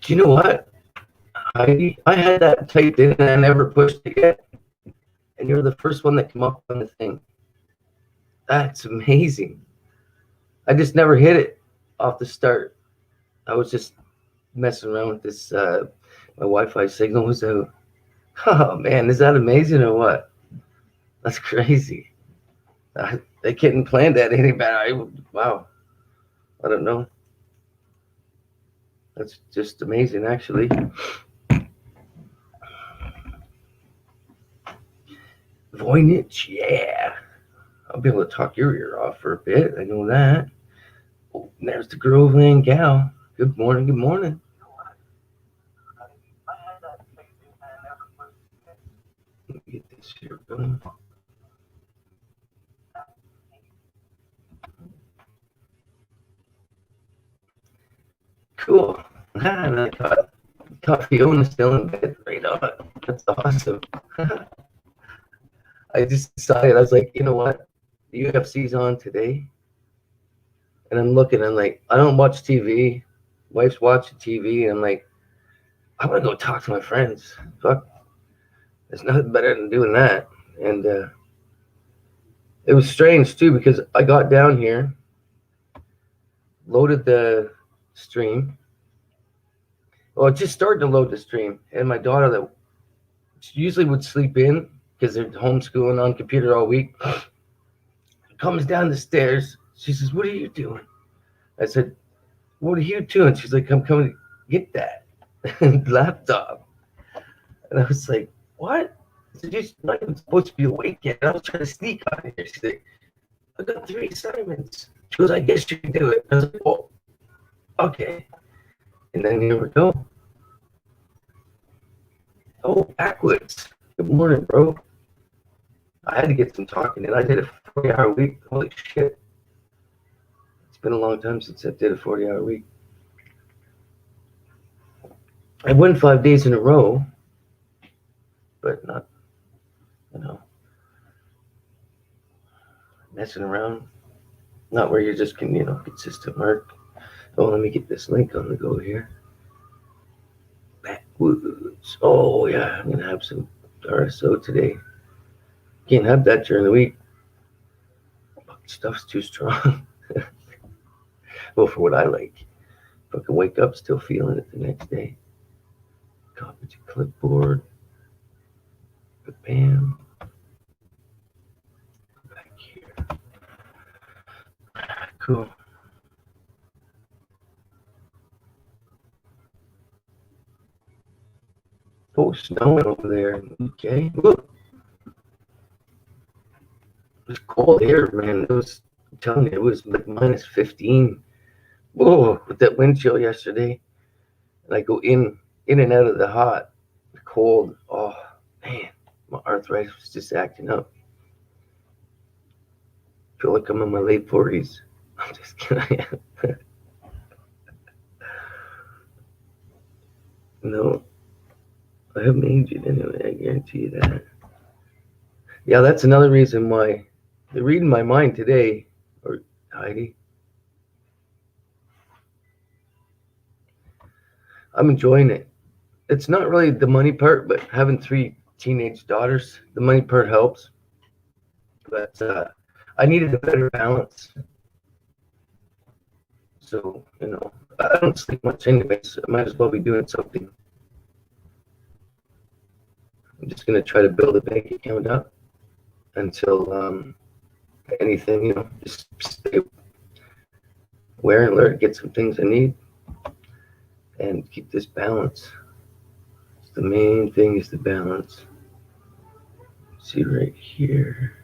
Do you know what? I had that typed in and I never pushed it yet. And you're the first one that came up on the thing. That's amazing. I just never hit it off the start. I was just messing around with this. My Wi-Fi signal was out. Oh man, is that amazing or what? That's crazy. They couldn't plan that any better. Wow. I don't know. That's just amazing, actually. Voynich, yeah. I'll be able to talk your ear off for a bit. I know that. Oh, there's the Groveland gal. Good morning. Good morning. Let me get this here going. Cool. And I caught Fiona still in bed right on. That's awesome. I just decided, I was like, you know what? The UFC's on today. And I'm looking, I'm like, I don't watch TV. Wife's watching TV. And I'm like, I want to go talk to my friends. Fuck. There's nothing better than doing that. And it was strange too because I got down here, loaded the stream. Well, it just started to load the stream. And my daughter, that usually would sleep in because they're homeschooling on computer all week, comes down the stairs. She says, "What are you doing?" I said, "What are you doing?" She's like, "I'm coming to get that laptop." And I was like, "What?" I said, "You're not even supposed to be awake yet." And I was trying to sneak on here. She's like, "I got 3 assignments." She goes, "I guess you can do it." I was like, "Well, okay." And then here we go. Oh, backwards. Good morning, bro. I had to get some talking in. I did a 40-hour week. Holy shit. It's been a long time since I did a 40-hour week. I won 5 days in a row, but not, you know, messing around. Not where you just can, consistent work. Oh, let me get this link on the go here. Backwoods. Oh, yeah, I'm going to have some RSO today. Can't have that during the week. Stuff's too strong. Well, for what I like. If I can wake up still feeling it the next day. Copy to clipboard. Bam. Back here. Cool. Oh, snowing over there. Okay. Look. It was cold here, man. I'm telling you, it was like minus 15. Whoa, with that wind chill yesterday. And I go in and out of the hot, the cold. Oh, man. My arthritis was just acting up. I feel like I'm in my late 40s. I'm just kidding. No, I haven't aged anyway. I guarantee you that. Yeah, that's another reason why they're reading my mind today, or Heidi. I'm enjoying it. It's not really the money part, but having 3 teenage daughters, the money part helps. But I needed a better balance. So, I don't sleep much anyway, so I might as well be doing something. I'm just going to try to build a bank account up until anything, just stay aware and alert, get some things I need, and keep this balance. The main thing is the balance. See right here.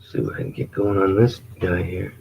See what I can get going on this guy here.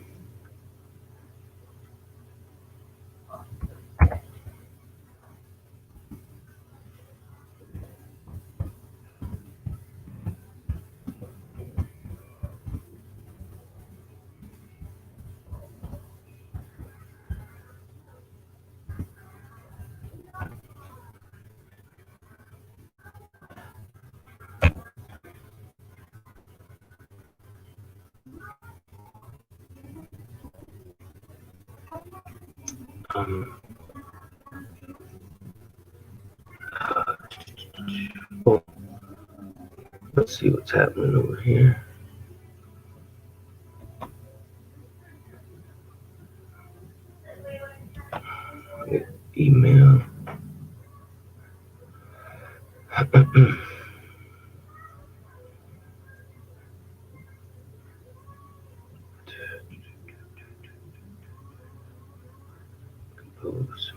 Oh, let's see what's happening over here. Email. Compose.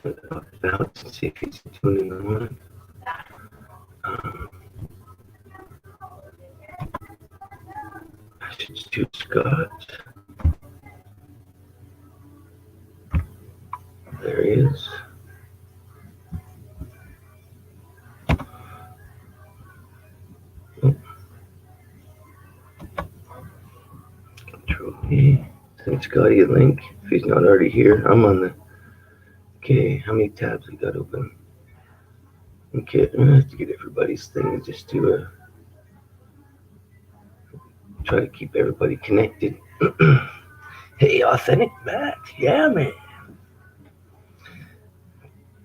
Send it off to Alex and see if he's tuning on. I should do Scott. There he is. Oh. Control E. Send Scotty a link if he's not already here. I'm on the. Okay, how many tabs we got open? Okay, I'm gonna have to get everybody's thing and just do a. Try to keep everybody connected. Hey, Authentic Matt. Yeah, man.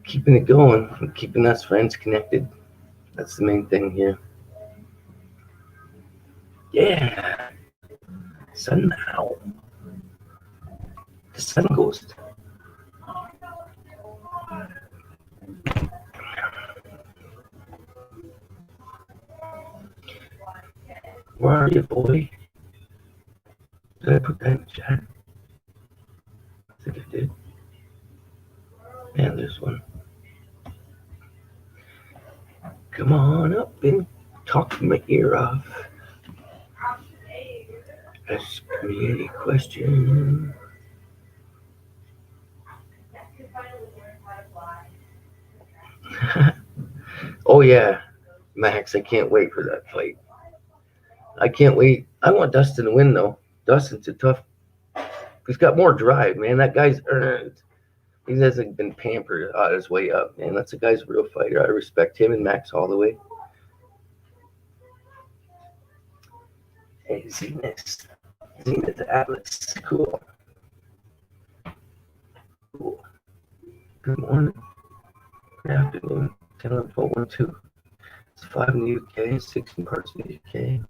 Keeping it going and keeping us friends connected. That's the main thing here. Yeah. Sun now. The sun ghost. Where are you, boy? Did I put that in chat? I think I did. And there's one. Come on up and talk my ear off. Ask me any question. Oh yeah, Max, I can't wait for that fight. I can't wait. I want Dustin to win though. Dustin's a tough. He's got more drive, man. That guy's earned. He hasn't been pampered on his way up, man. That's a guy's real fighter. I respect him and Max Holloway. Hey, Zenith. Zenith Atlas. Cool. Cool. Good morning. Good afternoon. 10 on 412. It's 5 in the UK, 6 in parts of the UK.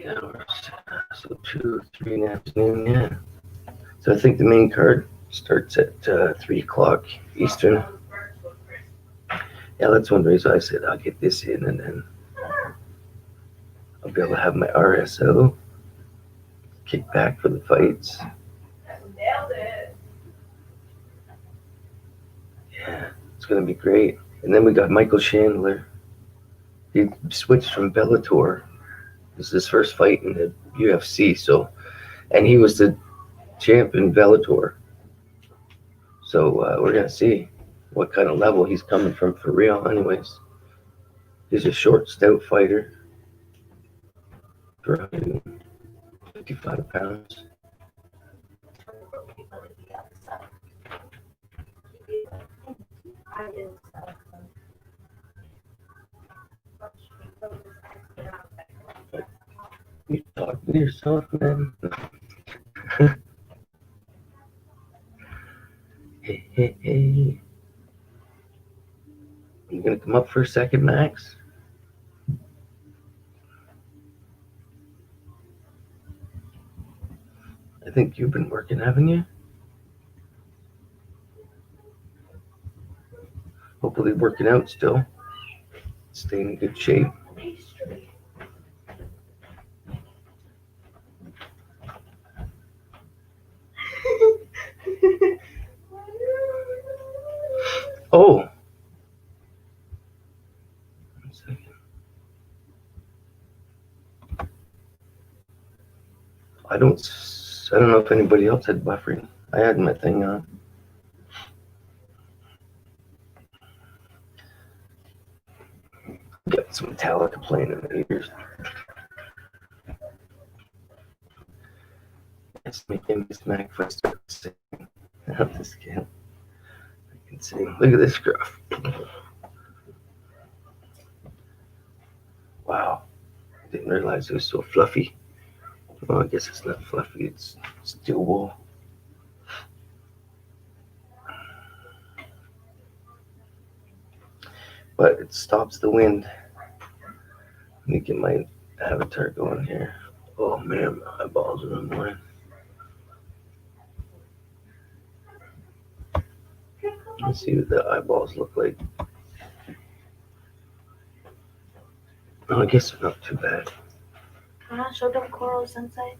Hours. So 2 or 3 in the afternoon, yeah. So I think the main card starts at 3 o'clock Eastern. Yeah, that's one reason I said I'll get this in and then I'll be able to have my RSO kick back for the fights. Yeah, it's going to be great. And then we got Michael Chandler. He switched from Bellator. This is his first fight in the UFC. So, and he was the champ in Bellator. So we're going to see what kind of level he's coming from for real. Anyways, he's a short, stout fighter. 55 pounds. You talk to yourself, man. Hey. You gonna come up for a second, Max? I think you've been working, haven't you? Hopefully working out still. Staying in good shape. Oh. 1 second. I don't know if anybody else had buffering. I had my thing on. Some Metallica playing in the ears. It's making this Mac if I start singing. This kid. I can sing. Look at this gruff. Wow. I didn't realize it was so fluffy. Well, I guess it's not fluffy. It's steel wool. But it stops the wind. Let me get my avatar going here. Oh man, my eyeballs in the morning. Let's see what the eyeballs look like. Oh, I guess they're not too bad. Show them Coral Sensei.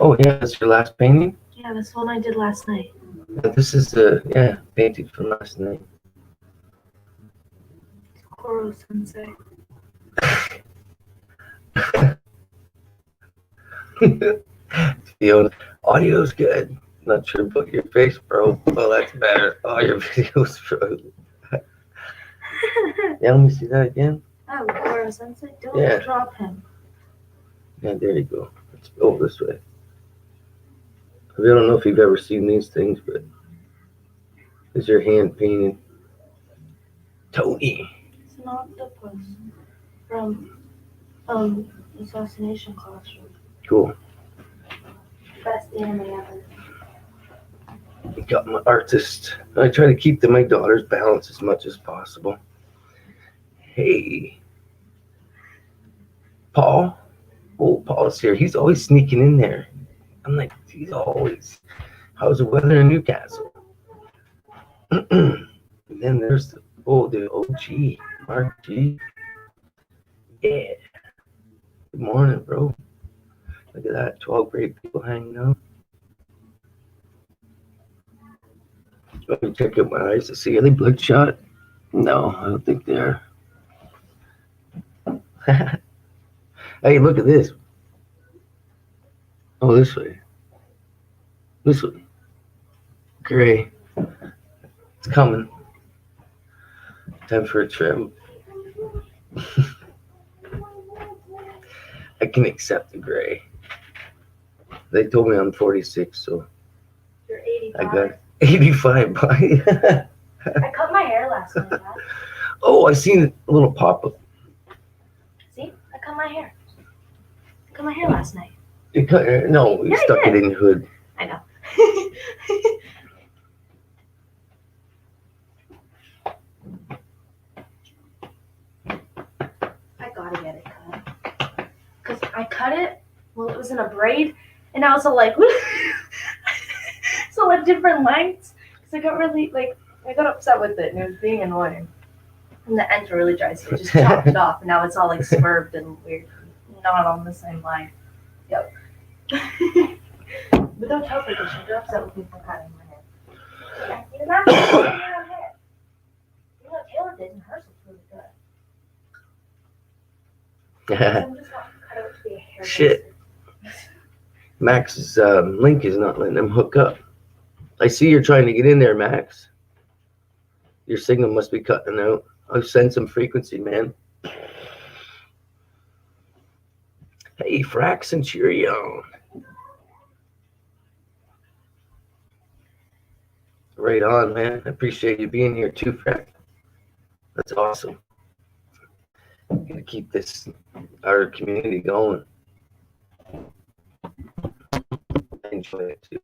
Oh yeah, that's your last painting? Yeah, that's one I did last night. Yeah, this is the painting from last night. Coral Sensei. The audio's good. Not sure about your face, bro. Oh, that's better. Oh, your video's bro. Yeah, let me see that again. Oh, Coral Sensei. Don't drop him. Yeah, there you go. Let's go this way. I don't know if you've ever seen these things, but this is your hand painted. Tony. It's an octopus from Assassination Classroom. Cool. Best anime ever. I got my artist. I try to keep my daughter's balance as much as possible. Hey. Paul. Oh, Paul's here. He's always sneaking in there. I'm like, he's always. How's the weather in Newcastle? And then there's the OG, Mark G. Yeah. Good morning, bro. Look at that. 12 great people hanging out. Let me check out my eyes to see. Are they bloodshot? No, I don't think they are. Hey, look at this. Oh, this way. This way. Gray. It's coming. Time for a trim. I can accept the gray. They told me I'm 46, so You're 85. I got 85. I cut my hair last night, Dad. Oh, I seen a little pop-up. See? I cut my hair. I cut my hair last night. You cut, no, you stuck it in your hood. I know. I gotta get it cut. Because I cut it while it was in a braid, and I was all like, so at different lengths. Because I got really, I got upset with it, and it was being annoying. And the ends were really dry, so I just chopped it off, and now it's all like swerved and weird. Not on the same line. Yep. But don't tell her because she'll get upset with me for cutting my hair. You're not cutting your own hair. You know what Taylor did, and hers was really good. I'm just not cut out to be a hair. Shit. Max's link is not letting him hook up. I see you're trying to get in there, Max. Your signal must be cutting out. I'll send some frequency, man. Hey, Frax and Cheerio. Right on, man. I appreciate you being here too, Frax. That's awesome. I'm gonna keep our community going. I enjoy it too.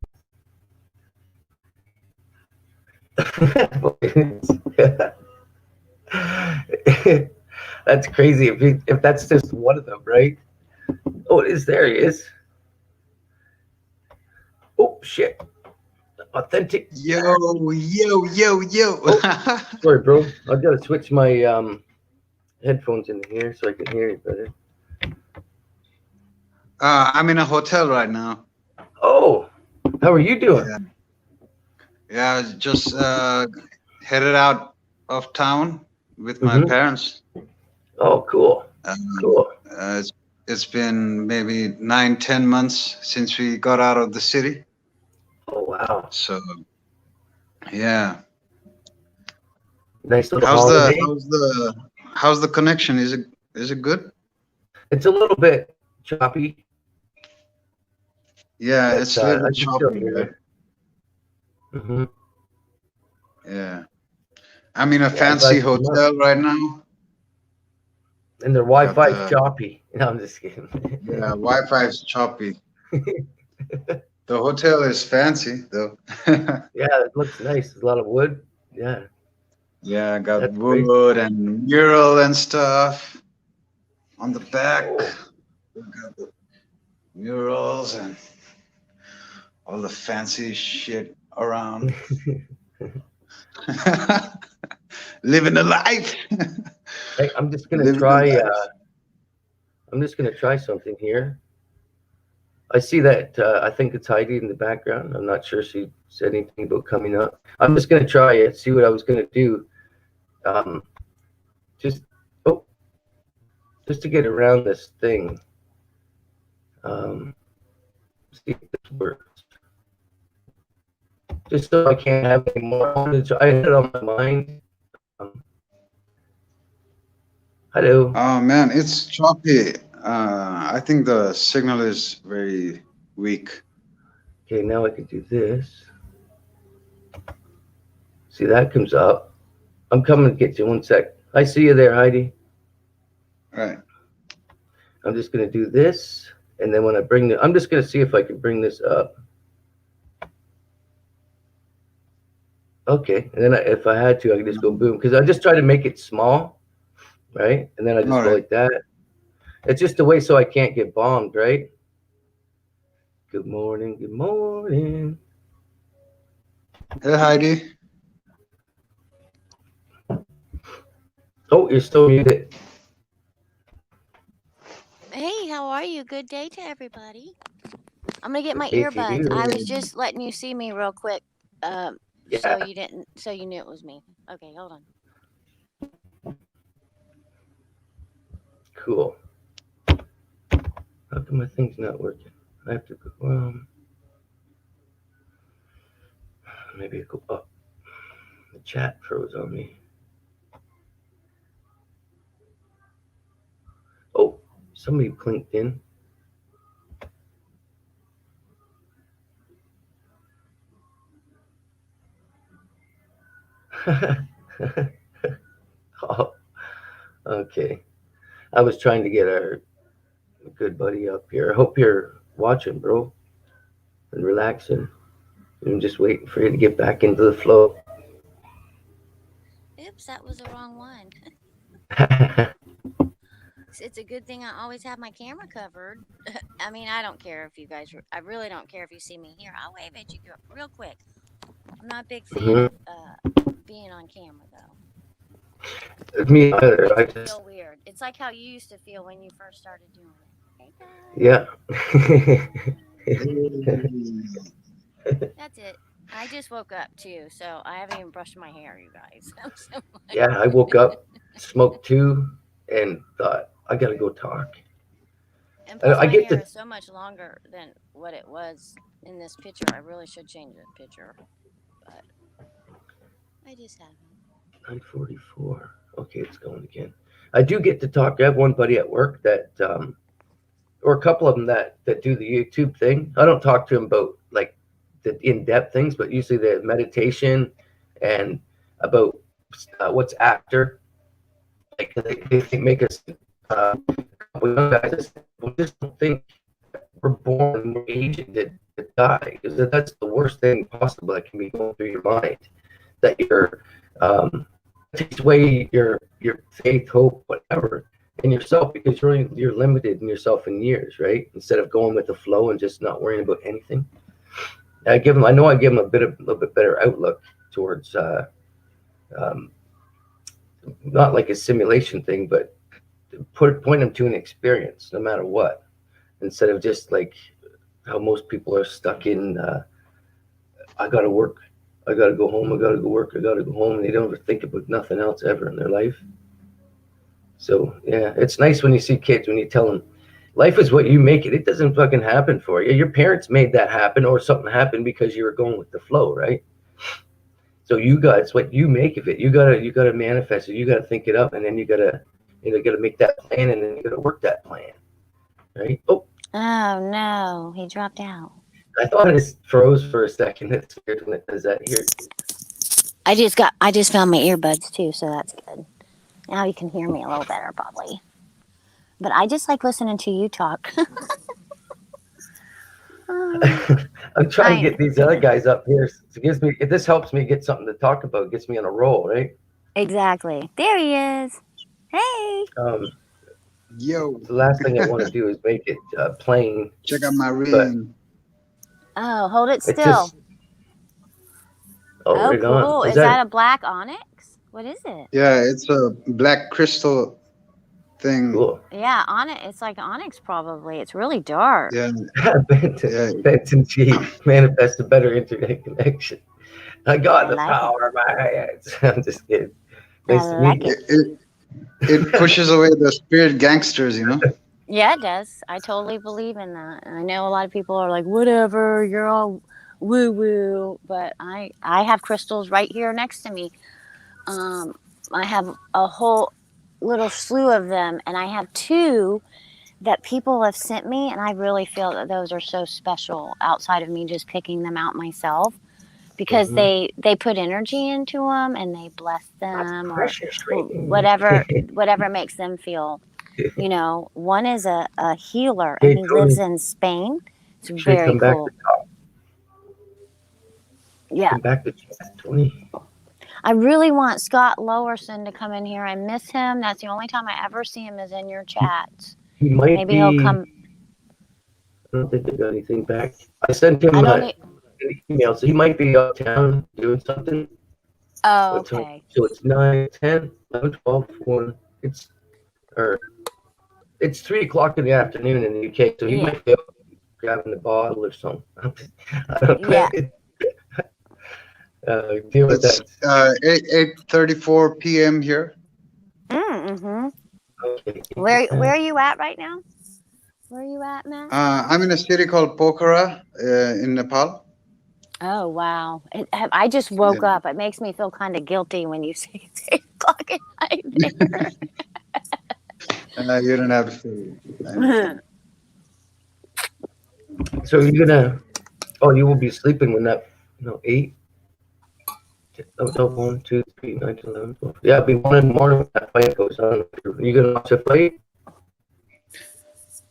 That's crazy if that's just one of them, right? Oh, it is. There he is. Oh shit! Authentic. Yo. Oh, sorry, bro. I gotta switch my headphones in here so I can hear you better. I'm in a hotel right now. Oh, how are you doing? Yeah, just headed out of town with my parents. Oh, cool. Cool. It's been maybe 9-10 months since we got out of the city. Oh, wow. So, yeah. Nice little holiday. how's the connection? Is it good? It's a little bit choppy, Yeah, but it's a little I can still choppy, right? hear you. Hmm. Yeah. I'm in a Yeah, I'm fancy glad you came up. hotel right now. And their Got Wi-Fi is the choppy. No, I'm just kidding. Yeah, Wi-Fi is choppy. The hotel is fancy though. Yeah, it looks nice. There's a lot of wood. Yeah, Yeah, got that's great. wood and mural and stuff on the back. Oh, We got the murals and all the fancy shit around. Living the life. hey, I'm just gonna Living the try. life. I'm just gonna try something here. I see that. I think it's Heidi in the background. I'm not sure she said anything about coming up. I'm just gonna try it. See what I was gonna do. Um, just oh, just to get around this thing. Um, see if this works. Just so I can't have any more. I had it on my mind. Um, hello. Oh man, it's choppy. I think the signal is very weak. Okay, now I can do this. See, that comes up. I'm coming to get you 1 sec. I see you there, Heidi. Right. I'm just gonna do this, and then when I bring the, I'm just gonna see if I can bring this up. Okay, and then if I had to, I could just go boom, because I just try to make it small, right? And then I just All go right. like that. It's just a way so I can't get bombed, right? Good morning, good morning. Hey Heidi. Oh, you're still muted. Hey, how are you? Good day to everybody. I'm gonna get my Good day to earbuds. I was you. just letting you see me real quick, so Yeah, you didn't, so you knew it was me. Okay, hold on. cool. How come my thing's not working? I have to go. Maybe I go up. The chat froze on me. Oh, somebody clinked in. Oh, okay. I was trying to get our good buddy up here. I hope you're watching, bro, and relaxing. I'm just waiting for you to get back into the flow. Oops, that was the wrong one. It's a good thing I always have my camera covered. I mean, I don't care if you guys, I really don't care if you see me here. I'll wave at you real quick. I'm not a big fan Mhm. of being on camera though. Me either. It I makes me just, feel weird. It's like how you used to feel when you first started doing it. Hey guys. yeah. That's it. I just woke up too, so I haven't even brushed my hair, you guys. I'm so Yeah, I woke up, smoked two, and thought, I gotta go talk. and plus I my get hair to is so much longer than what it was in this picture. I really should change the picture, but I just haven't. 9:44. Okay, it's going again. I do get to talk. I have one buddy at work that, or a couple of them that do the YouTube thing. I don't talk to him about like the in-depth things, but usually the meditation and about what's after. Like they think make us we young guys we just don't think we're born, we're aged to die, because that's the worst thing possible that can be going through your mind. That you're takes away your faith, hope, whatever in yourself, because you're limited in yourself in years, right? Instead of going with the flow and just not worrying about anything. I know I give them a little bit better outlook towards um, not like a simulation thing, but point them to an experience, no matter what, instead of just like how most people are stuck in. I gotta work. I gotta go home. I gotta go work. I gotta go home. And they don't ever think about nothing else ever in their life. So yeah, it's nice when you see kids when you tell them life is what you make it. It doesn't fucking happen for you. Your parents made that happen, or something happened because you were going with the flow, right? So you guys, what you make of it, you gotta manifest it. You gotta think it up, and then you gotta make that plan, and then you gotta work that plan, right? Oh, Oh no, he dropped out. I thought it just froze for a second. It's weird when it does that here. I just found my earbuds too, so that's good. Now you can hear me a little better probably. But I just like listening to you talk. I'm trying to get these other guys up here. This helps me get something to talk about. Gets me on a roll, right? Exactly. There he is. Hey. Yo, The last thing I want to do is make it plain. check out my But ring. Oh, hold it it's still. just Oh, right cool. on. Is that a black onyx? What is it? Yeah, it's a black crystal thing. cool? Yeah, onyx. It's like onyx probably. It's really dark. Yeah, Benton G manifest a better internet connection. I got I the like power of my hands. I'm just kidding. Nice to like meet you. it pushes away the spirit gangsters, you know. Yeah, it does. I totally believe in that. And I know a lot of people are like, whatever, you're all woo woo. But I have crystals right here next to me. I have a whole little slew of them, and I have two that people have sent me, and I really feel that those are so special outside of me just picking them out myself, because Mhm. they put energy into them and they bless them or Precious ring. whatever makes them feel. You know, one is a healer, and Hey, he Tony, lives in Spain. It's should very come back to cool. top. Yeah. Come back to chat, Tony. I really want Scott Lowerson to come in here. I miss him. That's the only time I ever see him is in your chats. He might Maybe be. he'll come. I don't think I got anything back. I sent him I don't. an email, so he might be uptown doing something. Oh, What time? okay. So it's 9, 10, 11, 12, 1. It's 3 o'clock in the afternoon in the UK, so he Yeah. might be up grabbing the bottle or something. I don't know. Yeah. Deal with It's that. 8:34 p.m. here. Mm-hmm. Okay. Where are you at right now? Where are you at, Matt? I'm in a city called Pokhara in Nepal. Oh wow! I just woke up. It makes me feel kind of guilty when you say it's 8 o'clock at night there. You don't have to feel anything. So you're gonna. Oh, you will be sleeping when that. No, 8. No, 1, 2, 3, 9, 10, 11, 12. Yeah, it'll be 1 in the morning when that fight goes on. Are you gonna watch a fight?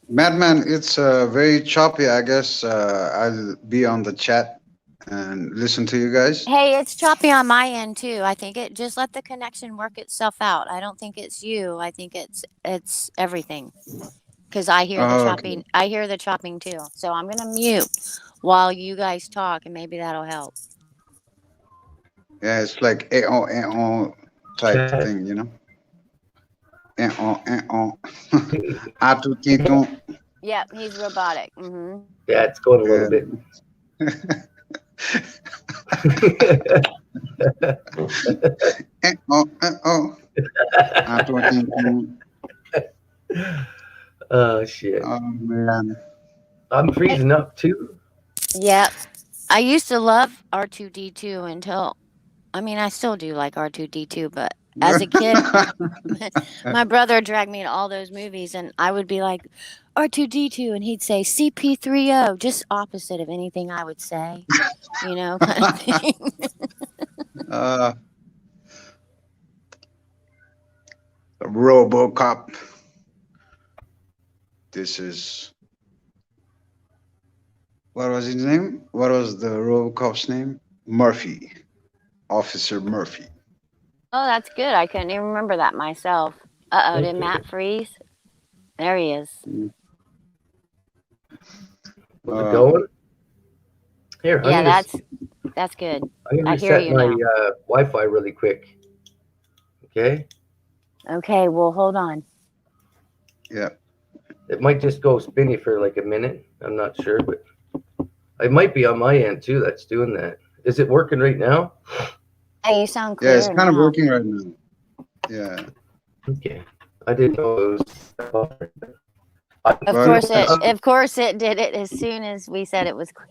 Madman, it's very choppy. I guess I'll be on the chat and listen to you guys. Hey, it's choppy on my end too. I think it just let the connection work itself out. I don't think it's you. I think it's everything. Because I hear the chopping. Okay. I hear the chopping too. So I'm gonna mute while you guys talk, and maybe that'll help. Yeah, it's like type Chat. thing, you know. Atutito. Yep, he's robotic. Mm-hmm. Yeah, it's going a little bit. Oh shit! Oh man. I'm freezing up too. Yep. I used to love R2D2 until, I mean, I still do like R2D2, but as a kid, my brother dragged me to all those movies, and I would be like, R2D2, and he'd say CP30, just opposite of anything I would say, you know, kind of thing. RoboCop. This is. What was his name? What was the RoboCop's name? Murphy. Officer Murphy. Oh, that's good. I couldn't even remember that myself. Uh-oh, did Matt freeze? There he is. Was it going? Here, Yeah, that's good. I'm gonna I hear reset you my now. Wi-Fi really quick. Okay. Okay, well, hold on. Yeah. It might just go spinny for like a minute. I'm not sure, but it might be on my end too. That's doing that. Is it working right now? Hey, you sound clear Yeah, it's kind of now. working right now. Yeah. Okay. I didn't know it was. Of course it did it as soon as we said it was clear.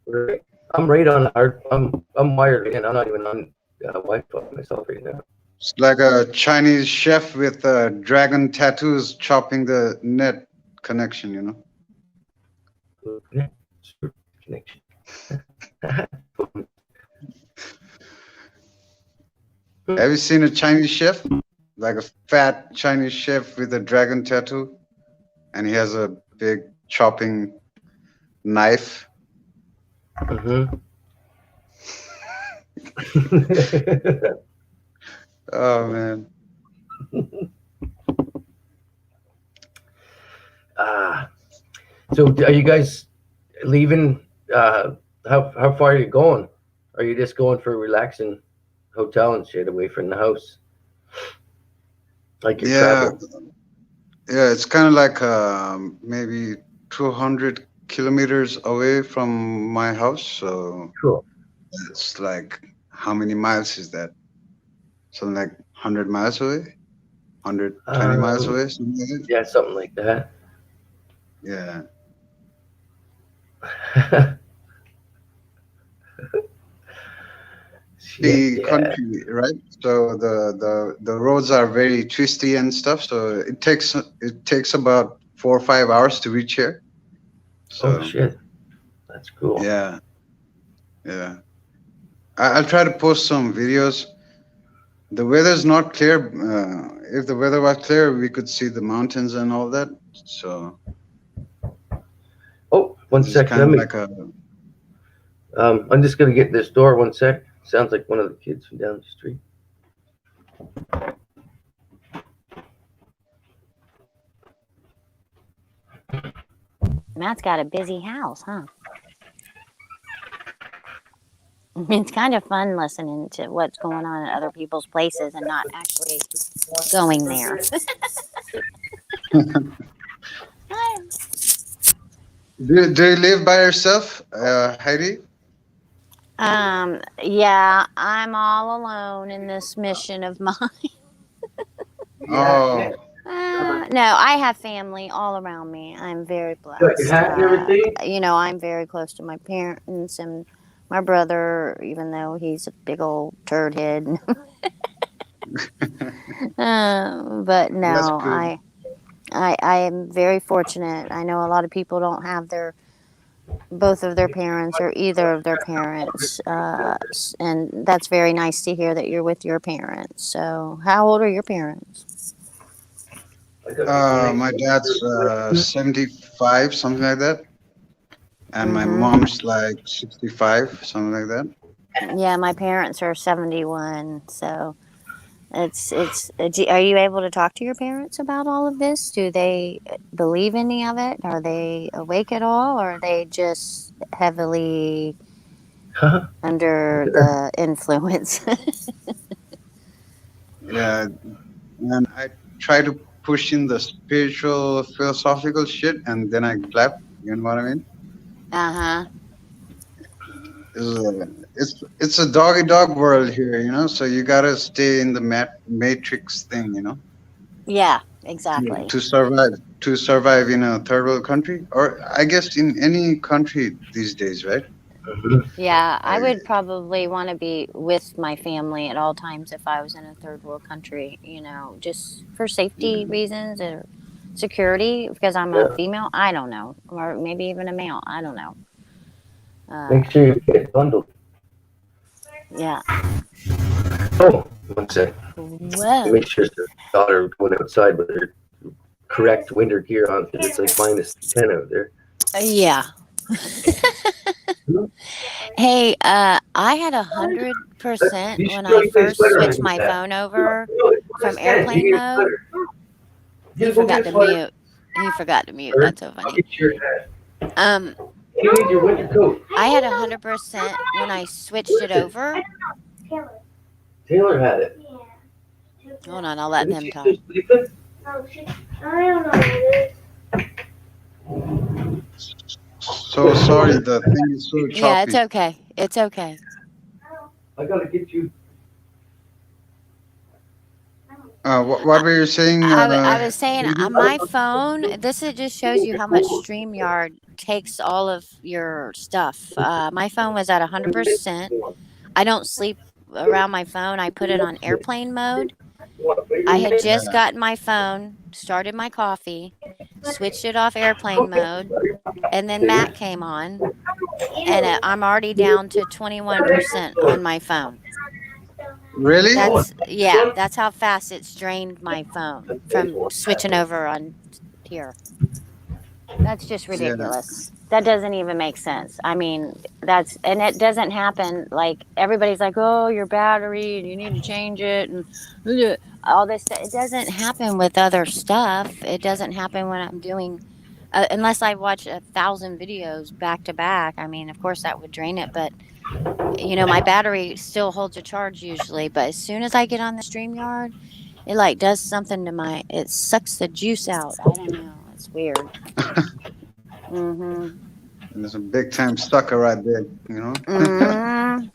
Right. I'm right on our. I'm wired in. I'm not even on Wi-Fi myself right now. It's like a Chinese chef with dragon tattoos chopping the net connection, you know. Yeah, super connection. Have you seen a Chinese chef? Like a fat Chinese chef with a dragon tattoo, and he has a big chopping knife. Mm-hmm. Oh man. Ah, so are you guys leaving? How far are you going? Are you just going for a relaxing hotel and shit away from the house? Like you're Yeah, traveling? yeah. It's kind of like maybe 200 kilometers away from my house. So Cool. it's like, how many miles is that? Something like 100 miles away, 120 miles Um, away, something like that. yeah, something like that. Yeah. Shit, The yeah. country, right? So the roads are very twisty and stuff. So it takes about 4 or 5 hours to reach here. Oh So shit, that's cool. yeah, yeah. I'll try to post some videos. The weather's not clear. If the weather was clear, we could see the mountains and all that. So Oh, one this is sec. kind Let of me. like a. I'm just gonna get this door. One sec. Sounds like one of the kids from down the street. Matt's got a busy house, huh? It's kind of fun listening to what's going on in other people's places and not actually going there. Do you live by yourself, Heidi? Yeah, I'm all alone in this mission of mine. Oh, No, I have family all around me. I'm very Got your blessed. hat and everything? I'm very close to my parents and my brother, even though he's a big old turd head. But that's no, good. I am very fortunate. I know a lot of people don't have both of their parents or either of their parents, and that's very nice to hear that you're with your parents. So, how old are your parents? My dad's 75, something like that, and my Mm-hmm. mom's like 65, something like that. Yeah, my parents are 71. So, are you able to talk to your parents about all of this? Do they believe any of it? Are they awake at all, or are they just heavily under the influence? Yeah, and I try to push in the spiritual, philosophical shit, and then I clap. You know what I mean? Uh-huh. It's a doggy dog world here, you know. So you gotta stay in the matrix thing, you know, Yeah, to, exactly. to survive. To survive in a third world country, or I guess in any country these days, right? Yeah, I Like, would probably want to be with my family at all times if I was in a third world country, just for safety reasons or security because I'm a Yeah. female. I don't know. Or maybe even a male. I don't know. Make sure you get bundled. Yeah. Oh, one sec. Whoa. Make sure the daughter going outside with her correct winter gear on because it's like -10 out there. Yeah. Hey, I had 100% You when should I really put a first sweater on switched your my back. phone over Put from his tent. You airplane need a mode. sweater. He Just go forgot get a to sweater. mute. He forgot to mute. Or That's so I'll funny. get your hat. Um, You need your winter coat. I had 100% when I switched it over. Taylor had it. Hold on, I'll let Isn't him she talk. still sleeping? I don't know. so sorry, the thing is so Yeah, it's choppy. okay. It's okay. I gotta get you. What were you saying? I was saying my phone, just shows you how much StreamYard takes all of your stuff. My phone was at 100%. I don't sleep around my phone. I put it on airplane mode. I had just Yeah. gotten my phone, started my coffee, switched it off airplane mode, and then Matt came on, and I'm already down to 21% on my phone. Really? That's how fast it's drained my phone from switching over on here. That's just Yeah. ridiculous. That doesn't even make sense. I mean, and it doesn't happen like everybody's like, "Oh, your battery and you need to change it," and all this stuff. It doesn't happen with other stuff. It doesn't happen when I'm doing unless I watch 1,000 videos back to back. I mean, of course that would drain it, but my battery still holds a charge usually. But as soon as I get on the StreamYard, it like does something to it sucks the juice out. I don't know. It's weird. Mm-hmm. There's a big time sucker right there, Mm-hmm.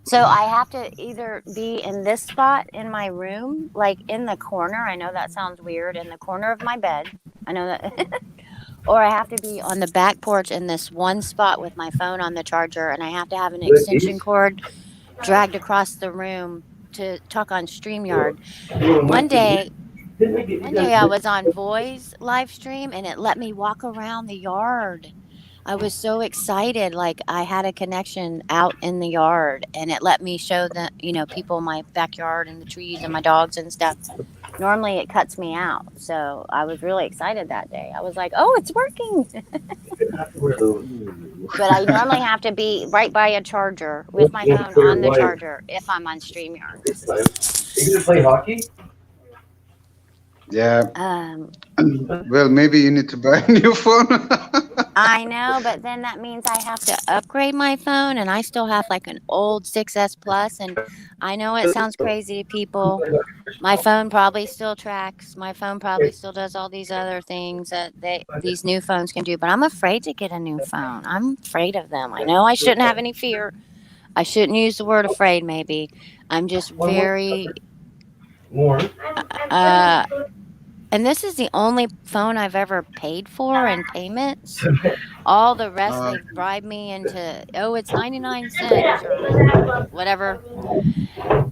So I have to either be in this spot in my room, like in the corner. I know that sounds weird, in the corner of my bed. I know that. Or I have to be on the back porch in this one spot with my phone on the charger, and I have to have an extension cord dragged across the room to talk on StreamYard. One day I was on Voi's live stream, and it let me walk around the yard. I was so excited, like I had a connection out in the yard, and it let me show the people in my backyard and the trees and my dogs and stuff. Normally it cuts me out, so I was really excited that day. I was like, "Oh, it's working!" But I normally have to be right by a charger with my phone on the charger if I'm on StreamYard. You gonna play hockey? Yeah. Um, Well, maybe you need to buy a new phone. I know, but then that means I have to upgrade my phone, and I still have like an old 6S Plus, and I know it sounds crazy to people. My phone probably still tracks. My phone probably still does all these other things that these new phones can do, but I'm afraid to get a new phone. I'm afraid of them. I know I shouldn't have any fear. I shouldn't use the word afraid, maybe. I'm just very and this is the only phone I've ever paid for in payments. All the rest they've bribed me into, it's 99 cents or whatever.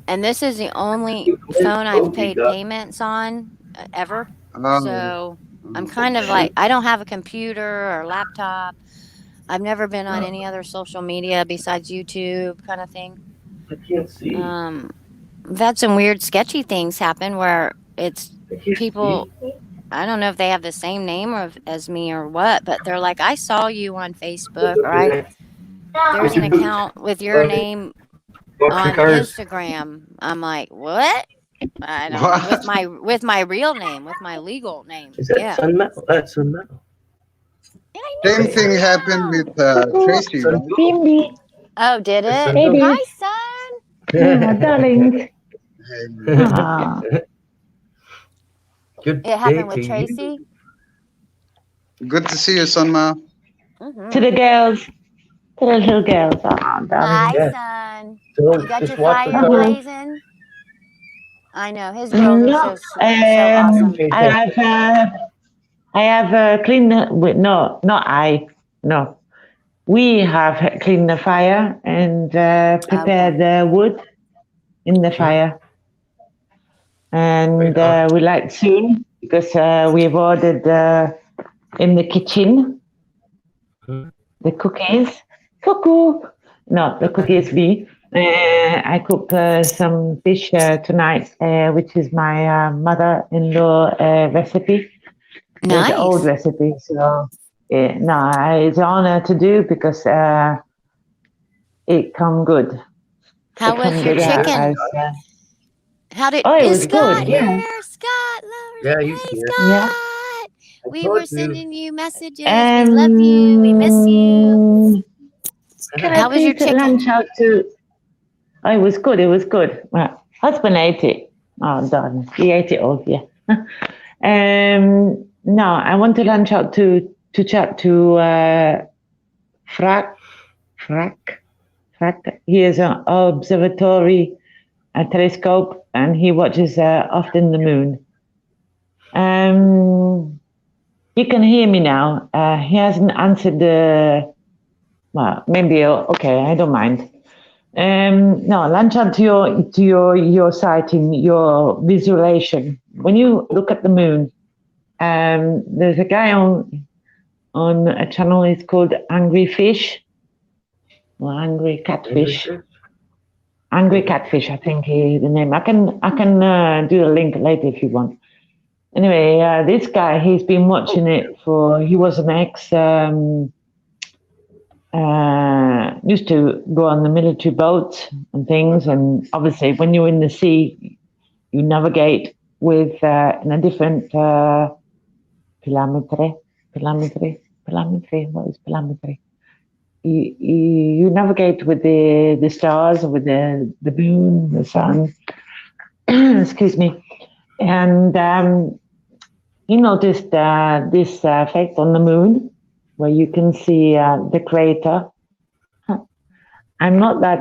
And this is the only phone I've paid payments on ever. So I'm kind of like, I don't have a computer or laptop. I've never been on any other social media besides YouTube kind of thing. I can't see. I've had some weird sketchy things happen where it's people, I don't know if they have the same name as me or what, but they're like, I saw you on Facebook, or there's an account with your name on Instagram. I'm like, what? I don't know, with my real name, with my legal name. Is that Sun Metal? That's Sun Metal. Same thing happened with Tracy. Right? Oh, did it? Baby. Hi, son. Oh, darling. Ah. Good It happened day with to Tracy. Good to see you, Sunma. Mm-hmm. To the girls. To the little girls. Oh, darling. Hi, Yeah. son. So You got just your watch the fire photos. blazing? I know his girls No, are so awesome. I have cleaned with no, not I, no. We have cleaned the fire and prepared the wood in the fire. And we like soon because we've ordered in the kitchen the cookies. Cuckoo! No, the cookies we. I cooked some fish tonight, which is my mother-in-law recipe. Nice. The old recipe. So, it's an honor to do because it come good. How was your chicken? How did it was Scott good, here? yeah. Scott, Yeah, hey, he's here. Scott. Yeah. We were sending you messages. We love you. We miss you. How was your chicken? Lunch out to? Oh, it was good. It was good. Husband ate it. Oh, darn. He ate it all. Yeah. No, I want to lunch out to chat to Frack. He is an observatory a telescope, and he watches often the moon. You can hear me now. He hasn't answered the. Well, maybe okay. I don't mind. No, launch on to your sighting, your visualization. When you look at the moon, there's a guy on a channel. It's called Angry Fish or Angry Catfish. Angry Catfish, I think is the name. I can do the link later if you want. Anyway, this guy, he's been watching it he was an used to go on the military boats and things, and obviously when you're in the sea, you navigate with in a different telemetry. What is telemetry? You navigate with the stars, with the moon, the sun. Excuse me. And he noticed this effect on the moon, where you can see the crater. I'm not that,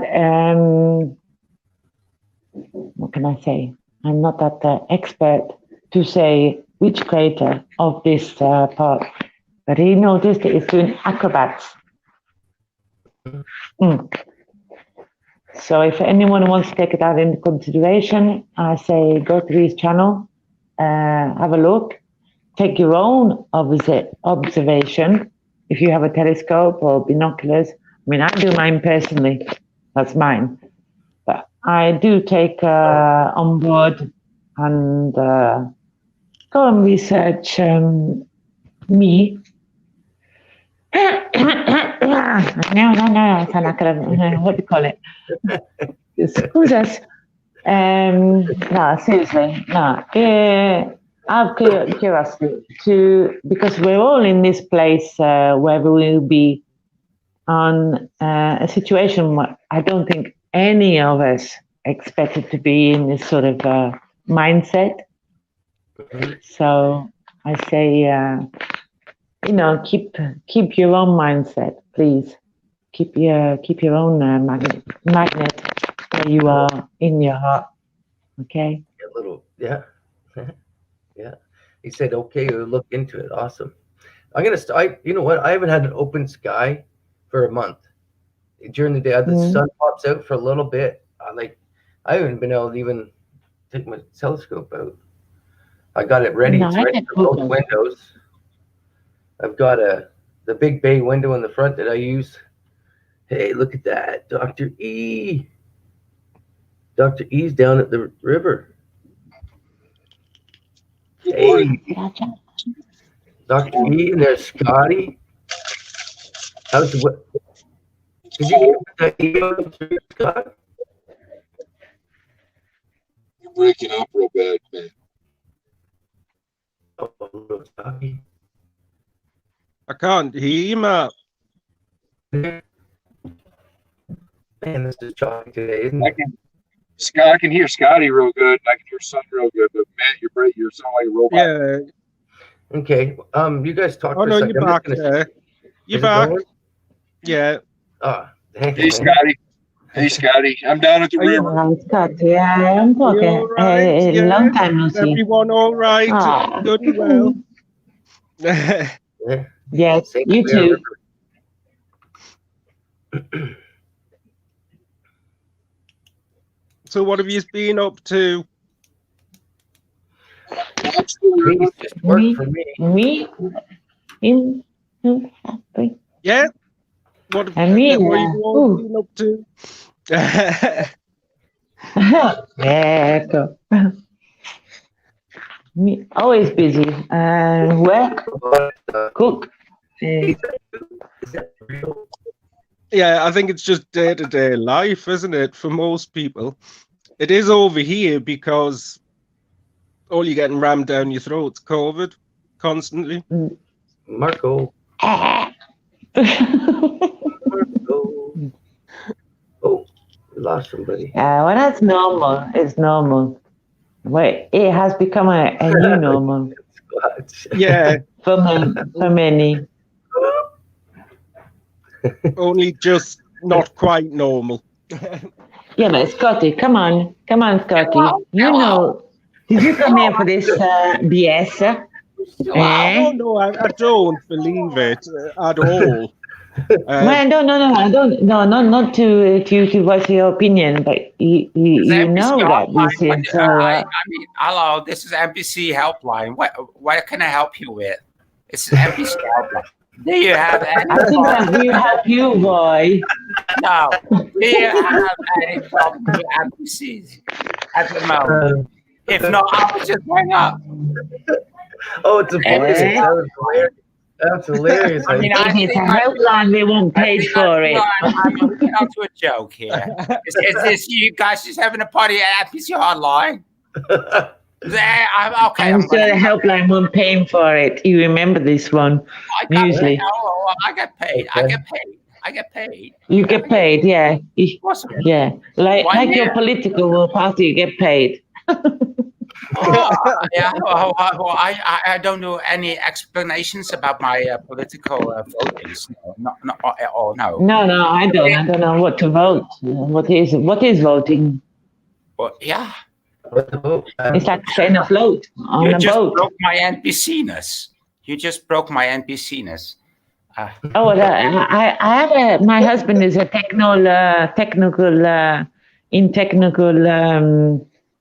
what can I say? I'm not that expert to say which crater of this part, but he noticed it's doing acrobats. So if anyone wants to take that into consideration, I say go to his channel, have a look, take your own observation. If you have a telescope or binoculars, I mean, I do mine personally, that's mine. But I do take on board and go and research me. No, what do you call it? Excuse us. No, seriously, no. I have curiosity because we're all in this place where we will be on a situation where I don't think any of us expected to be in this sort of mindset. So I say, keep your own mindset, please. Keep your own magnet where you are in your heart. Okay. A little, yeah. Yeah. He said, okay, we'll look into it. Awesome. I'm going to start. You know what? I haven't had an open sky for a month. During the day, the sun pops out for a little bit. I haven't been able to even take my telescope out. I got it ready. It's ready for both windows. I've got the big bay window in the front that I use. Hey, look at that. Dr. E. Dr. E's down at the river. Hey, Dr. E, and there's Scotty. How's the Did you hear that E on Scott? You're breaking up real bad, man. Oh, little Scotty. I can't hear you, Matt. Man, this is shocking today, isn't it? I can hear Scotty real good. I can hear Son real good, but Matt, you sound like a robot. Yeah. Okay. You guys talk Oh for a no, second. you're back there. You're back. Yeah. Hey, Scotty. Hey, Scotty. I'm down at the river. Scotty, I'm talking. Right? Yeah. Long time no see. Everyone all right? Good and well. Yes, you too. So what have you been up to? Just work for me. In Yeah. What have you all been up to? Yeah, go. Me always busy. Work, cook. Yeah, I think it's just day-to-day life, isn't it, for most people? It is over here because all you're getting rammed down your throat's COVID constantly. Marco. Oh, we lost somebody. Well, that's normal. It's normal. Well, it has become a new normal. Yeah. For many. Only just not quite normal. Yeah, but Scotty, come on, Scotty. You know, did you come here for this BS? Eh? No, I don't believe it at all. Man, no, I don't. No, not to voice your opinion, but you know that this is so. I mean, hello, this is NPC helpline. What can I help you with? It's an NPC helpline. Do you have any? I think that we help you, boy. No. Do you have any problem with NPCs at the moment? If not, I will just hang up. Oh, it's a voice. That's hilarious. I mean, If it's a helpline, we won't pay for it. I'm looking up to a joke here. Is this you guys just having a party at NPC Hotline? I'm sure the helpline won't pay for it. You remember this one, usually. I get paid. I get paid. You get paid, yeah. Yeah, like your political party, you get paid. Yeah. Well, I don't know any explanations about my political votings. No, not at all. No. No, I don't. I don't know what to vote. What is voting? Well, yeah. It's like saying a float on You a just boat. broke my NPC-ness. You just broke my NPC-ness. Oh, I have my husband is a technical,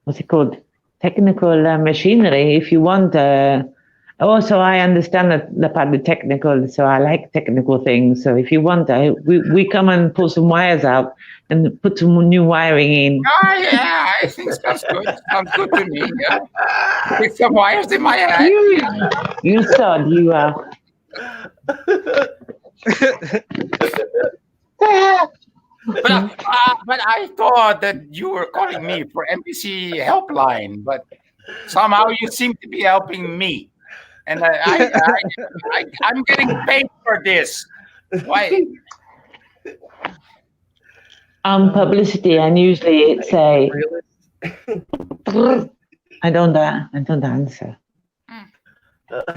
what's it called? Technical machinery. If you want, also I understand the part of the technical, so I like technical things. So if you want, we come and pull some wires out and put some new wiring in. Oh, yeah, I think sounds good. Sounds good to me. Yeah. With some wires in my head. You sod, you are. But I thought that you were calling me for NPC helpline, but somehow you seem to be helping me, and I'm getting paid for this. Why? Publicity, and usually it's a. I don't answer.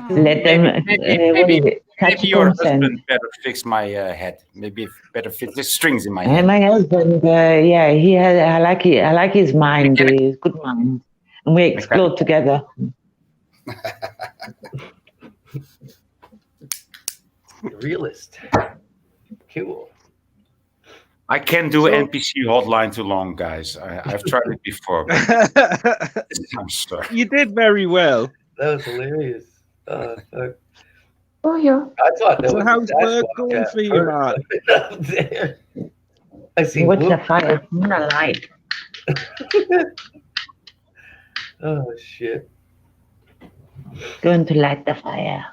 Let them. Maybe your husband better fix my head. Maybe better fix the strings in my head. And my husband, yeah, he has. I like his mind. He's good mind, and we explore together. Realist. Cool. I can't do NPC hotline too long, guys. I've tried it before. I'm sorry. You did very well. That was hilarious. Oh yeah. I thought that So was how's work going for you, Matt? There. I see. What's the fire? I'm gonna light. Oh shit. Going to light the fire.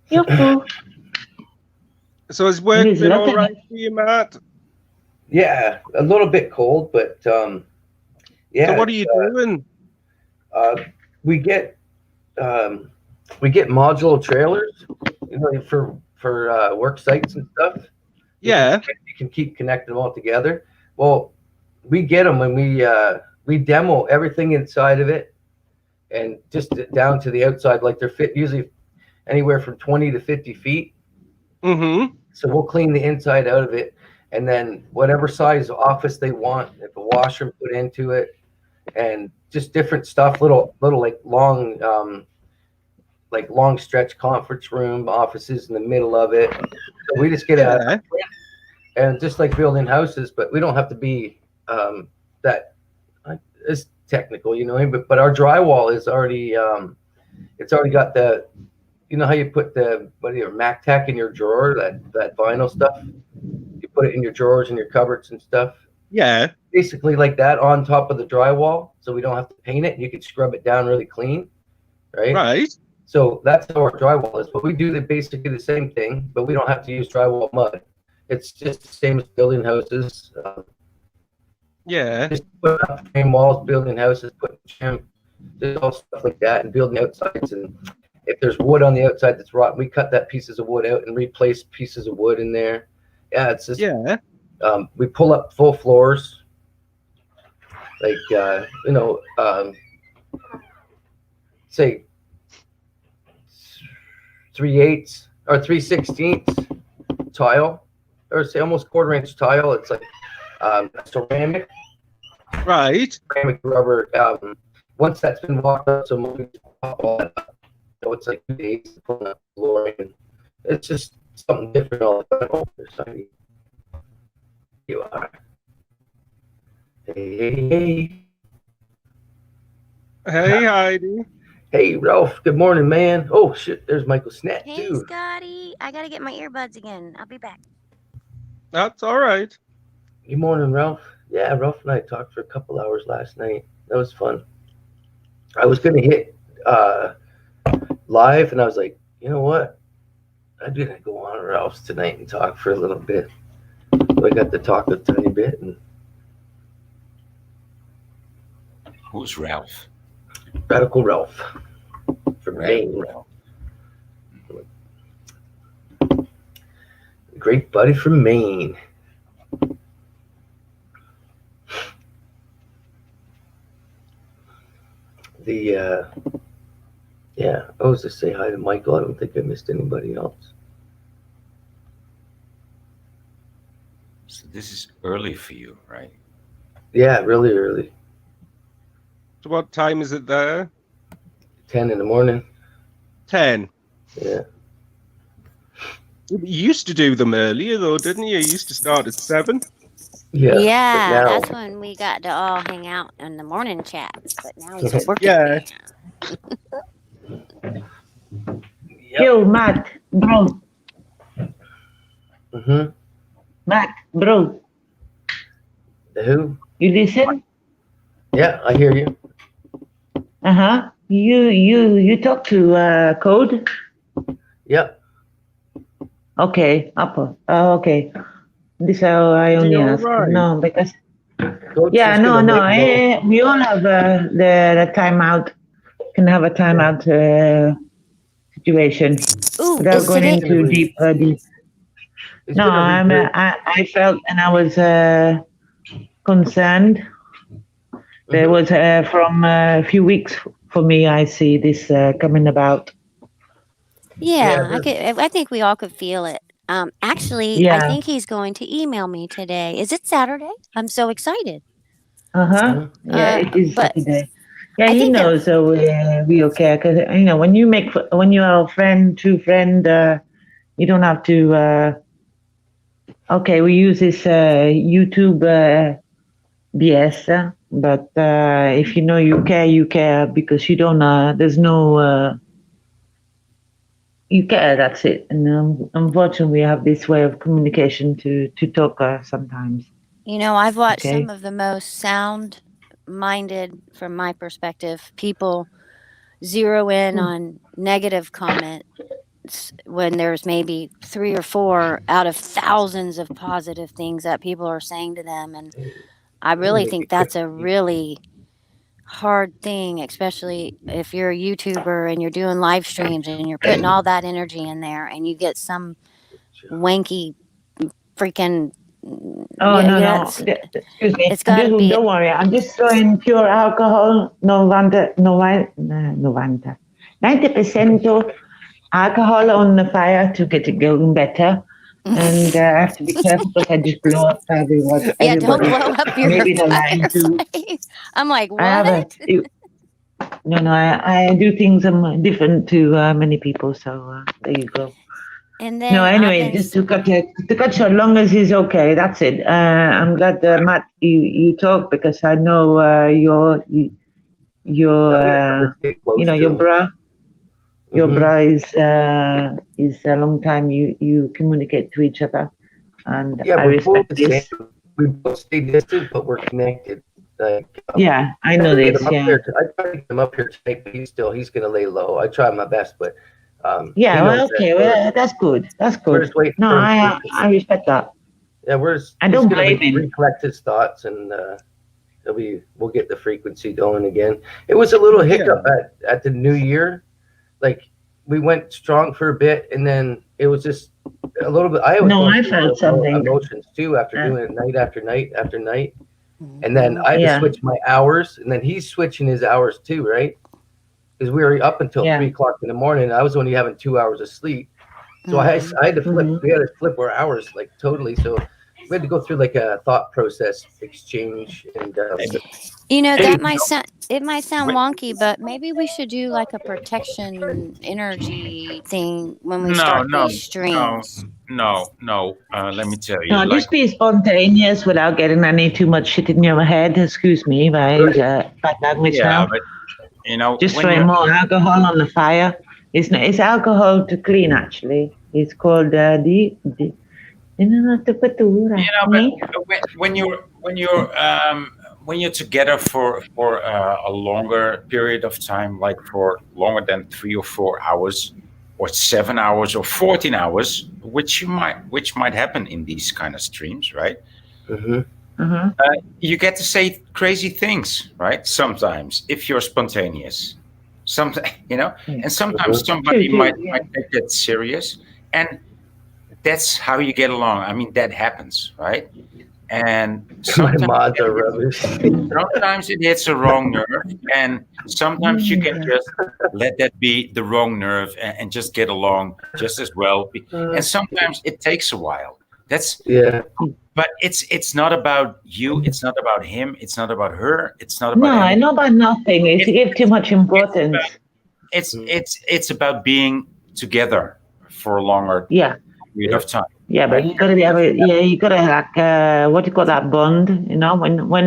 Yoo-hoo. So has work He's been all looking right for you, Matt? Yeah, a little bit cold, but yeah. So what are you doing? We get modular trailers, you know, for work sites and stuff. Yeah. You can keep connecting them all together. Well, we get them when we demo everything inside of it, and just down to the outside, like they're fit usually anywhere from 20 to 50 feet. Mm-hmm. So we'll clean the inside out of it, and then whatever size office they want, if a washroom put into it, and just different stuff, little like long stretch conference room offices in the middle of it. So we just get and just like building houses, but we don't have to be that is technical, you know. But our drywall is already it's already got the, you know how you put the MacTac in your drawer, that vinyl stuff. You put it in your drawers and your cupboards and stuff. Yeah. Basically like that on top of the drywall, so we don't have to paint it. You can scrub it down really clean, right? Right. So that's how our drywall is. But we do basically the same thing, but we don't have to use drywall mud. It's just the same as building houses. Yeah. Just putting up frame walls, building houses, putting trim, just all stuff like that, and building outsides. And if there's wood on the outside that's rotten, we cut that pieces of wood out and replace pieces of wood in there. Yeah, it's just we pull up full floors, like say 3/8 or 3/16 tile, or say almost 1/4 inch tile. It's like ceramic, Right. ceramic rubber. Once that's been walked up, so we pop all that up. So it's like 2 days to put on the floor, and it's just something different all the time. Oh, there's somebody. You are. Hey. Hey, Heidi. Hey, Ralph. Good morning, man. Oh, shit. There's Michael Snap, Hey, too. Scotty. I gotta get my earbuds again. I'll be back. That's all right. Good morning, Ralph. Yeah, Ralph and I talked for a couple hours last night. That was fun. I was going to hit live, and I was like, you know what? I'm going to go on Ralph's tonight and talk for a little bit. So I got to talk a tiny bit. And Who's Ralph? Radical Ralph from Maine. Ralph. Great buddy from Maine. Yeah, I was just say hi to Michael. I don't think I missed anybody else. So this is early for you, right? Yeah, really early. So what time is it there? 10 in the morning. 10. Yeah. You used to do them earlier, though, didn't you? You used to start at 7. Yeah. Yeah, but now, that's when we got to all hang out in the morning chats. But now he's working. Yeah. Yo, Matt, bro. Mm-hmm. Matt, bro. Who? You listen? Yeah, I hear you. Uh-huh. You talk to Code? Yep. Okay, Apple. Oh, okay. This is how I Is he only all ask. right? No, because Coach yeah, is no, gonna no. lay low. We all have the timeout. Can have a timeout situation Ooh, without is going today? into deep. He's No, gonna regroup. I felt and I was concerned. There Mhm. was from a few weeks for me. I see this coming about. Yeah, Yeah, I think we all could feel it. Actually, I Yeah. think he's going to email me today. Is it Saturday? I'm so excited. Uh-huh. Mhm. Yeah, it is But Saturday. Yeah, I he think that knows, so we okay. Because when you are a friend, true friend, you don't have to. Okay, we use this YouTube BS, but if you know you care because you don't. There's no. You care. That's it. And unfortunately, we have this way of communication to talk sometimes. I've watched Okay. some of the most sound-minded, from my perspective, people zero in Hmm. on negative comments when there's maybe 3 or 4 out of thousands of positive things that people are saying to them, and I really think that's a really hard thing, especially if you're a YouTuber and you're doing live streams and you're putting all that energy in there and you get some wanky freaking Oh no no! Excuse me. it's got to Just be don't worry. I'm just throwing pure alcohol. No Novanta, Novanta. 90% alcohol on the fire to get it going better. And I have to be careful because I just blow up everyone. yeah, don't Everybody, blow up your maybe the line too. fireplace. I'm like, I have a what? no. I do things different to many people. So there you go. And No, then I've anyway, been just to cut short, long as he's okay. That's it. I'm glad, Matt, you talk because I know your your bra is a long time you communicate to each other, and Yeah, I we're both respect the same. this. We both stay distant, but we're connected. Like, Yeah, I know get this. him up Yeah, here. I try to get him up here tonight, but he's gonna lay low. I try my best, but yeah. he knows Well, that okay. Well, that's good. That's we're good. just waiting No, for him to. I respect that. Yeah, I he's don't gonna blame him. recollect his thoughts, and we'll get the frequency going again. It was a little hiccup at the new year. Like, we went strong for a bit, and then it was just a little bit. I was No, going I through felt something. emotions too after doing it night after night after night. And then Mhm. I had to Yeah, switch my hours, and then he's switching his hours too, right? Because we were up until yeah. 3 o'clock in the morning. And I was only having 2 hours of sleep, so I Mhm. had to flip. Mhm. We had to flip our hours like totally. So we had to go through like a thought process exchange, and You know, Hey, that might sound it might sound When- wonky, but maybe we should do like a protection energy thing when we No, start no, these streams. no. Let me tell you, No, like, just be spontaneous without getting any too much shit in your head. Excuse me, by bad language yeah, now. but you know, Just when throwing you're, more alcohol on the fire. It's alcohol to clean, actually. It's called the but when you're together for a longer period of time, like for longer than 3 or 4 hours, or 7 hours or 14 hours, which might happen in these kind of streams, right? mhm. You get to say crazy things, right? Sometimes, if you're spontaneous, sometimes, and sometimes somebody True, might yeah. take that serious, and that's how you get along. I mean, that happens, right? And My mods are rubbish. sometimes it hits a wrong nerve, and sometimes you can just let that be the wrong nerve, and just get along just as well. And sometimes it takes a while. That's Yeah, But it's not about you. It's not about him. It's not about her. It's not No, about I anything. know about nothing. It's you give too much importance. It's about being together for a longer Yeah. period of time. Yeah, but you gotta you gotta like what you call that bond, when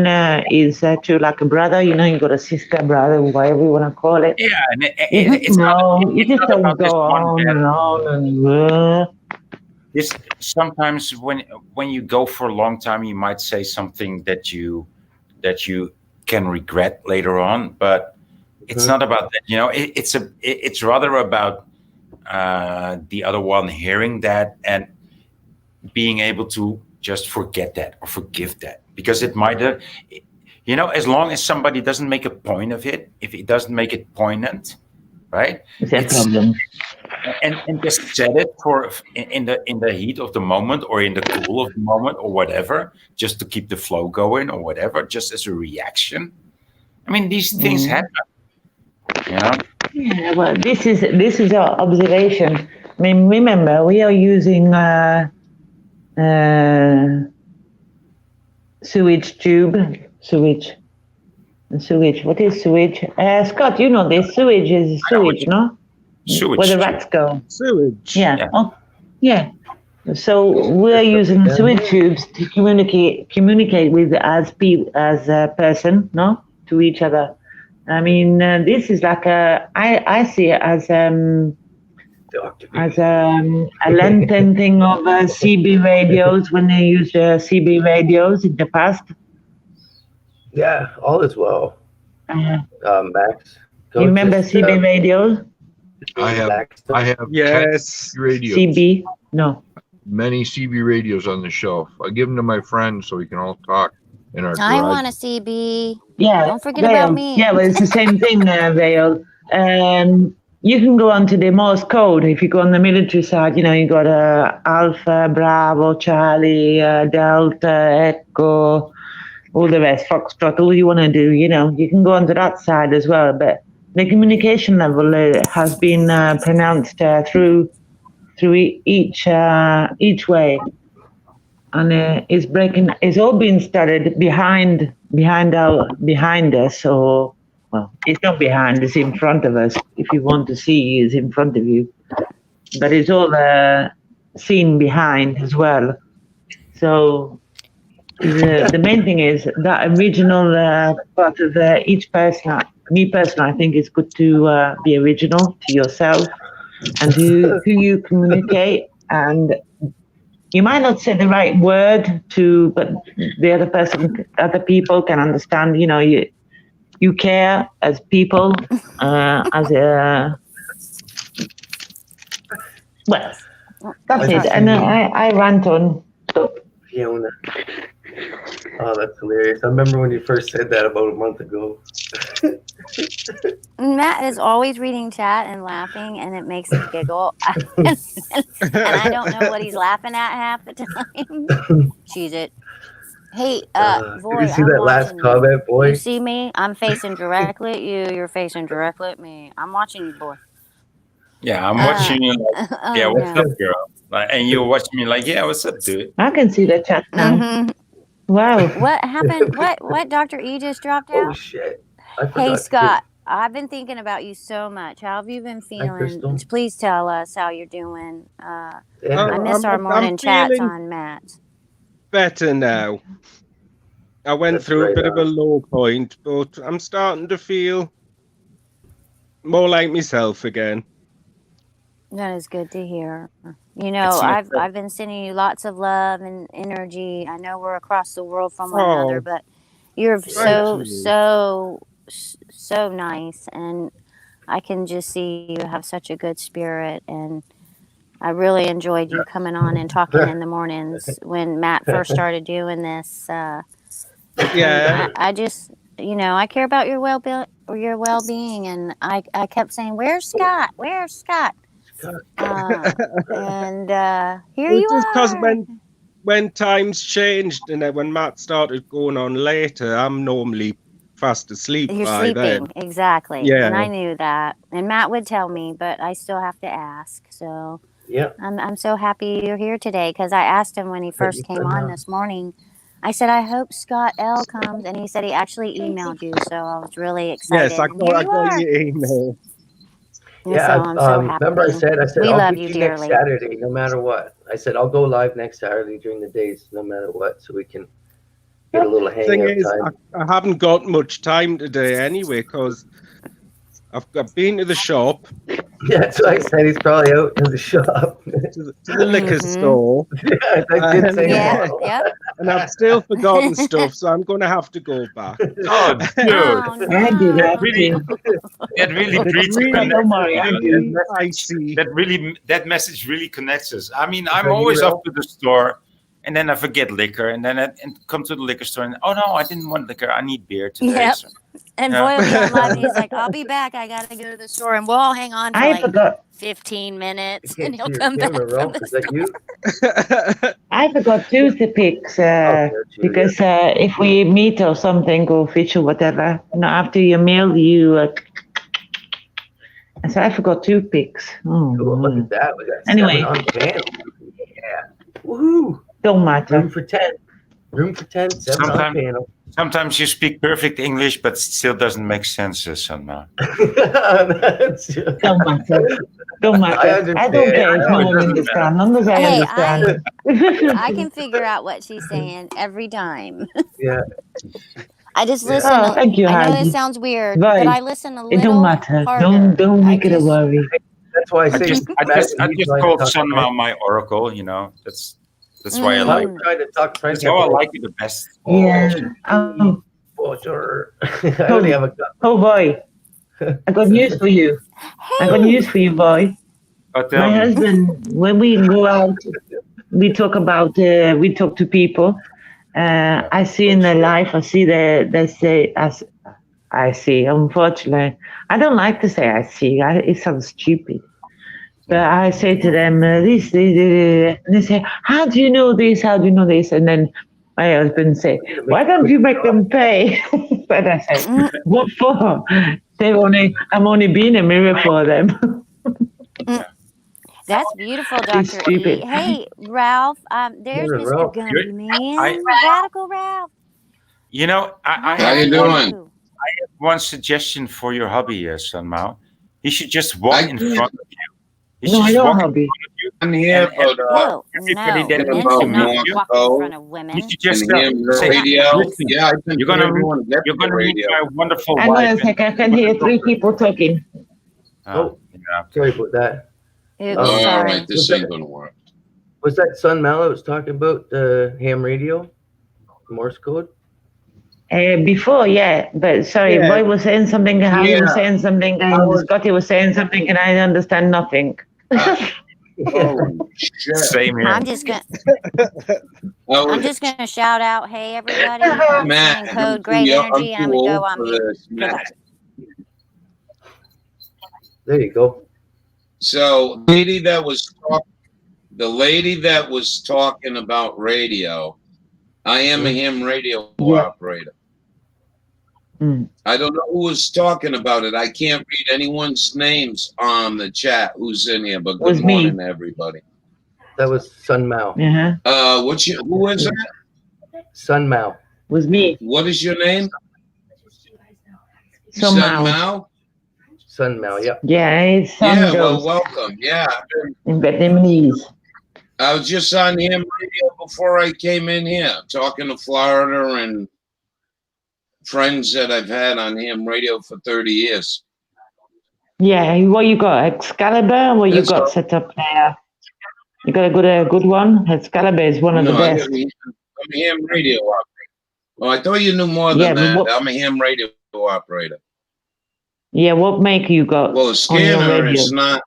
is to like a brother, you got a sister, brother, whatever you wanna call it. Yeah, and You just it's not. know, you It's just not don't about this go one on bad. and on This sometimes when you go for a long time, you might say something that you can regret later on, but it's not about that. It's rather about the other one hearing that and being able to just forget that or forgive that, because it might as long as somebody doesn't make a point of it, if it doesn't make it poignant, right? it's a It's problem. and just set it for in the heat of the moment, or in the cool of the moment, or whatever, just to keep the flow going, or whatever, just as a reaction. I mean, these things happen, you know. Yeah, well, this is our observation. I mean, remember we are using sewage tube, sewage. What is sewage? Scott, you know this. Sewage is I know what sewage, no? Sewage Where the tube. rats go. Sewage. Yeah. Yeah. Oh, yeah. So we're using sewage tubes to communicate with as a person, no, to each other. I mean, this is like I see it as a lengthened thing of CB radios when they used CB radios in the past. yeah, all is well. Max, You remember CB radios? I have Max, I have Yes. 10 radios, CB? No. many CB radios on the shelf. I give them to my friends so we can all talk in our I garage. want a CB. Yeah. Don't forget about Vale. me. Yeah, but it's the same thing, Vale. You can go onto the Morse code. If you go on the military side, you got Alpha, Bravo, Charlie, Delta, Echo, all the rest, Foxtrot, all you want to do, you can go onto that side as well. But the communication level has been pronounced through each way, and it's all been started behind us, or well, it's not behind, it's in front of us. If you want to see, it's in front of you, but it's all seen behind as well. So the main thing is that original part of each person. Me personally, I think it's good to be original to yourself and who you communicate. And you might not say the right word but the other people can understand. You care as people, as a well. That's it. And I rant on. So, Fiona. Oh, that's hilarious. I remember when you first said that about a month ago. Matt is always reading chat and laughing, and it makes me giggle. And I don't know what he's laughing at half the time. Cheese it. Hey, Did boy, you see I'm that last watching you. comment, boy? You see me? I'm facing directly at you. You're facing directly at me. I'm watching you, boy. Yeah, I'm watching you like, Oh, yeah, what's no. up, girl? And you're watching me like, yeah, what's up, dude? I can see the chat now. Mhm. Wow. What happened? What Dr. E just dropped Oh out? shit! I forgot. Hey, to Scott, I've been thinking about you so much. How have you been feeling? Crystal. Please tell us how you're doing. Yeah. I miss our I'm morning chats feeling on Matt. better now. I went That's through a right bit of a on. low point, but I'm starting to feel more like myself again. That is good to hear. You It know, seems I've that I've been sending you lots of love and energy. I know we're across the world from one another, Oh, but you're thank so you. so nice, and I can just see you have such a good spirit. And I really enjoyed you coming on and talking in the mornings when Matt first started doing this. Yeah, And I just, I care about your well-being, and I kept saying, "Where's Scott? Where's Scott?" Scott. And here well, you just because are. when times changed and then when Matt started going on later, I'm normally fast asleep You're by then. sleeping, exactly, Yeah, and I knew that. And Matt would tell me, but I still have to ask. So Yeah. I'm so happy you're here today, because I asked him when he But first you came couldn't, on this morning. I said, I hope Scott L comes, and he said he actually emailed you. So I was really yes, excited, and here I you got are. your email. And so Yeah. I'm so Remember I happy. said We I'll love beat you you next dearly. Saturday, no matter what. I said I'll go live next Saturday during the days, no matter what, so we can get a little Thing hangout is, time. I haven't got much time today anyway because I've been to the shop, Yeah, that's what I said. He's probably out in the shop. to the liquor Mm-hmm. store, Yeah, I did say and, Yeah. model. Yep. and I've still forgotten stuff, so I'm going to have to go back. oh, dude, Oh I did that that no. really too. that really But breeds a But connection. don't worry, I do. really icy. That message really connects us. I mean, Is I'm that you, always off Ralph? to the store, and then I forget liquor, and then I come to the liquor store, and oh no, I didn't want liquor. I need beer today. Yep. So, And yeah. Boy will be on live, and he's like, "I'll be back. I gotta go to the store," and we'll all hang on for I like forgot 15 I minutes, can't and see he'll your come back camera, from Ralph. the Is that store. you? I forgot toothpicks Oh, that's you. because if we meet or something, go fish or whatever, after your meal, you. So I forgot toothpicks. Oh, Cool. Look at that. We got Anyway. 7 on panel. Yeah. Woohoo. don't matter. Room for 10. Room for 10. 7 on Sometimes, panel. sometimes you speak perfect English, but it still doesn't make sense somehow. That's Don't matter. Don't matter. I don't understand. care if No, no it one doesn't understands. As long as I Hey, understand. I can figure out what she's saying every time. Yeah. I just Yeah. listen. Oh, thank you, I know this Heidi. sounds weird, but Right. I listen a It don't little matter. harder. Don't I make it a just worry. That's why I I say just imagine you trying to called talk French. Sunma my oracle. That's why I If I like. was trying to talk French, That's how I I'd be like you the best. Yeah. bonjour. I only have a cup. Oh boy, I got news for you. I got hey. news for you, boy. But tell My me, husband, when we go out, we talk to people. I see in their life, I see they say, as I see, unfortunately. I don't like to say I see, it sounds stupid. But I say to them, this, and they say, how do you know this? How do you know this? And then my husband say, why don't you make them pay? But I say, what for? I'm only being a mirror for them. That's beautiful, It's Dr. E. stupid. Hey, Ralph. There's Morning, Mr. Ralph. Gumby Good. Man, Radical Ralph. I How have you one, doing? one suggestion for your hobby, Sunmao. He should just walk I in can't. front of you. He No, should I just don't, walk in hubby. front of you, I'm here and for Ew, everybody no. that the Men meets should you, not about walk in front Moscow of you women. should just and him say, radio. listen, Yeah, I think you're gonna everyone gets you're the gonna meet radio. my wonderful Hang on wife. a sec, I can hear 3 people talking. Oh, yeah. sorry about that. Oops, Um, All sorry. right, this ain't gonna work. Was that Sun Mallow was talking about the ham radio? Morse code? Before, yeah, but sorry, Yeah, Boy was saying something, Harry Yeah, was saying something, I and was. Scotty was saying something, and I understand nothing. Holy shit! Same here. I'm just gonna shout out, hey everybody, I'm Matt, sending code Great I'm Energy, and I'm too gonna go old on for mute. this, Matt. There you go. So, the lady that was talking about radio, I am a ham radio operator. Mm. I don't know who was talking about it. I can't read anyone's names on the chat who's in here, but Was good me. morning, everybody. That was Sun Mao. Uh-huh. Who is that? Sun Mao. Was me. What is your name? Sun Sun Mao. Mao? Sun Mao, yeah. Yeah, it's sun Yeah, well, goes welcome. Yeah, in Vietnamese. I was just on ham radio before I came in here, talking to Florida and friends that I've had on ham radio for 30 years. Yeah, what you got? Excalibur? What you That's got all. set up there? You got a good one? Excalibur is one of the No, best. I'm a ham radio operator. Oh, I thought you knew more Yeah, than but that. what, I'm a ham radio operator. yeah, what make you got Well, a on your scanner radio? is not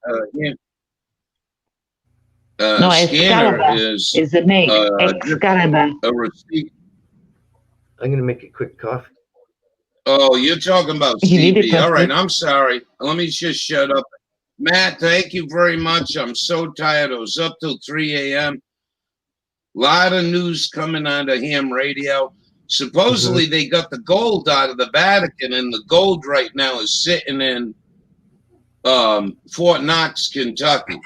No, scanner Excalibur is is the make. just Excalibur. a receipt. I'm gonna make a quick coffee. Oh, you're talking about You need a CB. All right, coffee. I'm sorry. Let me just shut up. Matt, thank you very much. I'm so tired. I was up till 3 a.m. Lot of news coming out of ham radio. Supposedly they got the gold out of the Vatican, and the gold right now is sitting in Fort Knox, Kentucky.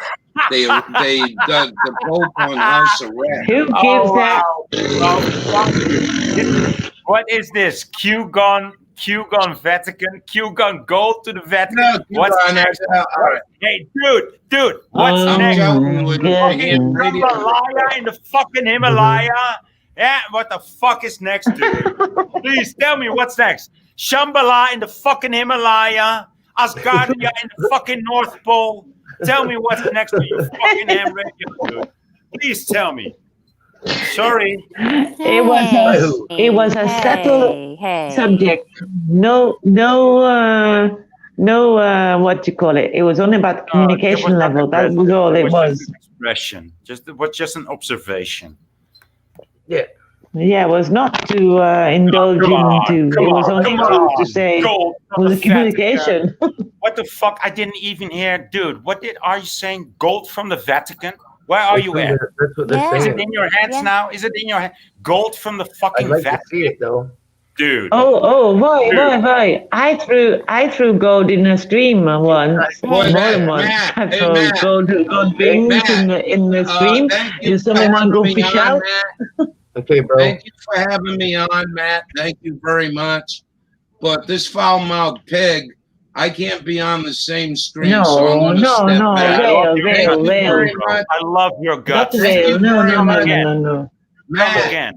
They got the Pope on house arrest. Who gives Oh, that? wow. What is this? Q-Gun Vatican? Q-Gun gold to the Vatican? No, What's Q-Gun, next? all right. Hey, dude, what's Oh, next? telling you, my Fucking goodness. radio. Himalaya in the fucking Himalaya? Yeah, what the fuck is next, dude? Please tell me what's next. Shambhala in the fucking Himalaya. Asgardia in the fucking North Pole. Tell me what's next to you fucking ham radio, dude. Please tell me. Sorry. It was a subtle Hey. subject. No, what you call it? It was only about It communication was not level. That aggressive. was all it Just was. an expression. It was just an observation. Yeah. Yeah, it was not to indulge Come on, into. come It was on, only come on. to say it Gold from was the a communication. What the fuck? I didn't even hear, dude. Are you saying? Gold from the Vatican? Where are you at? That's what they're Yeah. Is saying. it in your hands Yeah. now? Is it in your hand? Gold from the fucking I'd like to Vatican, see it though. dude. Right. I threw gold in a stream once. Boy, More Matt, than once. Matt, I hey, threw Matt. gold rings Matt, in the stream. thank you Did for someone having go me fish on, out? Matt. Okay, bro. Thank you for having me on, Matt. Thank you very much. But this foul-mouthed pig, I can't be on the same stream, so I'm going to step back. Rail. Very much. I love your Not guts. rail. No. Come again. No. Come Matt, again.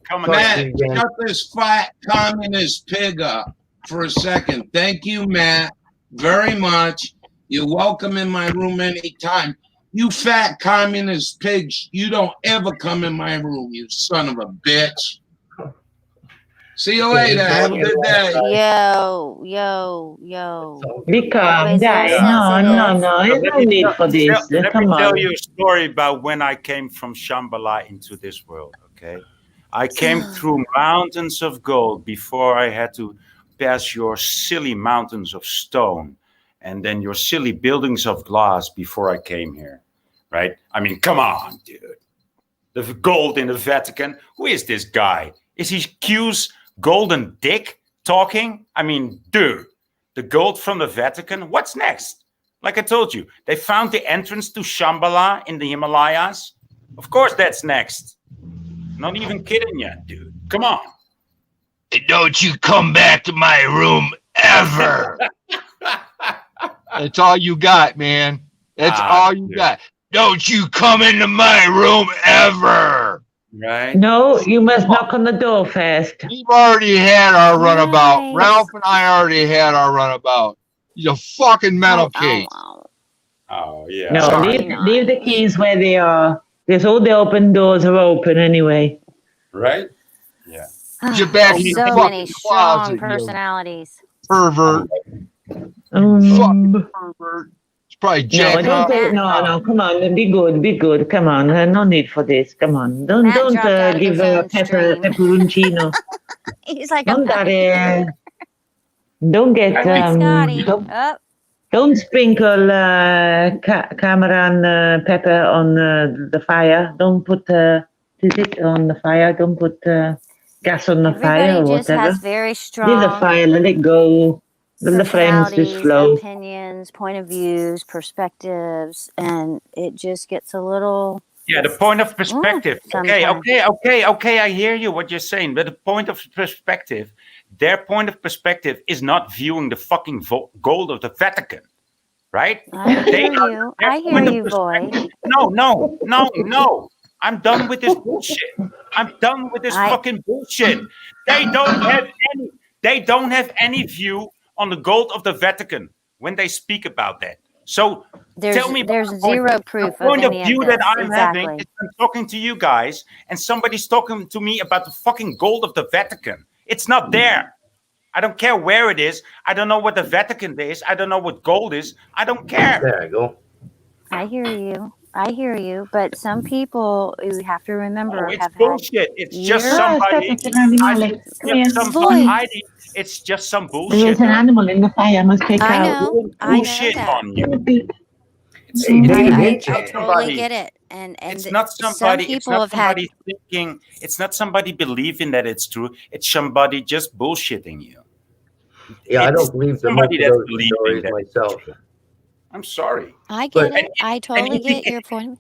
Come Talk again. to Matt, you again. shut this fat communist pig up for a second. Thank you, Matt, very much. You're welcome in my room anytime. You fat communist pigs, you don't ever come in my room, you son of a bitch. See you later. Have a good day. Yo. Be calm, Always guys. very No. sensitive. There's no need for this. Let Come me tell on. you a story about when I came from Shambhala into this world, okay? I came through mountains of gold before I had to pass your silly mountains of stone and then your silly buildings of glass before I came here, right? I mean, come on, dude. The gold in the Vatican. Who is this guy? Is he Q's golden dick talking? I mean, dude, the gold from the Vatican. What's next? Like I told you, they found the entrance to Shambhala in the Himalayas. Of course, that's next. Not even kidding you, dude. Come on. Don't you come back to my room ever. That's all you got, man. That's all you got. Don't you come into my room ever. Right? No, you must knock on the door first. We've already had our runabout. Nice. Ralph and I already had our runabout. He's a fucking metal case. Oh, yeah. No, Sorry. leave the keys where they are. Because all the open doors are open anyway. Right? Yeah. Get back in your So fucking many strong closet, you personalities. pervert. Fucking pervert. It's probably No, jacking off. no, come on, be good, come on, no need for this, come on, don't Matt dropped out of give his a own stream. pepperoncino. He's like, Don't get, Scotty. don't sprinkle Cameron pepper on the fire. Don't put it on the fire. Don't put gas on the fire Everybody or just whatever. has very Leave the strong fire, let it go. Let the flames just personalities, flow. opinions, point of views, perspectives, and it just gets a little Yeah, the point of perspective. Okay, sometimes. okay. I hear you what you're saying, but the point of perspective, their point of perspective is not viewing the fucking gold of the Vatican, right? I They hear are you. their I hear point of you, boy. perspective. No. I'm done with this bullshit. I'm done with this fucking bullshit. They don't have any view on the gold of the Vatican when they speak about that. So tell me about There's the point. zero proof The of point of any view of that this. I'm having Exactly. is I'm talking to you guys, and somebody's talking to me about the fucking gold of the Vatican. It's not there. I don't care where it is. I don't know what the Vatican is. I don't know what gold is. I don't care. There you go. I hear you. I hear you. But some people, you have to remember, Oh, it's have bullshit. had It's years. just somebody. It's an animal. Come here. Heidi, it's just some bullshit. There's an animal in the fire. I must take I out. know. I know Bullshit that. on you. I totally get it. And it's not some somebody. It's people not have had. somebody thinking. It's not somebody believing that it's true. It's somebody just bullshitting you. Yeah, I It's don't believe the somebody most of that's those believing stories that. myself. I'm sorry. I But- get it. I totally if get your point.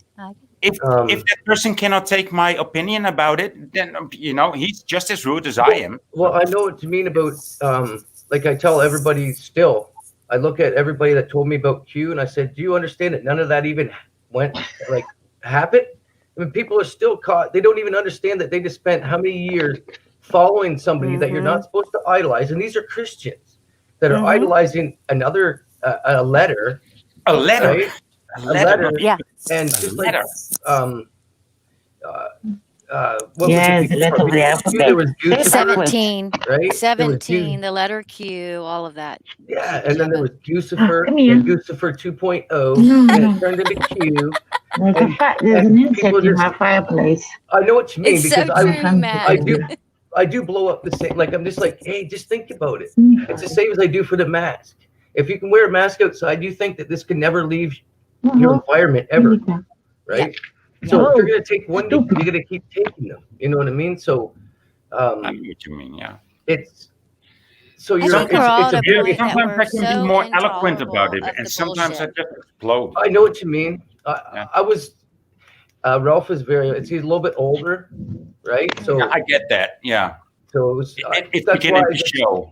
If that person cannot take my opinion about it, then he's just as rude as I am. Well, I know what you mean about like I tell everybody still. I look at everybody that told me about Q, and I said, "Do you understand that none of that even happened?" I mean, people are still caught. They don't even understand that they just spent how many years following somebody that you're not supposed to idolize, and these are Christians that are idolizing another a letter. A letter. Right? A letter. Yeah. And A just letter. what Yeah, was the it? letter of the There was alphabet. Guccifer, 17. right? 17, the letter Q, all of that. Yeah, and then there was Guccifer Come here. and Guccifer 2.0, No, and no. it turned into Q. There's an insect in my fireplace. I know what you mean It's because so I true, Matt. I do blow up the same. Like I'm just like, hey, just think about it. It's the same as I do for the mask. If you can wear a mask outside, you think that this can never leave your environment ever, right? So if you're gonna take one, you're gonna keep taking them. You know what I mean? So I know what you mean. Yeah. it's so I you're. think we're all at a point that Sometimes we're I can be so more eloquent about intolerable it, of and the sometimes I bullshit. just explode. I know what you mean. I was. Ralph is he's a little bit older, right? So I get that. Yeah. So it was. It's that's beginning why to show.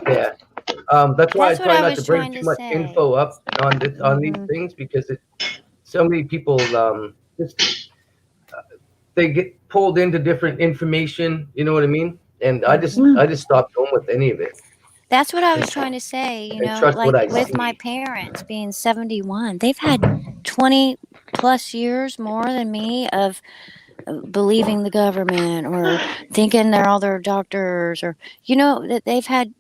Yeah. That's why That's I what try I not was to bring trying too to much say. info up on these things because so many people just they get pulled into different information. You know what I mean? And I just stopped going with any of it. That's what I was trying to say. You And know, trust what I like with see. my parents being 71, they've had 20 plus years more than me of believing the government or thinking they're all their doctors, or that they've had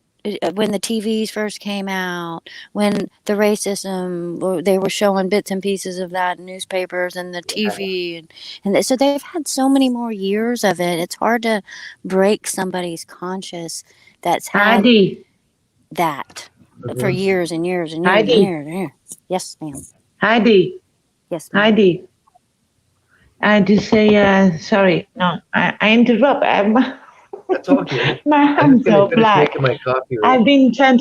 when the TVs first came out, when the racism, they were showing bits and pieces of that in newspapers and the TV, and so they've had so many more years of it. It's hard to break somebody's conscience that's had that for years and years and years and years and years. Yes, ma'am. Heidi. Yes, ma'am. Heidi. I just say sorry. No, I interrupt. That's all good. My hands so black. My coffee, I've been trying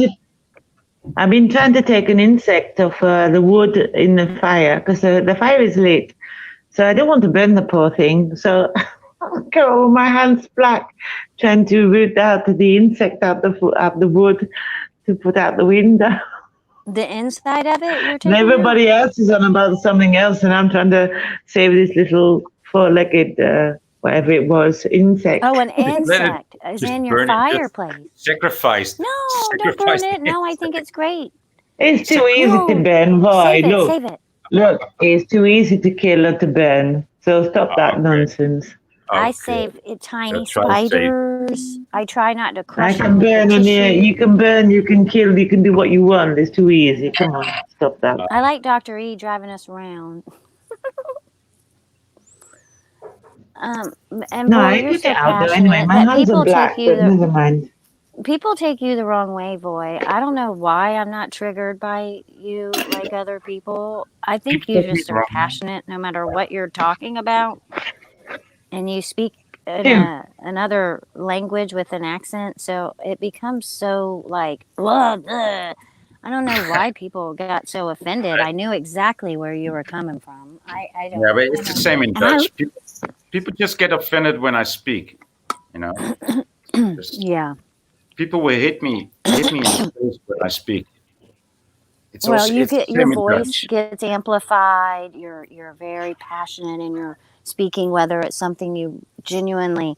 to take an insect off the wood in the fire because the fire is lit. So I don't want to burn the poor thing. So go my hands black trying to root out the insect out the wood to put out the window. The inside of it, you're And taking everybody else is on about something else, and I'm trying to save this little four-legged, whatever it was, insect. Oh, an insect is in your fireplace. Sacrifice. No, don't burn it. No, I think it's great. It's too easy to burn. Why? Save it, Look, save it. look, it's too easy to kill or to burn. So stop that nonsense. I save tiny spiders. I try not to I crush can them with burn, the and tissue. you can burn, you can kill, you can do what you want. It's too easy. Come on, stop that. I like Dr. E driving us around. And No, boy, I you're put so it out there passionate anyway. My that hands are people black, take you but never mind. People take you the wrong way, boy. I don't know why I'm not triggered by you like other people. I think you just are passionate no matter what you're talking about. And you speak another language with an accent, so it becomes so like blah, blah. I don't know why people got so offended. I knew exactly where you were coming from. I don't. Yeah, but it's the same in And I, Dutch. People just get offended when I speak. You know, Just- yeah. people will hit me in the face when I speak. It's Well, also you it's the get your same in voice Dutch. gets amplified. You're very passionate in your speaking, whether it's something you genuinely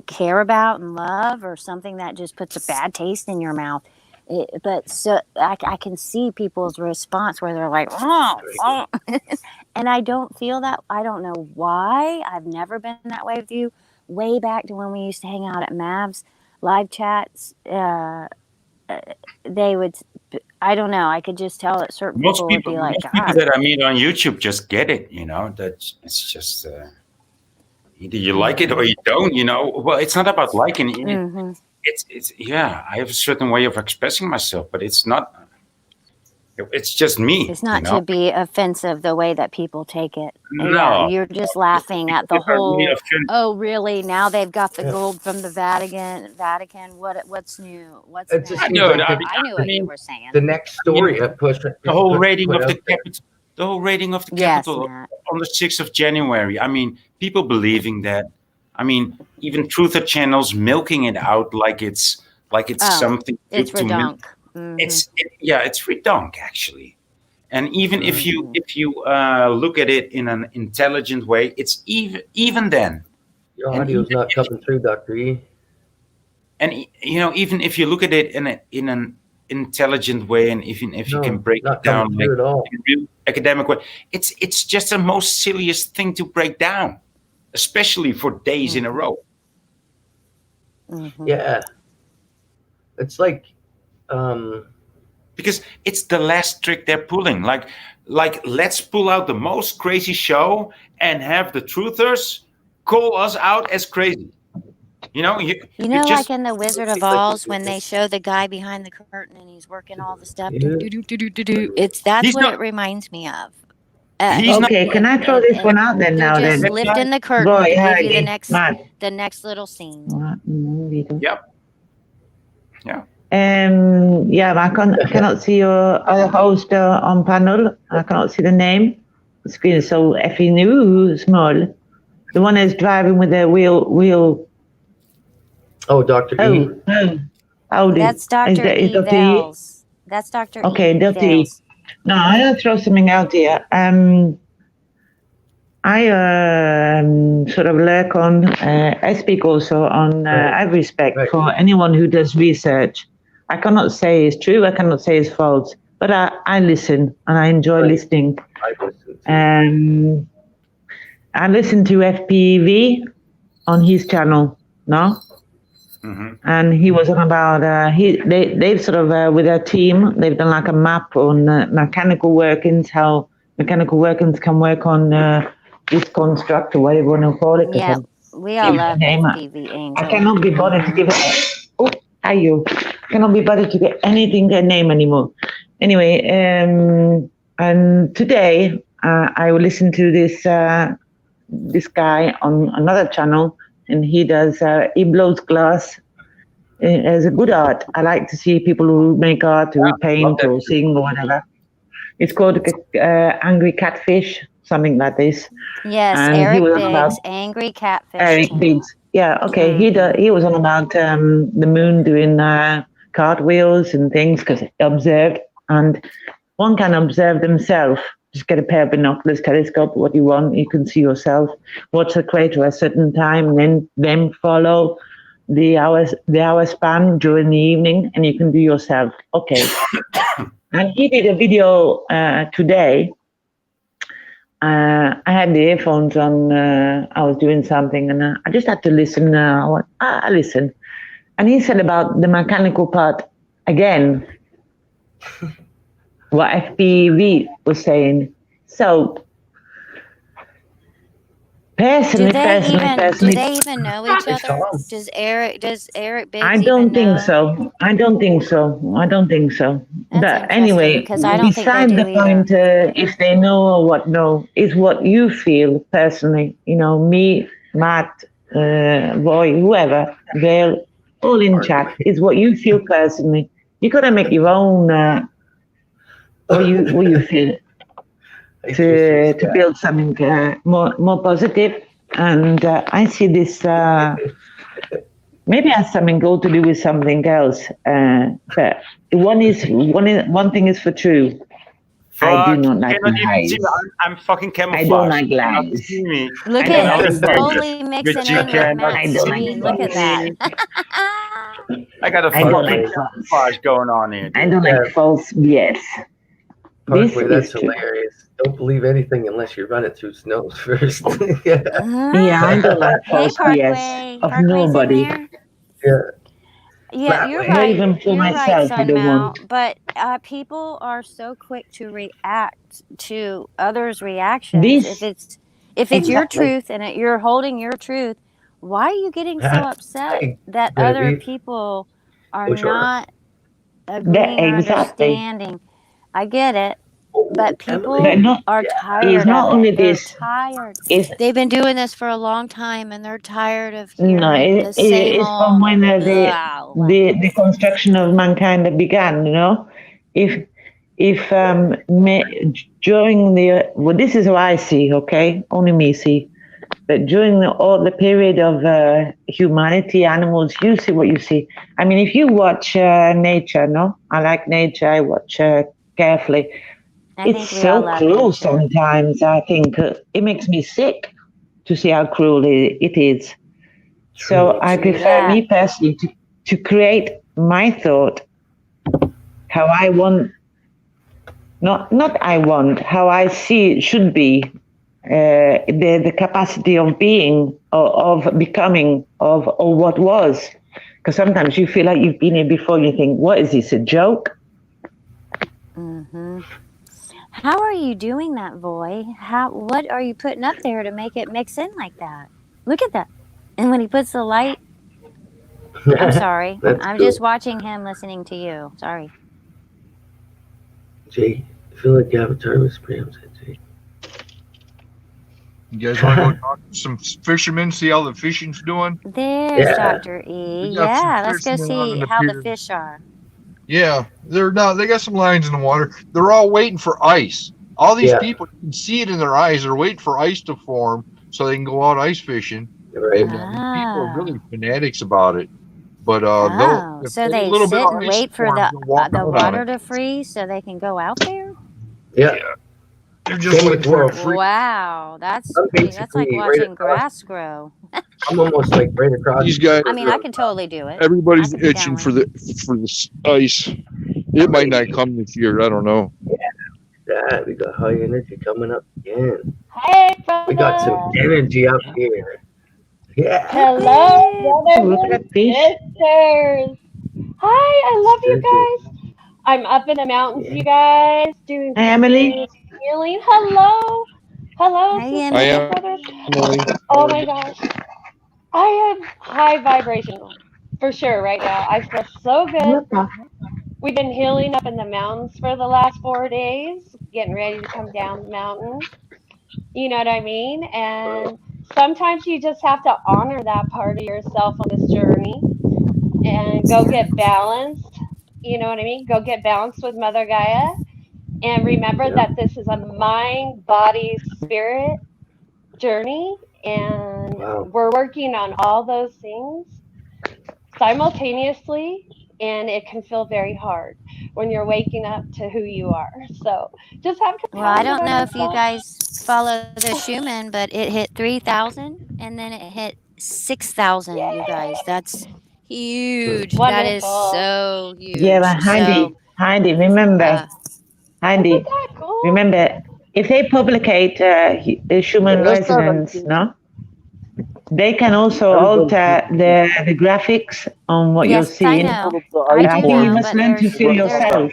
care about and love, or something that just puts a bad taste in your mouth. But so I can see people's response where they're like, oh, oh. And I don't feel that. I don't know why. I've never been that way with you. Way back to when we used to hang out at Mavs live chats, they would. I don't know. I could just tell that certain people would be like, Most people God. that I meet on YouTube just get it. You know, that it's just either you like it or you don't. You know, well, it's not about liking it. Mm-hmm. It's yeah. I have a certain way of expressing myself, but it's not. It's just me. It's not You know. to be offensive the way that people take it. Yeah, No, you're just laughing at the people are really whole. offended. Oh, really? Now they've got the Yeah. gold from the Vatican. What's new? What's It just next? seems know, like I knew what you were saying. the next story I push. The whole rating of the capital. The whole rating of the Yes, capital Matt. on the 6th of January. I mean, people believing that. I mean, even truther channels milking it out like it's Oh, something it's to milk. redonk. Mm-hmm. It's redonk actually. And even if you look at it in an intelligent way, it's even then. Your And audio's even not if coming through, Dr. E. and you know, even if you look at it in an intelligent way, and even if you can break it not coming down like through at all. in a real academic way, it's just the most silliest thing to break down, especially for days in a row. Mm-hmm. Yeah. It's like, because it's the last trick they're pulling. Like let's pull out the most crazy show and have the truthers call us out as crazy. You know, You know, like in the Wizard of Oz, when they show the guy behind the curtain and he's working all the stuff. Yeah. That's He's what not- it reminds me of. He's not- Okay, can I throw this one out then They're now just then? lifting the curtain Go to ahead, give you the Matt. next little scene. Yep. Yeah. Yeah, I cannot see your other host on panel. I cannot see the name. The screen is so effing new, small. The one that's driving with the wheel. oh, Dr. E. Howdy. That's Dr. Is E. Dr. E? Vales. That's Dr. Okay, E. Dr. E. Vales. No, I'll throw something out here. I sort of lurk on, I speak also on, I have respect for anyone who does research. I cannot say it's true, I cannot say it's false, but I listen and I enjoy listening. I listen to FPV on his channel, no? Mm-hmm. And he was on about, they've sort of, with their team, they've done like a map on mechanical workings, how mechanical workings can work on this construct or whatever you want to call it. Yeah, we all love FPV Angel. I cannot be bothered to give it. Oh, are you? Cannot be bothered to get anything a name anymore. Anyway, and today I will listen to this guy on another channel, and he blows glass as a good art. I like to see people who make art, who paint or sing or whatever. It's called Angry Catfish, something like this. Yes, and Eric he was Biggs, about Angry Catfish. Eric Biggs. Yeah, okay. He was on about the moon doing cartwheels and things because he observed, and one can observe themselves. Just get a pair of binoculars, telescope, what you want. You can see yourself. Watch the crater at a certain time, and then follow the hour span during the evening, and you can do yourself. Okay. And he did a video today. I had the earphones on. I was doing something, and I just had to listen. I went, I listen. And he said about the mechanical part again, what FPV was saying. So, personally, do they even know each other? Does Eric Biggs I don't think so. But anyway, beside the point, if they know or what, no, is what you feel personally. You know, me, Matt, boy, whoever, they're all in chat. It's what you feel personally. You gotta make your own what you feel to build something more positive. And I see this maybe has something go to do with something else. But one thing is for true. I do not like lies. I'm fucking camouflaged. I don't like You cannot lies. see me. Look I don't at like he's lies. totally mixing you in with cannot Matt's I don't like screen. Look at that. I got a I don't fucking like false. camouflage going on here. I don't like false BS. This Parkway, that's is true. hilarious. Don't believe anything unless you run it through Snows first. Yeah, I don't like Hey, false Parkway. BS of Parkway's in nobody. there. Yeah. Yeah, you're Not right. even for You're right, myself, I Sun don't Mal. want. But people are so quick to react to others' reactions. This If it's your exactly. truth and you're holding your truth, why are you getting so upset that other people are not agreeing or Exactly. understanding? I get it, but people But are it's tired not of only it. They're this. tired. It's They've been doing this for a long time, and they're tired of no. hearing the same It's from old. when the construction of mankind began. You know, if during the well, this is what I see. Okay, only me see. But during all the period of humanity, animals, you see what you see. I mean, if you watch nature, no, I like nature. I watch carefully. I It's think we so all love cruel nature. sometimes. I think it makes me sick to see how cruel it is. So I True prefer that. me personally to create my thought, how I want, not I want, how I see it should be, the capacity of being, of becoming, of or what was. Because sometimes you feel like you've been here before. You think, what is this, a joke? Mm-hmm. How are you doing that, Voy? What are you putting up there to make it mix in like that? Look at that. And when he puts the light, I'm sorry. I'm just watching him listening to you. Sorry. Jay, I feel like Avatar was Bram's head, Jay. You guys want to go talk to some fishermen, see how the fishing's doing? There's Dr. E. We got some Yeah, let's go fishermen on see the how the pier. fish are. Yeah, they got some lines in the water. They're all waiting for ice. All these people, you can see it in their eyes. They're waiting for ice to form so they can go out ice fishing. Right. And people are really fanatics about it. But So they sit and wait for the water to freeze so they can go out there? Yeah. They're just waiting for it to freeze. Wow, that's like watching grass grow. I'm almost like right across. These guys. I mean, I can totally do it. Everybody's itching for the ice. It might not come this year. I don't know. Yeah, we got high energy coming up again. Hey, brother. We got some energy up here. Yeah. Hello, brothers and sisters. Hi, I love you guys. I'm up in the mountains, you guys, doing Emily. healing. Hello. Hello, Hi, sisters and brothers. Oh my gosh. I am high vibrational for sure right now. I feel so good. We've been healing up in the mountains for the last 4 days, getting ready to come down the mountain. You know what I mean? And sometimes you just have to honor that part of yourself on this journey and go get balanced. You know what I mean? Go get balanced with Mother Gaia. And remember that this is a mind, body, spirit journey. And we're working on all those things simultaneously. And it can feel very hard when you're waking up to who you are. So just have compassion. Well, I don't know if you guys follow the Schumann, but it hit 3,000 and then it hit 6,000, you guys. That's huge. Wonderful. That is so huge. Yeah, but Heidi, remember, Heidi, remember, if they publicate Schumann resonance, no, they can also alter the graphics on what you're seeing. I know. I think you must learn to feel yourself.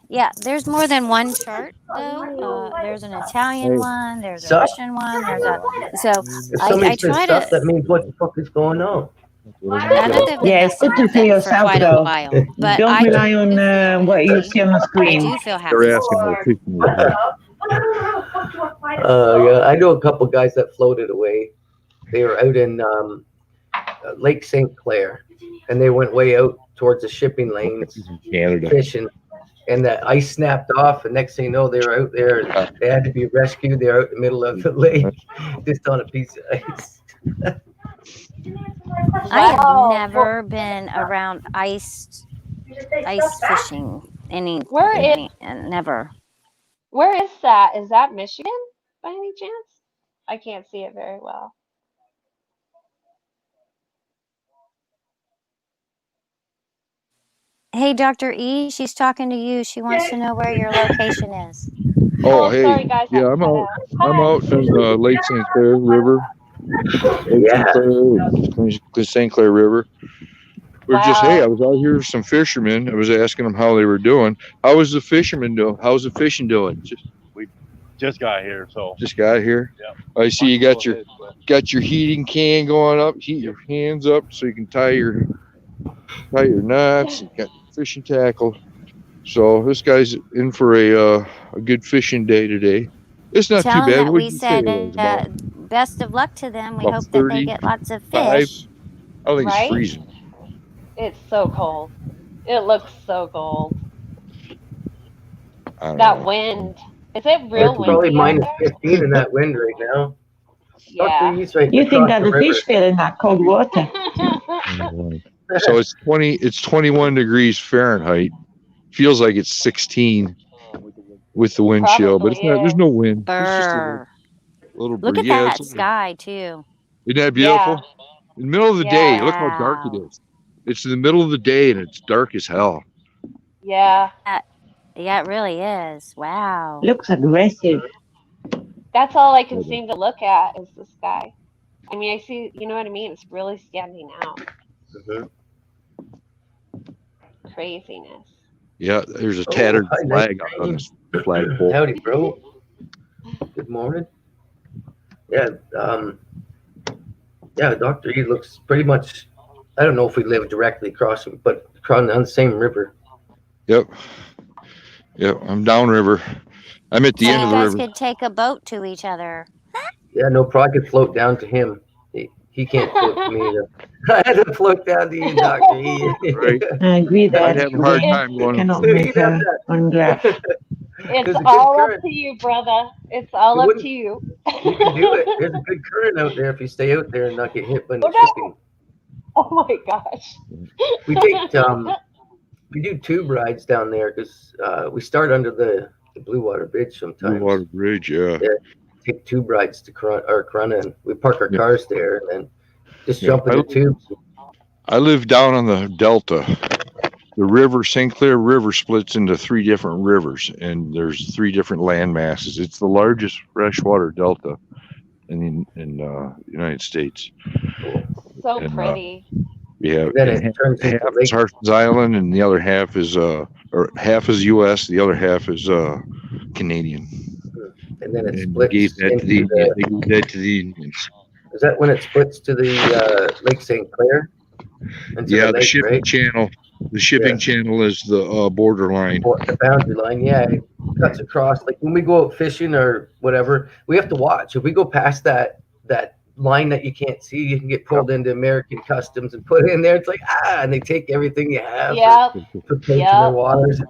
Yeah, there's more than one chart though. There's an Italian one, there's a Russian one, there's a If somebody says stuff, that means what the fuck is going on? Yeah, it's good to feel yourself though. Don't rely on what you see on the screen. I do feel happy. They're asking yeah, I know a couple guys that floated away. They were out in Lake St. Clair, and they went way out towards the shipping lanes Canada. fishing, and the ice snapped off. And next thing you know, they were out there. They had to be rescued. They were out in the middle of the lake, just on a piece of ice. I have Wow. never been around ice fishing. Never. Where is that? Is that Michigan by any chance? I can't see it very well. Hey, Dr. E, she's talking to you. She wants to know where your location is. Oh, hey, sorry, guys. yeah, I'm out. I'm out in Lake St. Clair River. Lake St. Clair River. We're just, hey, I was out here with some fishermen. I was asking them how they were doing. How was the fishermen doing? How's the fishing doing? We just got here, so. Just got here. Yeah. I see you got your heating can going up. Heat your hands up so you can tie your knots. And got your fishing tackle. So this guy's in for a good fishing day today. It's not Tell too bad. that we said best of luck to them. We hope that they get lots of fish. I think it's freezing. It's so cold. It looks so cold. That wind. Is it real It's probably windy? minus 15 in that wind right now. Yeah. You think that the fish feel in that cold water? So it's 21 degrees Fahrenheit. Feels like it's 16 with the wind chill, but it's not. There's no wind. It's just a little Look breeze. at that sky too. Isn't that beautiful? In the middle of the day, look how dark it is. It's in the middle of the day and it's dark as hell. Yeah. Yeah, it really is. Wow. Looks aggressive. That's all I can seem to look at is the sky. I mean, I see, you know what I mean? It's really standing out. Craziness. Yeah, there's a tattered flag on this flagpole. Howdy, bro. Good morning. Yeah, Dr. E looks pretty much, I don't know if we live directly across him, but on the same river. Yep, I'm downriver. I'm at the end of the river. You guys could take a boat to each other. Yeah, no problem. I could float down to him. He can't float to me either. I had to float down to you, Dr. E. Right. I agree that I'd have a hard time going. Cannot make one graph. It's all up to you, brother. It's all up to you. You can do it. There's a good current out there if you stay out there and not get hit by the shipping. Oh my gosh. We take we do tube rides down there because we start under the Blue Water Bridge sometimes. Blue Water Bridge, yeah. Take tube rides to Corunna, and we park our cars there and then just jump in the tubes. I live down on the Delta. The river, St. Clair River, splits into 3 different rivers, and there's 3 different land masses. It's the largest freshwater delta in the United States. So pretty. Yeah, Then it turns into half is Harson's Island, and the other half is half is U.S., the other half is Canadian. And then it And splits. they gave that to the Indians. Is that when it splits to the Lake St. Clair? Yeah, the shipping channel. The shipping channel is the borderline. The boundary line, yeah. It cuts across. Like when we go out fishing or whatever, we have to watch. If we go past that line that you can't see, you can get pulled into American customs and put in there. It's like, and they take everything you have. For taking the waters.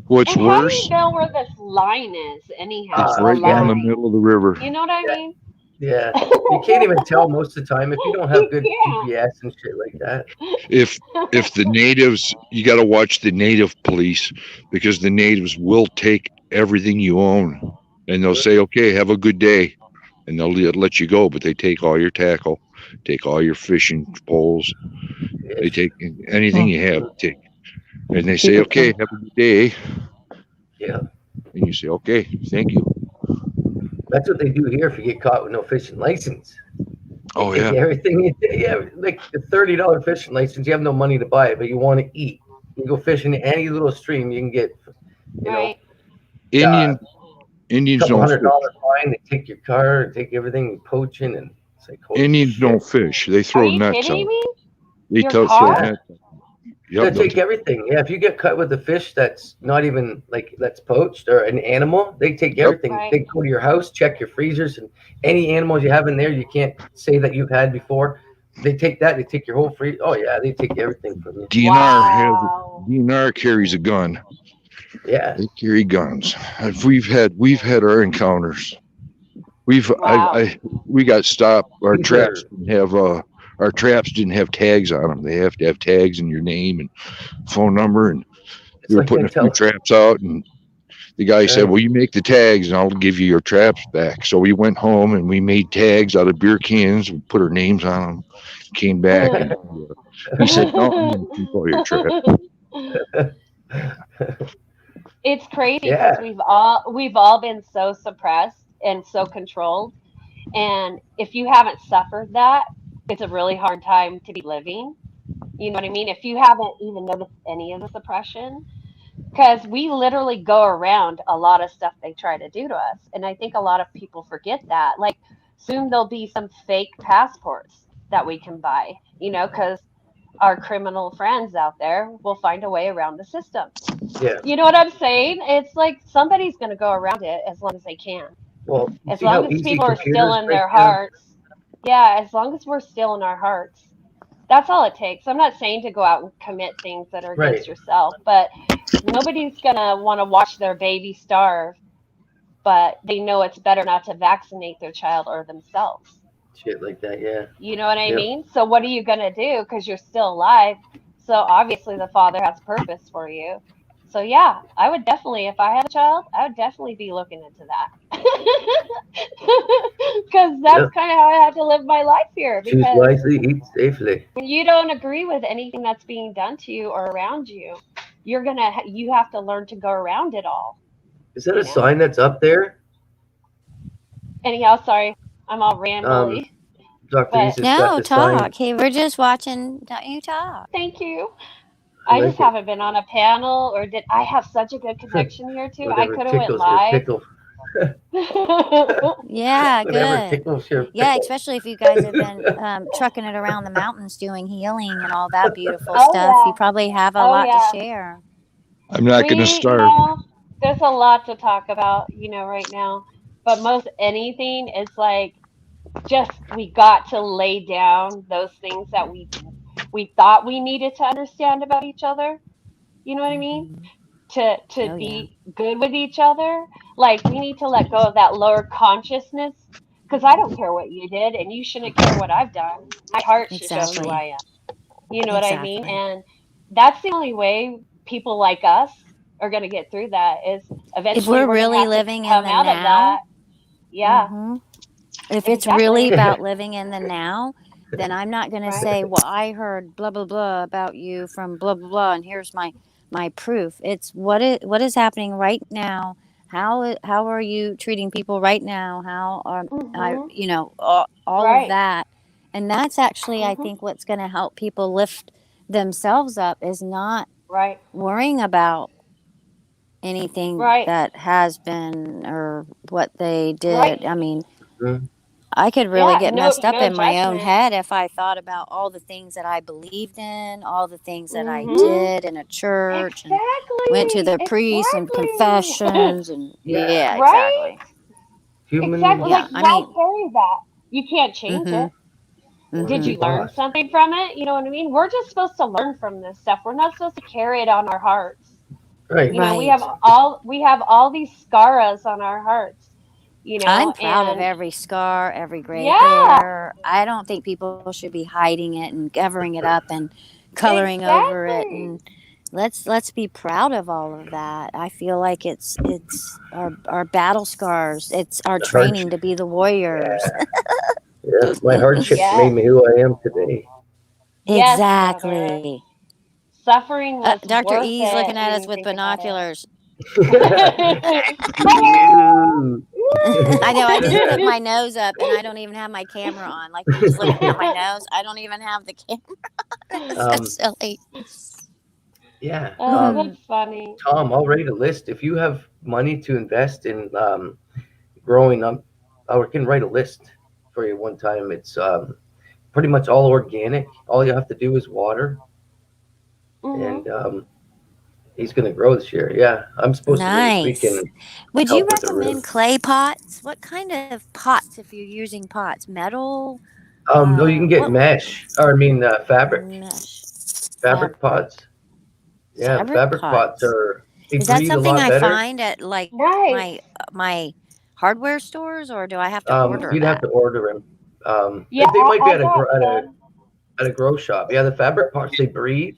What's worse? How do you know where this line is, anyhow? It's right down the middle of the river. You know what I mean? Yeah, you can't even tell most of the time if you don't have good GPS and shit like that. If the natives, you got to watch the native police, because the natives will take everything you own, and they'll say, "Okay, have a good day," and they'll let you go. But they take all your tackle, take all your fishing poles, they take anything you have. Take, and they say, "Okay, have a good day." Yeah. And you say, "Okay, thank you." That's what they do here if you get caught with no fishing license. Oh, yeah. Everything, like the $30 fishing license, you have no money to buy it, but you want to eat. You go fishing in any little stream, you can get, Indians don't $100 fine. They take your car and take everything and poaching, and it's like Indians don't fish. They throw nets out. Me? They throw nets. They'll take everything. Yeah, if you get cut with a fish that's not even like that's poached or an animal, they take everything. Right. They go to your house, check your freezers, and any animals you have in there you can't say that you've had before. They take that. They take your whole free. Oh yeah, they take everything from you. DNR carries a gun. Yeah, They carry guns. We've had our encounters. We got stopped. Our traps didn't have tags on them. They have to have tags and your name and phone number. And we were like putting a few intel. traps out, and the guy said, "Well, you make the tags, and I'll give you your traps back." So we went home and we made tags out of beer cans. We put our names on them. Came back, and he said, "No, I'm going to keep all your traps." It's crazy Yeah. because we've all been so suppressed and so controlled, and if you haven't suffered that, it's a really hard time to be living. You know what I mean? If you haven't even noticed any of the suppression, because we literally go around a lot of stuff they try to do to us, and I think a lot of people forget that. Like soon there'll be some fake passports that we can buy, because our criminal friends out there will find a way around the system. Yeah. You know what I'm saying? It's like somebody's going to go around it as long as they can. Well, you As see how long as easy people are still computers in break their down. hearts. Yeah, as long as we're still in our hearts. That's all it takes. I'm not saying to go out and commit things that are Right. against yourself, but nobody's going to want to watch their baby starve, but they know it's better not to vaccinate their child or themselves. Shit like that. Yeah. You know what I Yep. mean? So what are you going to do? Because you're still alive. So obviously the Father has purpose for you. So yeah, I would definitely, if I had a child, I would definitely be looking into that. Because that's Yep. kind of how I had to live my life here. Choose Because wisely, eat safely. when you don't agree with anything that's being done to you or around you, you have to learn to go around it all. Is that a sign that's up there? Anyhow, sorry, I'm all rambly. Dr. But East has got No, the sign. talk. Hey, we're just watching you talk. thank you. I I like just it. haven't been on a panel, or did I have such a good connection here too? I Whatever could have went tickles your live. pickle. Yeah, Whatever good. tickles your pickle. Yeah, especially if you guys have been trucking it around the mountains doing healing and all that beautiful Oh stuff. yeah. You probably have a Oh lot to yeah. share. I'm not going to start. There's a lot to talk about, right now. But most anything is like just we got to lay down those things that we thought we needed to understand about each other. You know what I mean? To Oh, yeah. be good with each other. Like we need to let go of that lower consciousness. Because I don't care what you did, and you shouldn't care what I've done. My heart should show who Exactly. I am. You know what I mean? Exactly. And that's the only way people like us are going to get through that is eventually If we're we're going to really have to living in come the out of now, that. Yeah, if it's really exactly. about living in the now, then I'm not going to Right. say, well, I heard blah, blah, blah about you from blah, blah, blah, and here's my proof. It's what is happening right now. How are you treating people right now? How are all of Right. that. And that's actually, I Mhm. think, what's going to help people lift themselves up is not Right. worrying about anything Right. that has been or what they did. Right. I mean, Mhm. I could really Yeah. get No. messed up No in my own judgment. head if I thought about all the things that I believed in, all the things that I Mhm. did in a church, and went to Exactly. the priest and Exactly. confessions, and yeah, Right. exactly. Human. Exactly. Yeah, Like I why mean, carry that? You can't change it. Did you learn Boss. something from it? You know what I mean? We're just supposed to learn from this stuff. We're not supposed to carry it on our hearts. Right. We right. have all these scaras on our hearts. I'm proud of And every scar, every gray yeah, hair. I don't think people should be hiding it and covering it up and coloring over it. exactly. And let's be proud of all of that. I feel like it's our battle scars. It's our The hardship. training to be the warriors. Yeah. My hardships made Yes. me who I am today. Yes, brother. Exactly. Suffering was Dr. worth E's it looking at when us you with think about binoculars. it. You. I know. I just put my nose up, and I don't even have my camera on. Like you're just looking at my nose. I don't even have the camera. It's so silly. Yeah. Oh, that's funny. Tom, I'll write a list. If you have money to invest in growing up, I can write a list for you one time. It's pretty much all organic. All you have to do is water. and he's going to grow this year. Yeah, I'm supposed to go this weekend Nice. and Would you help with the room. recommend clay pots? What kind of pots if you're using pots? Metal? No, you can get What mesh, or I mean fabric, mesh? fabric pots. Yeah, the Fabric fabric pots pots. are they Is that breathe a something lot I better. find at like Nice. my hardware stores, or do I have to order You'd have that? to order them. Yeah, They might be I got some. at a grow shop. Yeah, the fabric pots they breathe,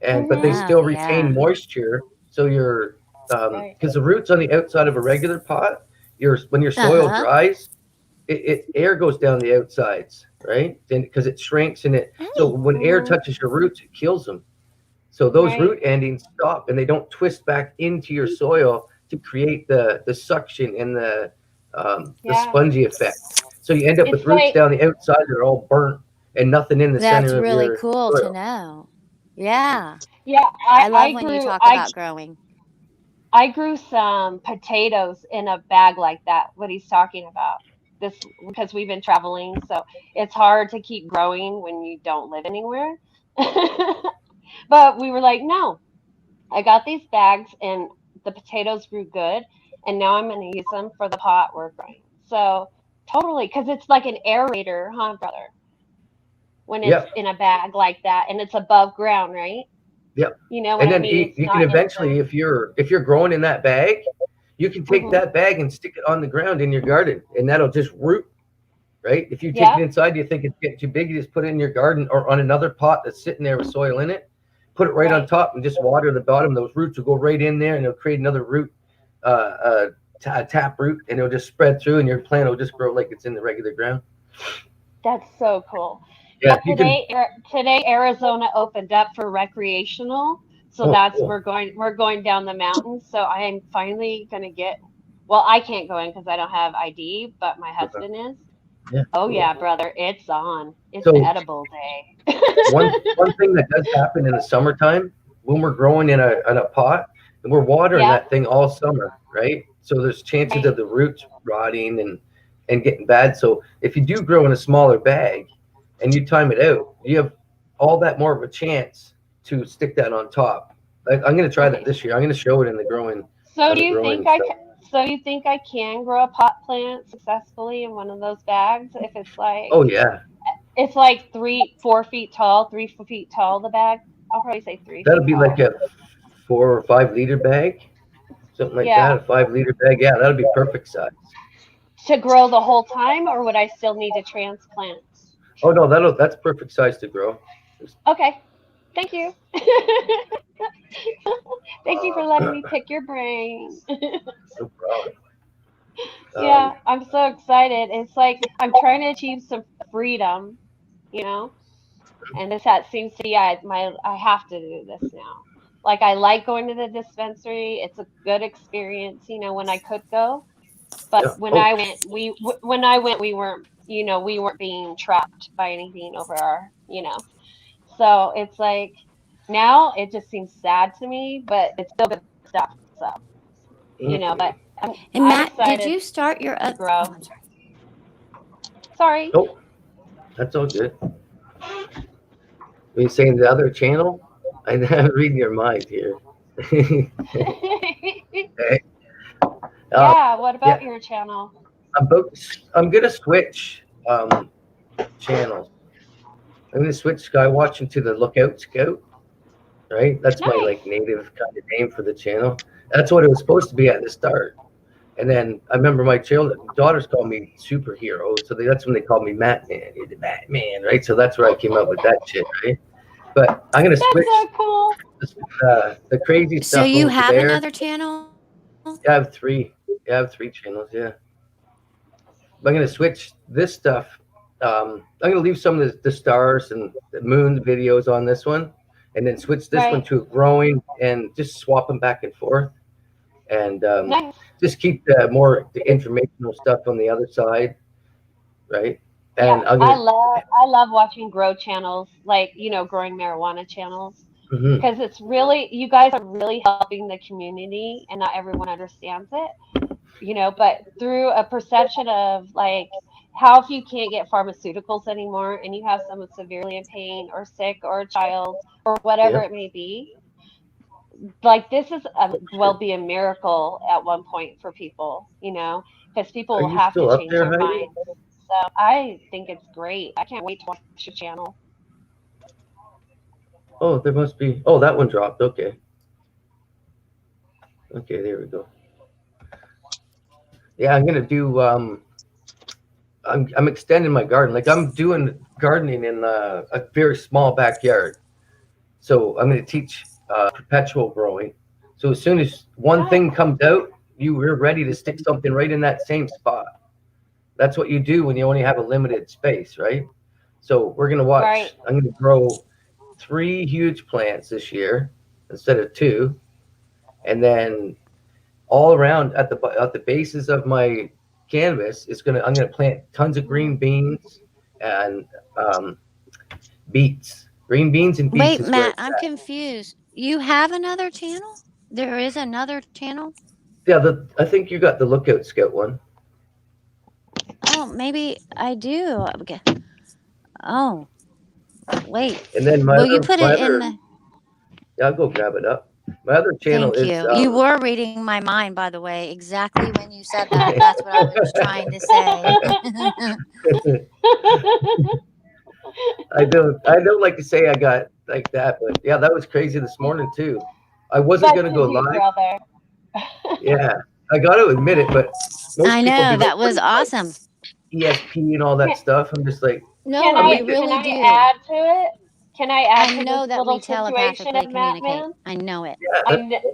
but they Mhm. still Oh retain yeah. moisture. So you're Right. because the roots on the outside of a regular pot, when your Uh soil huh. dries, air goes down the outsides, right? And because it shrinks and so when air Mhm. touches your roots, it kills them. So those Right. root endings stop and they don't twist back into your soil to create the suction and the Yeah. spongy effect. So you end up It's with roots like down the outside that are all burnt and nothing in the That's center of really your cool to soil. know. Yeah. yeah, I love when you talk about growing. I grew some potatoes in a bag like that. What he's talking about. This because we've been traveling, so it's hard to keep growing when you don't live anywhere. But we were like, no, I got these bags and the potatoes grew good, and now I'm going to use them for the pot we're growing. So totally, because it's like an aerator, huh, brother? When it's Yep, in a bag like that and it's above ground, right? yep. You know what And I then mean? It's you can not in the. eventually, if you're growing in that bag, you can take Hmm. that bag and stick it on the ground in your garden, and that'll just root. Right? If you take it Yep. inside, you think it's getting too big, you just put it in your garden or on another pot that's sitting there with soil in it. Put it right on Right. top and just water the bottom. Those roots will go right in there and it'll create another root, tap root, and it'll just spread through, and your plant will just grow like it's in the regular ground. That's so cool. Yeah, Yeah, you can. today Arizona opened up for recreational, so Oh, that's cool. we're going down the mountains. So I am finally gonna get. Well, I can't go in because I don't have ID, but my Okay. husband is. Yeah, Oh cool. yeah, brother, it's on. It's So edible day. one thing that does happen in the summertime when we're growing in a pot and we're watering Yeah, that thing all summer, right? So there's chances of right. the roots rotting and getting bad. So if you do grow in a smaller bag and you time it out, you have all that more of a chance to stick that on top. I'm going to try that Okay. this year. I'm going to show it in the growing So on do the you think growing I stuff. can? So you think I can grow a pot plant successfully in one of those bags if Oh yeah, it's like 4 feet tall, 3 feet tall, the bag? I'll probably say three that'll feet be like tall. a 4 or 5 liter bag, something like that. Yeah. A 5 liter bag. Yeah, that'll be perfect size. To grow the whole time, or would I still need to transplant? Oh no, that's perfect size to grow. Okay. Thank you. Thank you for letting Uh, me pick your brain. no problem. Yeah, Um, I'm so excited. It's like I'm trying to achieve some freedom, you know, and this that seems to be I have to do this now. Like I like going to the dispensary. It's a good experience, when I could go. But yeah. Oh, when I went, we weren't being trapped by anything over So it's like now it just seems sad to me, but it's still good stuff. So but mhm. And I'm Matt, did excited you start your to oh, grow. I'm sorry. Sorry. Oh, that's all good. Are you saying the other channel? I'm reading your mind here. Okay. Um, Yeah. What yeah, about your channel? I'm about, I'm gonna switch channels. I'm gonna switch Skywatch into the Lookout Scout. Right, that's my Nice. like native kind of name for the channel. That's what it was supposed to be at the start. And then I remember my daughters called me superhero, so that's when they called me Matt Man. You're the Batman, right? So that's where I came up with that shit, right? But I'm gonna That's switch so cool. the crazy So stuff you over have there. another channel? I have three. Yeah, I have three channels. Yeah, but I'm gonna switch this stuff. I'm gonna leave some of the stars and the moon videos on this one, and then switch this one Right. to growing and just swap them back and forth, and Nice. just keep the informational stuff on the other side, right? Yeah. And I'm gonna. I love watching grow channels, like, growing marijuana channels. Mhm. Because it's really, you guys are really helping the community and not everyone understands it, but through a perception of like, how if you can't get pharmaceuticals anymore and you have someone severely in pain or sick or a child or whatever Yeah. it may be, like this is will be a miracle at one point for people, because people Are will you have to still up change there, their Heidi? minds. So I think it's great. I can't wait to watch your channel. Oh, there must be. Oh, that one dropped. Okay. Okay, there we go. Yeah, I'm gonna do. I'm extending my garden. Like I'm doing gardening in a very small backyard. So I'm gonna teach perpetual growing. So as soon as one thing comes out, you are ready to stick something right in that same spot. That's what you do when you only have a limited space, right? So we're gonna Right. watch. I'm gonna grow 3 huge plants this year instead of 2, and then all around at the bases of my canvas I'm gonna plant tons of green beans and beets. Green beans and beets Wait, is where Matt, it's I'm at. confused. You have another channel? There is another channel? Yeah, I think you got the Lookout Scout one. Oh, maybe I do. Okay. Oh, wait. And then Will you put it in the? yeah, I'll go grab it up. My other channel Thank is you. You were reading my mind, by the way. Exactly when you said that, that's what I was trying to say. I don't like to say I got like that, but yeah, that was crazy this morning too. I wasn't That's gonna a go new live. brother. Yeah, I got to admit it, but most I people know, do that was awesome. ESP and all that Can, stuff. I'm just like, No, I'm we like, can really I do. add to it? Can I add I to this know that little we situation telepathically of Matt communicate. Man? I know it.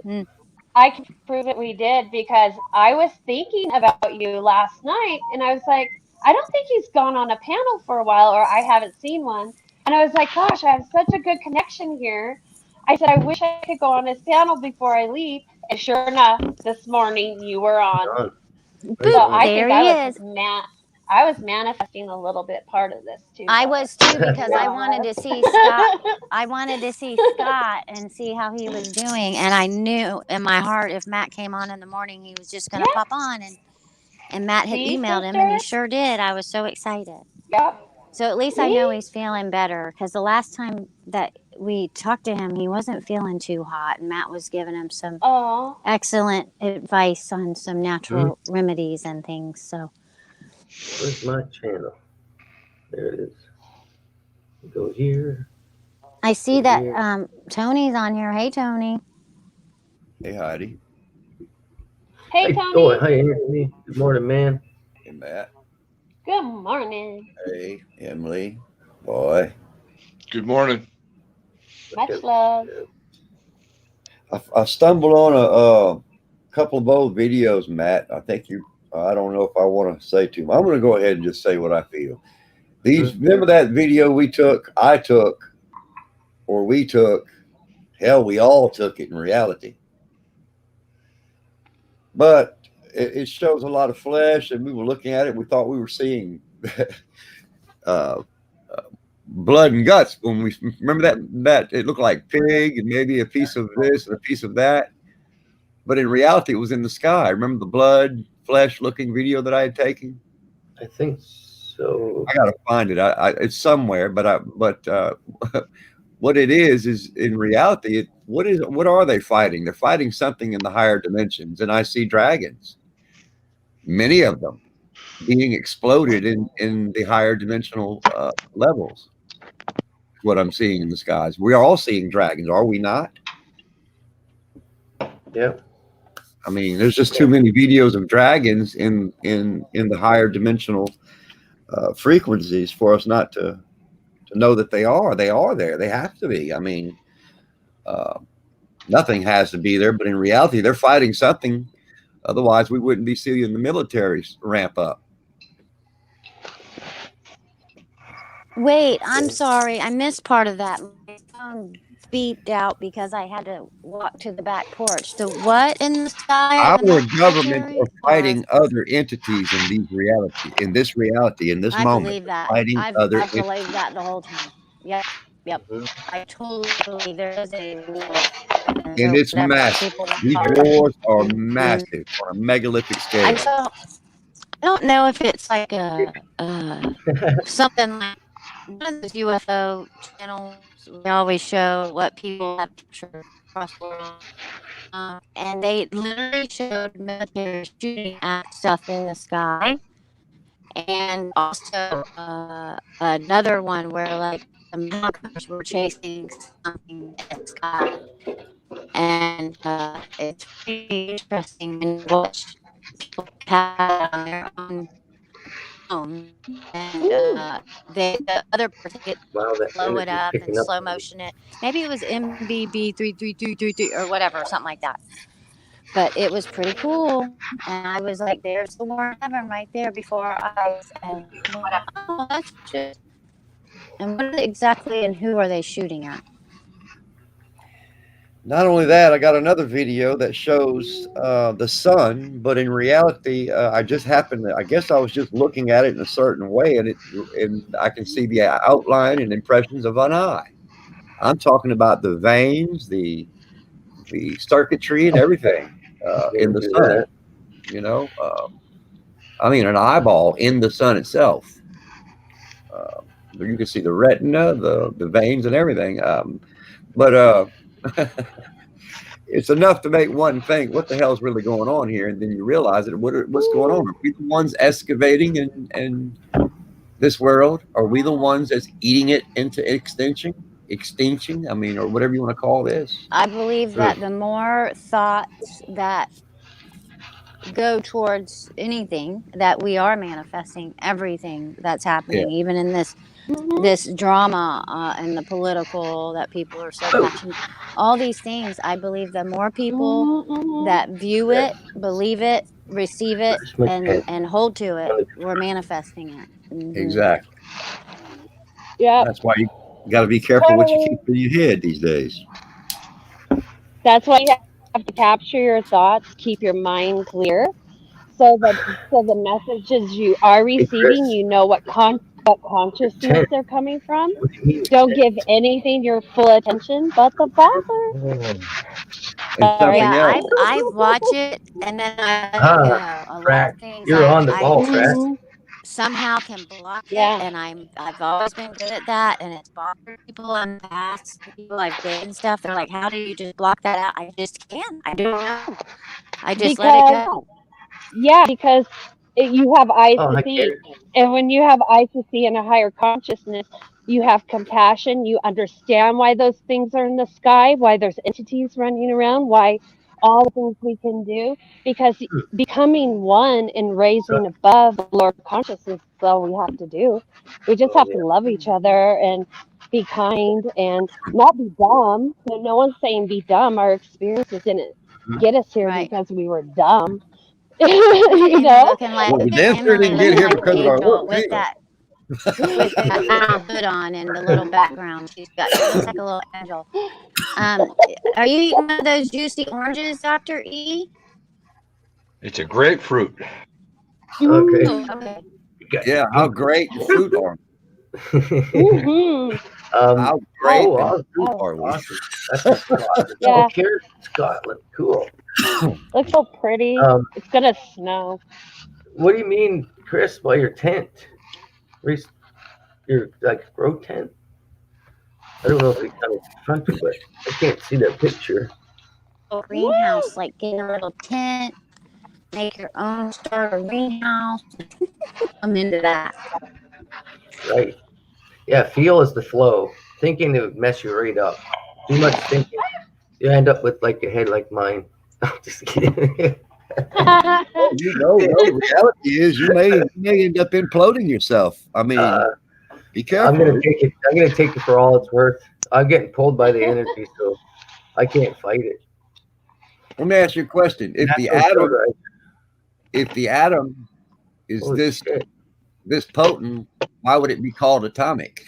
Mm. I can prove it we did because I was thinking about you last night and I was like, I don't think he's gone on a panel for a while or I haven't seen one. And I was like, gosh, I have such a good connection here. I said, I wish I could go on his panel before I leave. And sure enough, this morning you were on. right So on. I There think he is. I was manifesting a little bit part of this too. I Brother. was too because I No. wanted to see Scott. I wanted to see Scott and see how he was doing, and I knew in my heart if Matt came on in the morning, he was just going to pop on, and Matt had See, emailed him, and he sister? sure did. I was so excited. Yep. So at least I know See? he's feeling better because the last time that we talked to him, he wasn't feeling too hot, and Matt was giving him some Oh. excellent advice on some natural remedies and things. So Where's my channel? There it is. Go here. I see Go that here. Tony's on here. Hey, Tony. Hey, Heidi. Hey, Hey, Tony. oh, hi, Anthony. Good morning, man. Hey, Matt. Good morning. Hey, Emily. Boy. Good morning. Much love. I stumbled on a couple of old videos, Matt. I think I don't know if I want to say too much. I'm going to go ahead and just say what I feel. Remember that video we took, hell, we all took it in reality. But it shows a lot of flesh, and we were looking at it. We thought we were seeing blood and guts. When we remember that it looked like pig and maybe a piece of this and a piece of that. But in reality, it was in the sky. Remember the blood, flesh-looking video that I had taken? I think so. I gotta find it. It's somewhere. But what it is in reality, what are they fighting? They're fighting something in the higher dimensions, and I see dragons, many of them, being exploded in the higher dimensional levels. What I'm seeing in the skies. We are all seeing dragons, are we not? Yeah. I mean, there's just too many videos of dragons in the higher dimensional frequencies for us not to know that they are there. They have to be. I mean, nothing has to be there, but in reality, they're fighting something. Otherwise, we wouldn't be seeing the militaries ramp up. Wait, I'm sorry. I missed part of that. My phone beeped out because I had to walk to the back porch. The what in the sky? Our The governments military? are fighting other entities in this I moment. believe that. Fighting I've other believed that the whole time. Yep. I totally believe there is a war. and it's massive. These wars are massive on a megalithic scale. don't know if it's like a something like one of those UFO channels. They always show what people have captured across the world. And they literally showed military shooting at stuff in the sky, and also another one where like some helicopters were chasing something in the sky, and it's pretty interesting when you watch people have it on their own phone, and the other person gets Wow, that blow it energy's up and picking up. slow motion it. Maybe it was MBB 33333 or whatever, something like that. But it was pretty cool, and I was like, "There's the Warren Heaven right there before our eyes," and whatever. Oh, that's just. And what exactly and who are they shooting at? Not only that, I got another video that shows the sun, but in reality, I just happened to, I guess I was just looking at it in a certain way, and I can see the outline and impressions of an eye. I'm talking about the veins, the circuitry, and everything in the sun. You know, I mean, an eyeball in the sun itself. You can see the retina, the veins, and everything. But it's enough to make one think, what the hell's really going on here? And then you realize that what's going on? Are we the ones excavating in this world? Are we the ones that's eating it into extinction? Extinction, I mean, or whatever you want to call this. I believe that the more thoughts that go towards anything, that we are manifesting everything that's happening, even in this drama and the political that people are so passionate. All these things, I believe the more people that view it, believe it, receive it, and hold to it, we're manifesting it. Exactly. Yeah. That's why you got to be careful what you keep in your head these days. That's why you have to capture your thoughts, keep your mind clear, so the messages you are receiving, you know what consciousness they're coming from. Don't give anything your full attention, but the bother. And something Yeah, else. I watch it and then I let it go. A lot of things You're on the I ball, just Crack. somehow can block it, and I've always been good at that, and it's bothered people in the past, the people I've dated and stuff. They're like, "How do you just block that out?" I just can. I don't know. I just let it go. Yeah, because you have eyes Oh, to I see. get it. And when you have eyes to see in a higher consciousness, you have compassion. You understand why those things are in the sky, why there's entities running around, why all the things we can do. Because becoming one and raising above the Lord consciousness is all we have to do. We just have to love each other and be kind and not be dumb. No one's saying be dumb. Our experiences didn't get us here because we were dumb. You know? Looking like Well, the dancer didn't get looking here like because an of our angel work, with that little hood on and the little background. She looks like a little angel. Are you eating one of those juicy oranges, Dr. E? It's a grapefruit. Okay. Okay. Yeah, how great the fruit are. How great awesome. fruit are we? Awesome. That's in Scotland. Yeah. Oh, Carrot, Scotland. Cool. Looks so pretty. It's gonna snow. What do you mean, Chris, by your tent? Your like grow tent? I don't know if it's kind of front, but I can't see that picture. Greenhouse, like get a little tent, make your own, start a greenhouse. I'm into that. Right. Yeah, feel is the flow. Thinking to mess you right up. Too much thinking. You end up with like a head like mine. I'm just kidding. You know, the reality is you may end up imploding yourself. I mean, be careful. I'm gonna take it for all it's worth. I'm getting pulled by the energy, so I can't fight it. Let me ask you a question. If the atom is this potent, why would it be called atomic?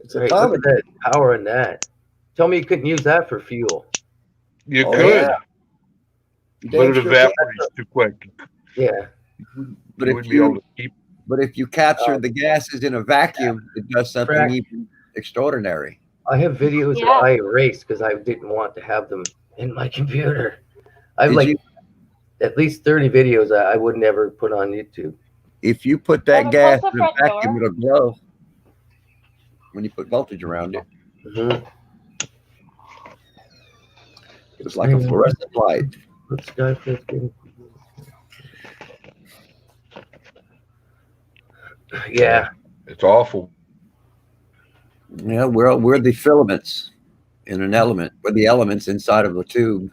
It's atomic. Look at that power in that. Tell me you couldn't use that for fuel. You could. But it evaporates too quick. Yeah. But if you capture the gases in a vacuum, it does something even extraordinary. I have videos that I erased because I didn't want to have them in my computer. at least 30 videos I would never put on YouTube. If you put Kevin, that gas close the in a front vacuum, door. it'll glow when you put voltage around it. Mm-hmm. It's like a fluorescent light. Let's go for this game. Yeah. It's awful. Yeah, we're the filaments in an element. We're the elements inside of a tube.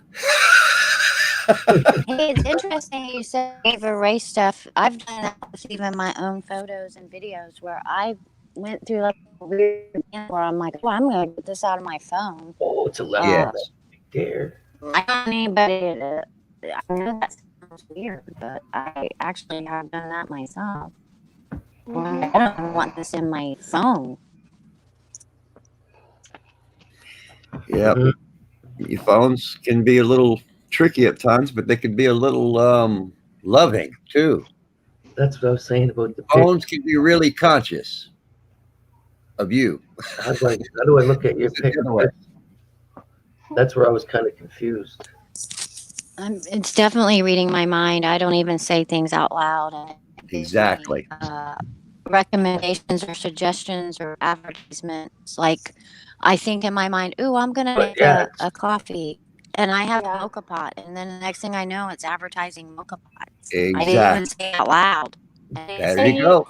Hey, it's interesting you said save erase stuff. I've done that with even my own photos and videos where I went through like a weird thing where I'm like, oh, I'm gonna get this out of my phone. Oh, it's a level Yes. there. I don't want anybody to, I know that sounds weird, but I actually have done that myself. I don't want this in my phone. Yeah. Your phones can be a little tricky at times, but they can be a little loving too. That's what I was saying about the Phones can be really conscious of you. How do I look at your picture? That's where I was kind of confused. It's definitely reading my mind. I don't even say things out loud. And Exactly. Recommendations or suggestions or advertisements. Like, I think in my mind, ooh, I'm going to make a coffee. And I have a mocha pot. And then the next thing I know, it's advertising mocha pots. Exactly. I didn't even say it out loud. There you go.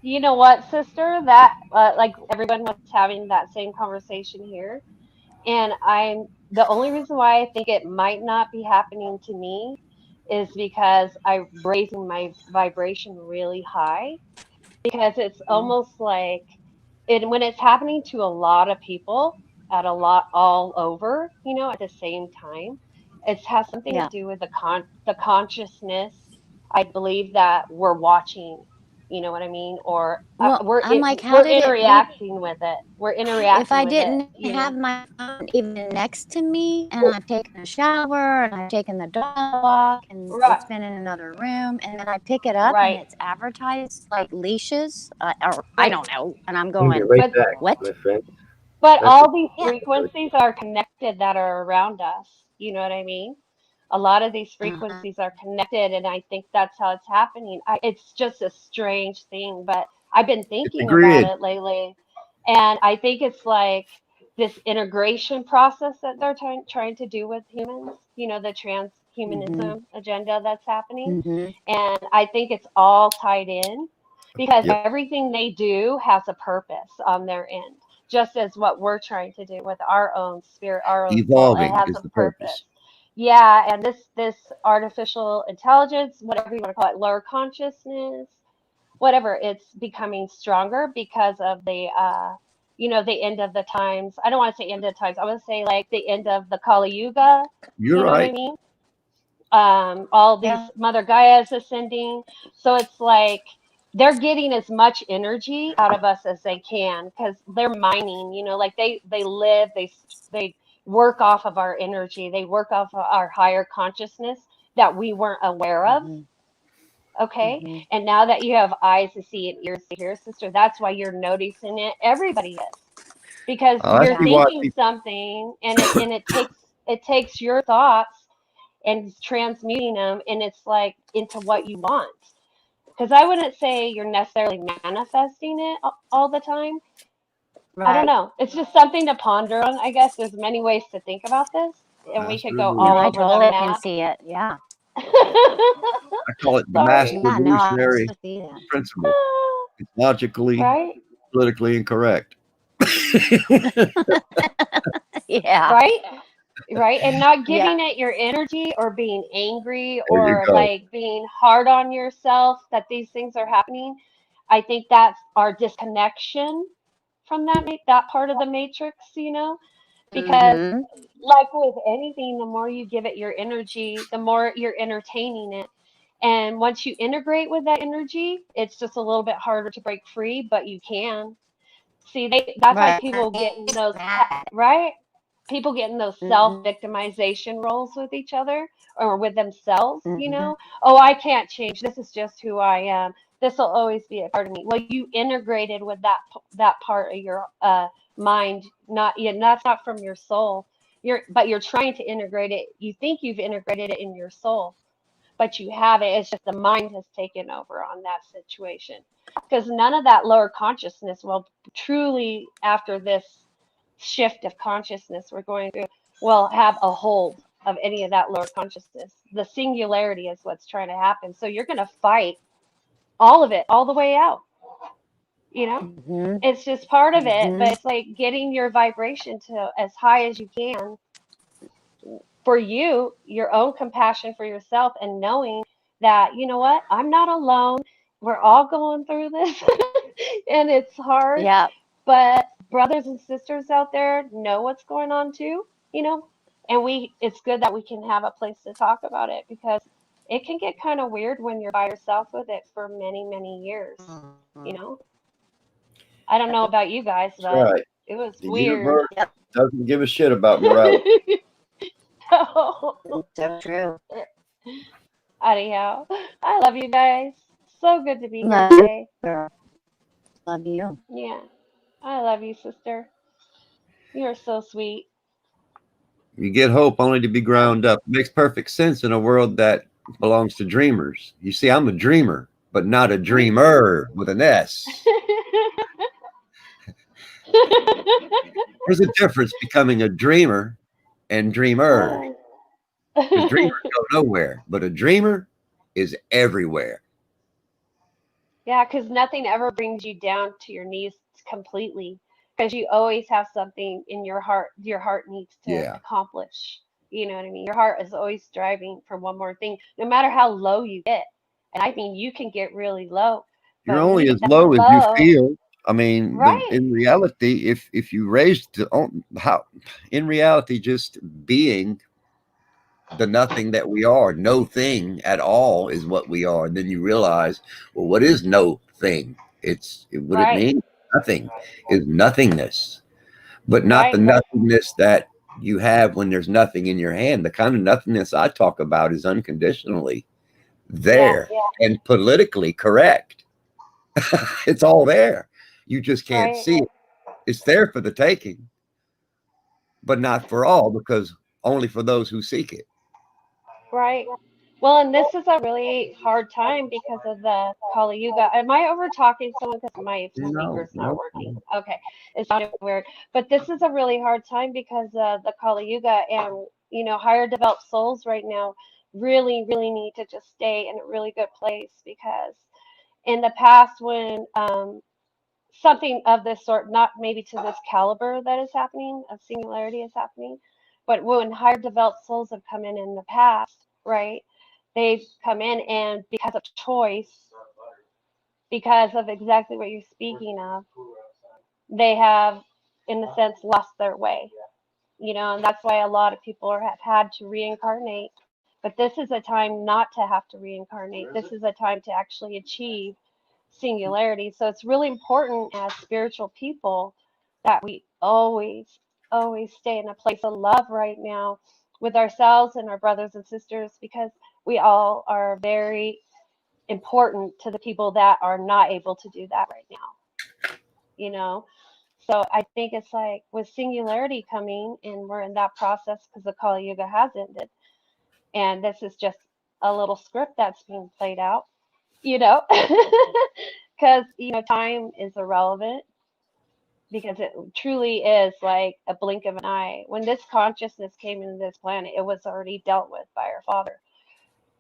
You know what, sister? That like everyone was having that same conversation here, and I'm the only reason why I think it might not be happening to me is because I'm raising my vibration really high, because it's almost like it when it's happening to a lot of people at a lot all over, at the same time. It has something to do with the consciousness. I believe that we're watching, you know what I mean, or Well, we're I'm like, how we're did it interacting with it. We're interacting if I with didn't it. have my phone even next to me and I've taken a shower and I've taken the dog walk and it's been in another room and then I pick it up and it's advertised like leashes or I don't know, and I'm going, right back, what? my friend. But all these frequencies are connected that are around us. You know what I mean? A lot of these frequencies are connected, and I think that's how it's happening. It's just a strange thing, but I've been thinking about it lately, and I think it's like this integration process that they're trying to do with humans. The transhumanism agenda that's happening, and I think it's all tied in because everything they do has a purpose on their end, just as what we're trying to do with our own spirit, our own soul. It Evolving has is a the purpose. purpose. Yeah, and this artificial intelligence, whatever you want to call it, lower consciousness, whatever, it's becoming stronger because of the end of the times. I don't want to say end of times. I want to say like the end of the Kali Yuga. You're You know what I right. mean? All these Mother Gaia's ascending. So it's like they're getting as much energy out of us as they can because they're mining, like they live, they work off of our energy. They work off of our higher consciousness that we weren't aware of. Okay. And now that you have eyes to see and ears to hear, sister, that's why you're noticing it. Everybody is. Because I you're see why thinking something and it takes your thoughts and transmuting them, and it's like into what you want. Because I wouldn't say you're necessarily manifesting it all the time. I don't know. It's just something to ponder on. I guess there's many ways to think about this, and we could go all I over the totally can map. see it. Yeah. I call it the mass Sorry. revolutionary see that. principle. It's logically, Right? politically incorrect. Yeah. Right? Right? And not giving it your energy or being angry There you or go. like being hard on yourself that these things are happening. I think that's our disconnection from that part of the matrix, because like with anything, the more you give it your energy, the more you're entertaining it. And once you integrate with that energy, it's just a little bit harder to break free, but you can. See, that's why people get in those, right? People get in those self-victimization roles with each other or with themselves. Oh, I can't change. This is just who I am. This will always be a part of me. Well, you integrated with that part of your mind. That's not from your soul. But you're trying to integrate it. You think you've integrated it in your soul, but you have it. It's just the mind has taken over on that situation. Because none of that lower consciousness will truly, after this shift of consciousness we're going through, will have a hold of any of that lower consciousness. The singularity is what's trying to happen. So you're going to fight all of it, all the way out. You know, it's just part of it, but it's like getting your vibration to as high as you can for you, your own compassion for yourself, and knowing that, you know what, I'm not alone. We're all going through this and it's hard. Yeah. But brothers and sisters out there know what's going on too, you know, and it's good that we can have a place to talk about it, because it can get kind of weird when you're by yourself with it for many, many years, you know. I don't know about you guys, That's but right. it was The weird. universe doesn't give a shit about morality. So true. Anyhow, I love you guys. So good to be here Love you, today. girl. Love you. Yeah, I love you, sister. You're so sweet. You get hope only to be ground up. It makes perfect sense in a world that belongs to dreamers. You see, I'm a dreamer, but not a dreamer with an S. There's a difference becoming a dreamer and dreamer. Because dreamers go nowhere, but a dreamer is everywhere. Yeah, because nothing ever brings you down to your knees completely, because you always have something in your heart needs to Yeah. accomplish. You know what I mean? Your heart is always striving for one more thing, no matter how low you get. And I mean, you can get really low, You're but when only you as get that low as you low, feel. I mean, right, in reality, if you raised how in reality, just being the nothing that we are, no thing at all is what we are. And then you realize, well, what is no thing? What it right, means. Nothing is nothingness, but not the right, nothingness that you have when there's nothing in your hand. The kind of nothingness I talk about is unconditionally yeah, there and politically correct. It's all there. You just can't right. see it. It's there for the taking, but not for all, because only for those who seek it. Right. Well, and this is a really hard time because of the Kali Yuga. Am I over talking someone because my No, speaker's not no. working? Okay, it sounded weird. But this is a really hard time because the Kali Yuga, and you know, higher developed souls right now really, really need to just stay in a really good place, because in the past when something of this sort, not maybe to this caliber that is happening, of singularity is happening, but when higher developed souls have come in the past, right? They've come in, and because of choice, because of exactly what you're speaking of, they have, in a sense, lost their way. You know, and that's why a lot of people have had to reincarnate. But this is a time not to have to reincarnate. This is a time to actually achieve singularity. So it's really important as spiritual people that we always, always stay in a place of love right now with ourselves and our brothers and sisters, because we all are very important to the people that are not able to do that right now, you know? So I think it's like with singularity coming, and we're in that process because the Kali Yuga has ended. And this is just a little script that's being played out, you know? Because, you know, time is irrelevant, because it truly is like a blink of an eye. When this consciousness came into this planet, it was already dealt with by our Father.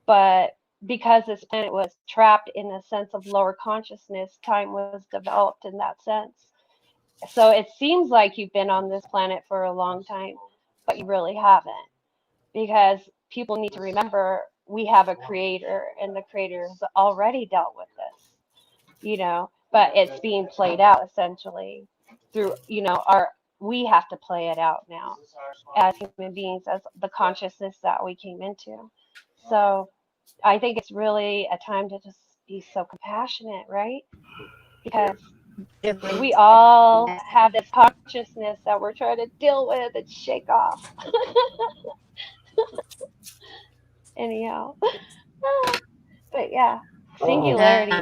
But because this planet was trapped in a sense of lower consciousness, time was developed in that sense. So it seems like you've been on this planet for a long time, but you really haven't, because people need to remember we have a creator, and the creator has already dealt with this, you know, but it's being played out essentially through, you know, we have to play it out now as human beings, as the consciousness that we came into. So I think it's really a time to just be so compassionate, right? Because we all have this consciousness that we're trying to deal with and shake off. Anyhow, but yeah, singularity.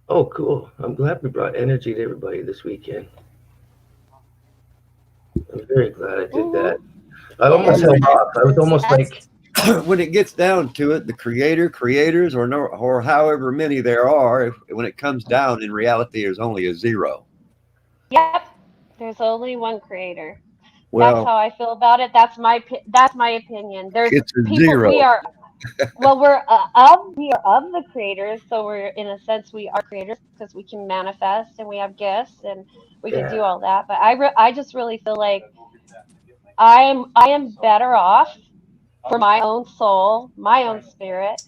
Oh, cool. I'm glad we brought energy to everybody this weekend. I'm very glad I did that. Mm-hmm. I almost Yes, held off. I was almost that's like, When it gets down to it, the creators, or no, or however many there are, when it comes down, in reality, there's only a zero. Yep. There's only one creator. That's Well, how I feel about it. That's my opinion. There's it's a people. zero. We are we are of the creators, so we're in a sense we are creators because we can manifest and we have gifts and we can do yeah, all that. But I just really feel like I am better off for my own soul, my own spirit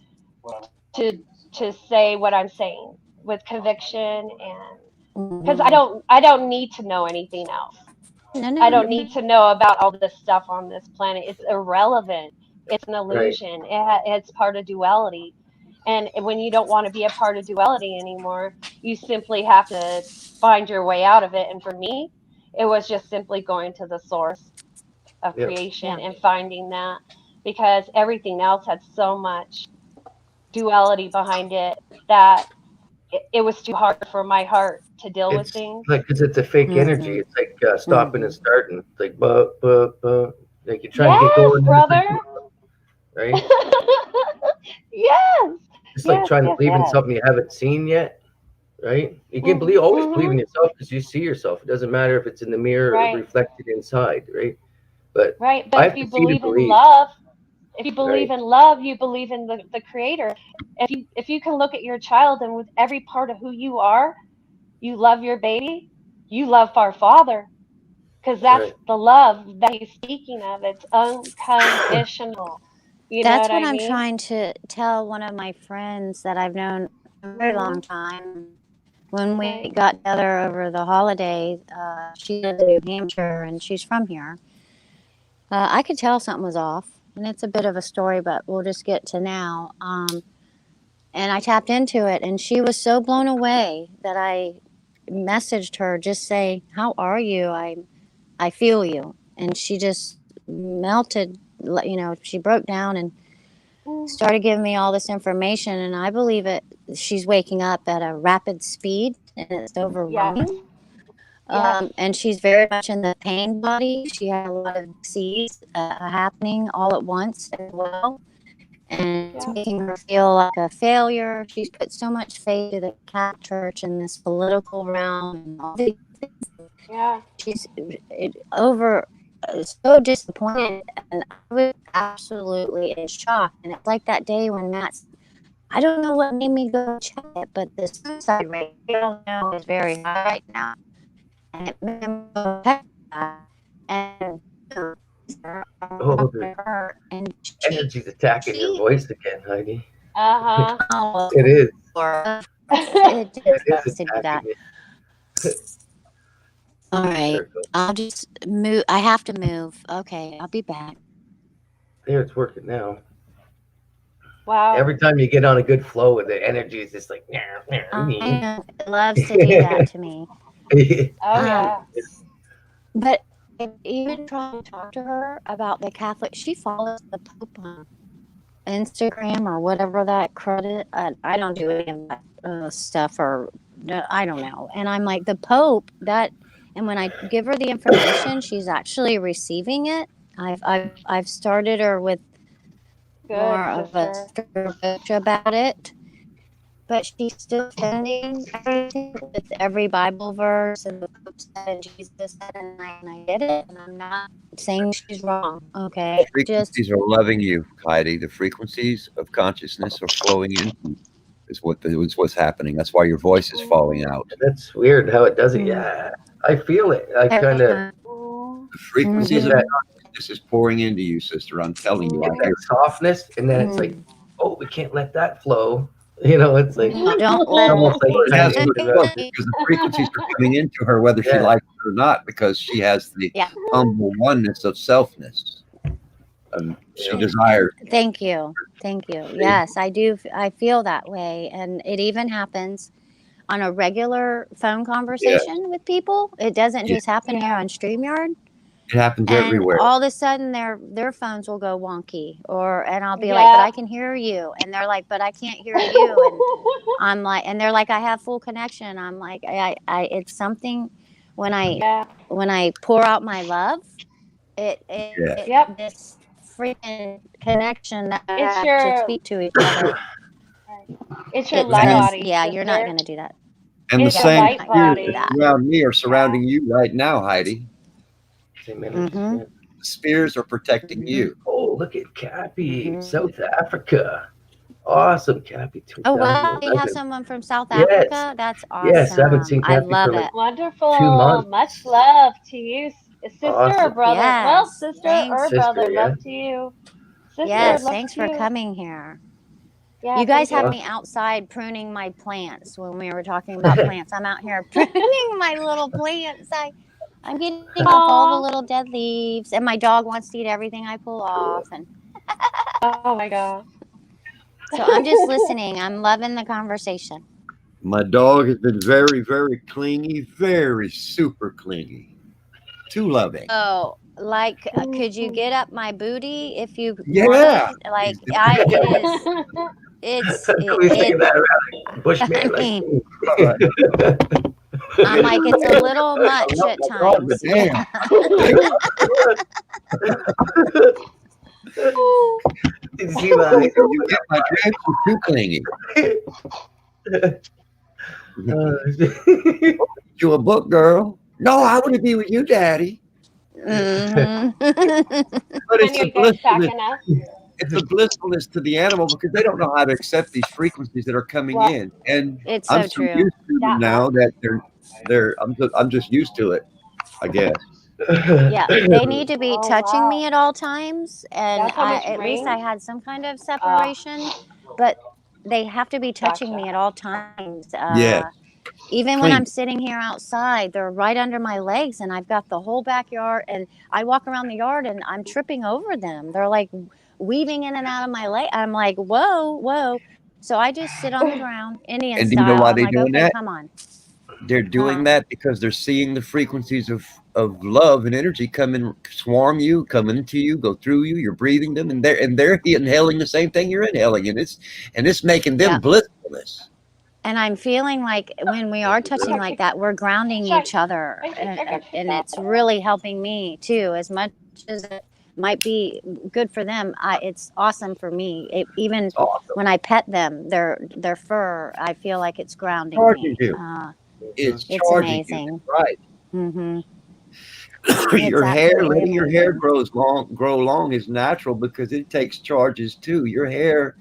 to say what I'm saying with conviction, and because I mhm. don't need to know anything else. No, no, I no, don't no. need to know about all this stuff on this planet. It's irrelevant. It's an right. illusion. It's part of duality. And when you don't want to be a part of duality anymore, you simply have to find your way out of it. And for me, it was just simply going to the source of Yep. creation Yeah. and finding that, because everything else had so much duality behind it that it was too hard for my heart to deal with It's things. like, because it's a fake energy. Mhm, It's like stopping and mhm. starting. It's like, like you're trying to get Yes, going, then it's brother. like, right? Yes, It's like yes, trying to yes, believe in yes. something you haven't seen yet, right? You can Mhm, always believe in mhm. yourself because you see yourself. It doesn't matter if it's in the mirror or Right, reflected inside, right? But right. But I if have to you see to believe in believe, love, if you believe right? in love, you believe in the creator. If you can look at your child and with every part of who you are, you love your baby, you love our father, because that's Right. the love that he's speaking of. It's unconditional. You know That's what what I I'm mean? trying to tell one of my friends that I've known a very long Mhm. time. When we Right. got together over the holidays, she lives in New Hampshire and she's from here. I could tell something was off, and it's a bit of a story, but we'll just get to now. And I tapped into it, and she was so blown away that I messaged her, just say, "How are you? I feel you." And she just melted. She broke down and Mm. started giving me all this information, and I believe it. She's waking up at a rapid speed, and it's Yes. overwhelming. Yes. And she's very much in the pain body. She had a lot of disease happening all at once as well, and it's Yeah. making her feel like a failure. She's put so much faith to the Catholic Church and this political realm and all these things. Yeah. She's over so disappointed, and I was absolutely in shock. And it's like that day when Matt's. I don't know what made me go check it, but the suicide rate, we all know, is very high right now, and it made me go check that. And Oh, the her, and energy's attacking your she voice again, Heidi. Uh It is. huh. it It just is does to do attacking that. you. All There right, it goes. I'll just move. I have to move. Okay, I'll be back. There, it's working now. Wow. Every time you get on a good flow with the energy, is just like, I know it loves to do that to me. Oh Um, yeah. but I even tried to talk to her about the Catholic. She follows the Pope on Instagram or whatever that credit. I don't do any of that stuff, or I don't know. And I'm like, the Pope, that, and when I give her the information, she's actually receiving it. I've started her with Good, more of a sister. approach about it, but she's still defending everything with every Bible verse and the Pope said and Jesus said, and I get it, and I'm not saying she's wrong. Okay, just Frequencies are loving you, Heidi. The frequencies of consciousness are flowing into you, is what's happening. That's why your voice is falling Mhm. out. That's weird how it does it. mm, Yeah, I feel it. I every kind of time. Mhm. The frequencies get of Mm-hmm. that, consciousness is pouring into you, sister. I'm telling you, I get Mhm. hear. that softness, and then it's like, Mm. oh, we can't let that flow. It's like No, don't it's let almost like She trying has to no choice interrupt it. because the frequencies are coming into her, whether she Yeah, likes it or not, because she has the yeah. humble oneness of selfness. She yeah. desires Thank you. Thank you. faith. Yes, I do. I feel that way. And it even happens on a regular phone Yes, conversation with people. It doesn't yes. just happen here Yeah. on StreamYard. It happens And everywhere. all of a sudden their phones will go wonky, and I'll be like, but Yep. I can hear you. And they're like, but I can't hear you. And I'm like, and they're like, I have full connection. I'm like, it's something when I pour out my love, this freaking connection that I It's have your to speak to each other. It's your It light says, body, yeah, you're not sister. going to do that. And the It's your same light spirits body. around me are surrounding you right now, Heidi. Same energy. Mm-hmm. Yeah. The spirits are protecting you. Oh, look at Cappy, South Africa. Awesome, Cappy. Oh, wow. You have 2011. someone from South Yes. Africa? That's Yes, I haven't awesome. seen I Cappy love for like it. 2 Wonderful. months. Much love to you, sister or Awesome. brother. Well, Yes. sister Thanks. or brother. Sister, yeah. Love to you. Sister, Yes. love Thanks to for you. coming here. Yeah, You guys thank have you. me outside pruning my plants when we were talking about plants. I'm out here pruning my little plants. I'm getting off all the little dead leaves, and my dog wants to eat everything I pull off. And oh my god! So I'm just listening. I'm loving the conversation. My dog has been very, very clingy, very super clingy. Too loving. Oh, like, could you get up my booty if you Yeah. wanted? Like, it's We say that around Bushman. I Like, mean, I'm like, it's a little much at times. Damn. Did you see my? You get my drift? You're too clingy. You a book girl? No, I want to be with you, Daddy. Mm-hmm. But And your good enough. it's a blissfulness to the animal because they don't know how to accept these frequencies that are coming in, and It's I'm so so true. used to them now that I'm just used to it, I guess. Yeah, they need to be touching me at all times, and That's how much at least rain? I had some kind of separation, but they have to be touching me at all times. Yeah. Even when Clean. I'm sitting here outside, they're right under my legs, and I've got the whole backyard, and I walk around the yard, and I'm tripping over them. They're like weaving in and out of my leg. I'm like, whoa, whoa. So I just sit on the ground, Indian And do you know style. why I'm they're like, doing okay, that? come on. They're doing that because they're seeing the frequencies of love and energy come and swarm you, come into you, go through you. You're breathing them, and they're inhaling the same thing you're inhaling, and it's making them blissfulness. And I'm feeling like when we are touching like that, we're grounding each other, and it's really helping me too. As much as it might be good for them, it's awesome for me. Even when I pet them, their fur, I feel like it's grounding Charging me. you. It's It's charging amazing. you. Right. Mm-hmm. Your hair, absolutely letting your hair amazing. grow long is natural because it takes charges too. Your hair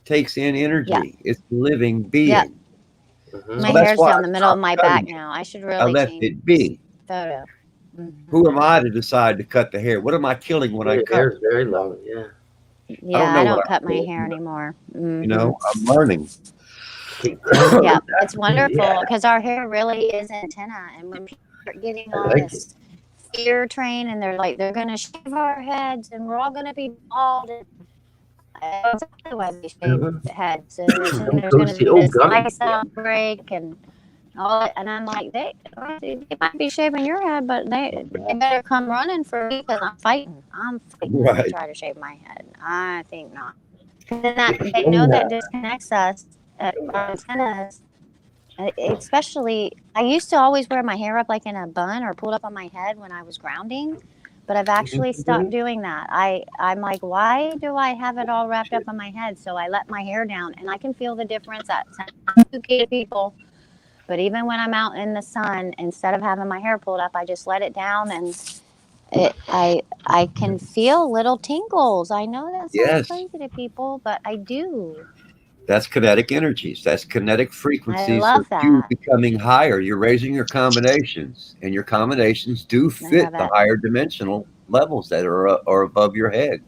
takes in energy. It's a living being. Yeah. So My that's hair's why down I the middle of stopped my cutting back it. now. I should I really left change it be. photo. Who am I to decide to cut the hair? What am I killing when I Your cut? hair is very long. Yeah. Yeah, know I what don't I'm cut my doing, hair anymore. You know, I'm learning. Yeah, it's wonderful because our hair really is antenna, and when people are getting on like this fear train and they're like, they're gonna shave our heads and we're all gonna be bald, and that's exactly why they shave heads, and there's gonna be this ice outbreak and all that, and I'm like, they might be shaving your head, but they better come running for me because I'm fighting when they try to shave my head. I think not. They know that disconnects us, our antennas. Especially, I used to always wear my hair up like in a bun or pulled up on my head when I was grounding, but I've actually stopped doing that. I'm like, why do I have it all wrapped up on my head? So I let my hair down, and I can feel the difference. That sounds spooky to people, but even when I'm out in the sun, instead of having my hair pulled up, I just let it down, and I can feel little tingles. I know that sounds crazy to people, but I do. That's kinetic energies. That's kinetic frequencies love of you that. becoming higher. You're raising your combinations, and your combinations do fit the higher dimensional levels that are above your head.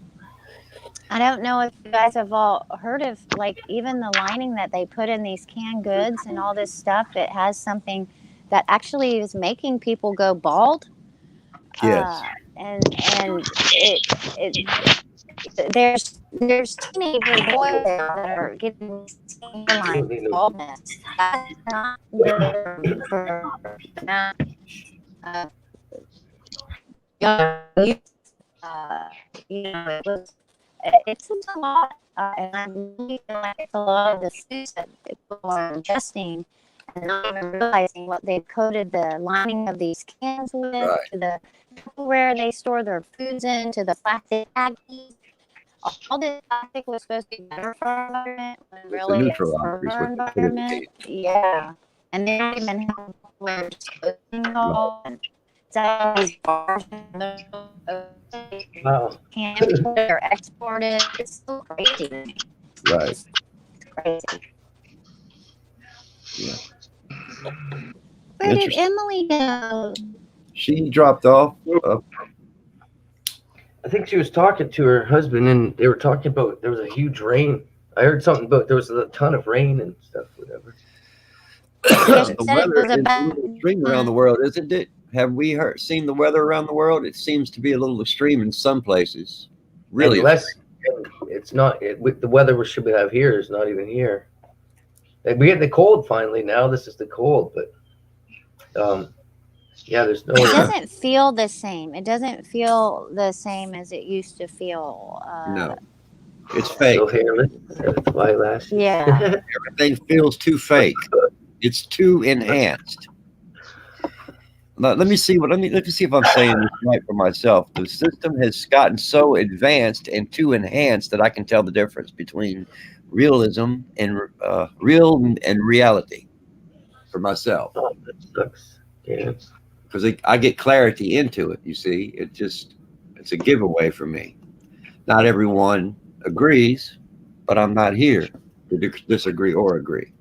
I don't know if you guys have all heard of, like, even the lining that they put in these canned goods and all this stuff. It has something that actually is making people go bald. Yes. And there's teenager boys that are getting skin line baldness. That's not good for young youth. It's a lot, and I really feel like it's a lot of the foods that people are ingesting and not even realizing what they've coated the lining of these cans with, Right. to the Tupperware they store their foods in, to the plastic baggies. All this plastic was supposed to be better for our environment, when It's a really it's neutralizer for is our what they put in the environment. can. Yeah. And they don't even have where they're disposing it all. And it's out of these bars and Wow. can't import it or export it. It's so crazy to me. Right. It's crazy. Yeah. Where did Interesting. Emily go? She dropped off. I think she was talking to her husband, and they were talking about there was a huge rain. I heard something about there was a ton of rain and stuff, whatever. Yeah, she The said it weather was is a about. little extreme around the world, isn't it? Have we seen the weather around the world? It seems to be a little extreme in some places. Really, And it's not. With the weather we should have here is not even here. Like, we get the cold finally now. This is the cold, but yeah, there's no. It doesn't feel the same. It doesn't feel the same as it used to feel. no, it's fake. So hairless. That's why lashes. Yeah. Everything feels too fake. It's too enhanced. Now, let me see if I'm saying this right for myself. The system has gotten so advanced and too enhanced that I can tell the difference between realism and reality for myself. Oh, that sucks. Yeah. Because I get clarity into it. You see, it's a giveaway for me. Not everyone agrees, but I'm not here to disagree or agree.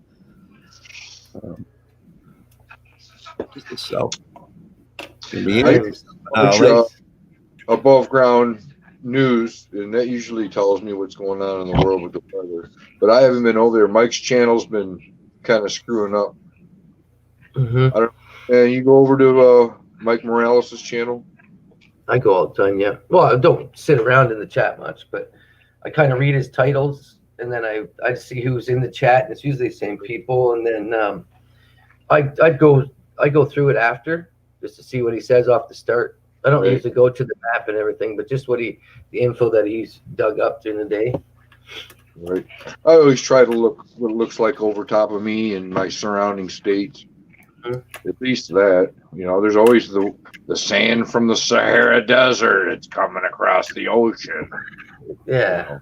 Just so. In the end, watch above ground news, and that usually tells me what's going on in the world with the weather. But I haven't been over there. Mike's channel's been kind of screwing up. Mm-hmm. I don't. And you go over to Mike Morales' channel. I go all the time. Yeah. Well, I don't sit around in the chat much, but I kind of read his titles, and then I see who's in the chat, and it's usually the same people, and then I go through it after, just to see what he says off the start. I don't usually go to the map and everything, but just the info that he's dug up during the day. Right. I always try to look what it looks like over top of me and my surrounding states. Mm-hmm. At least that, there's always the sand from the Sahara Desert. It's coming across the ocean. Yeah.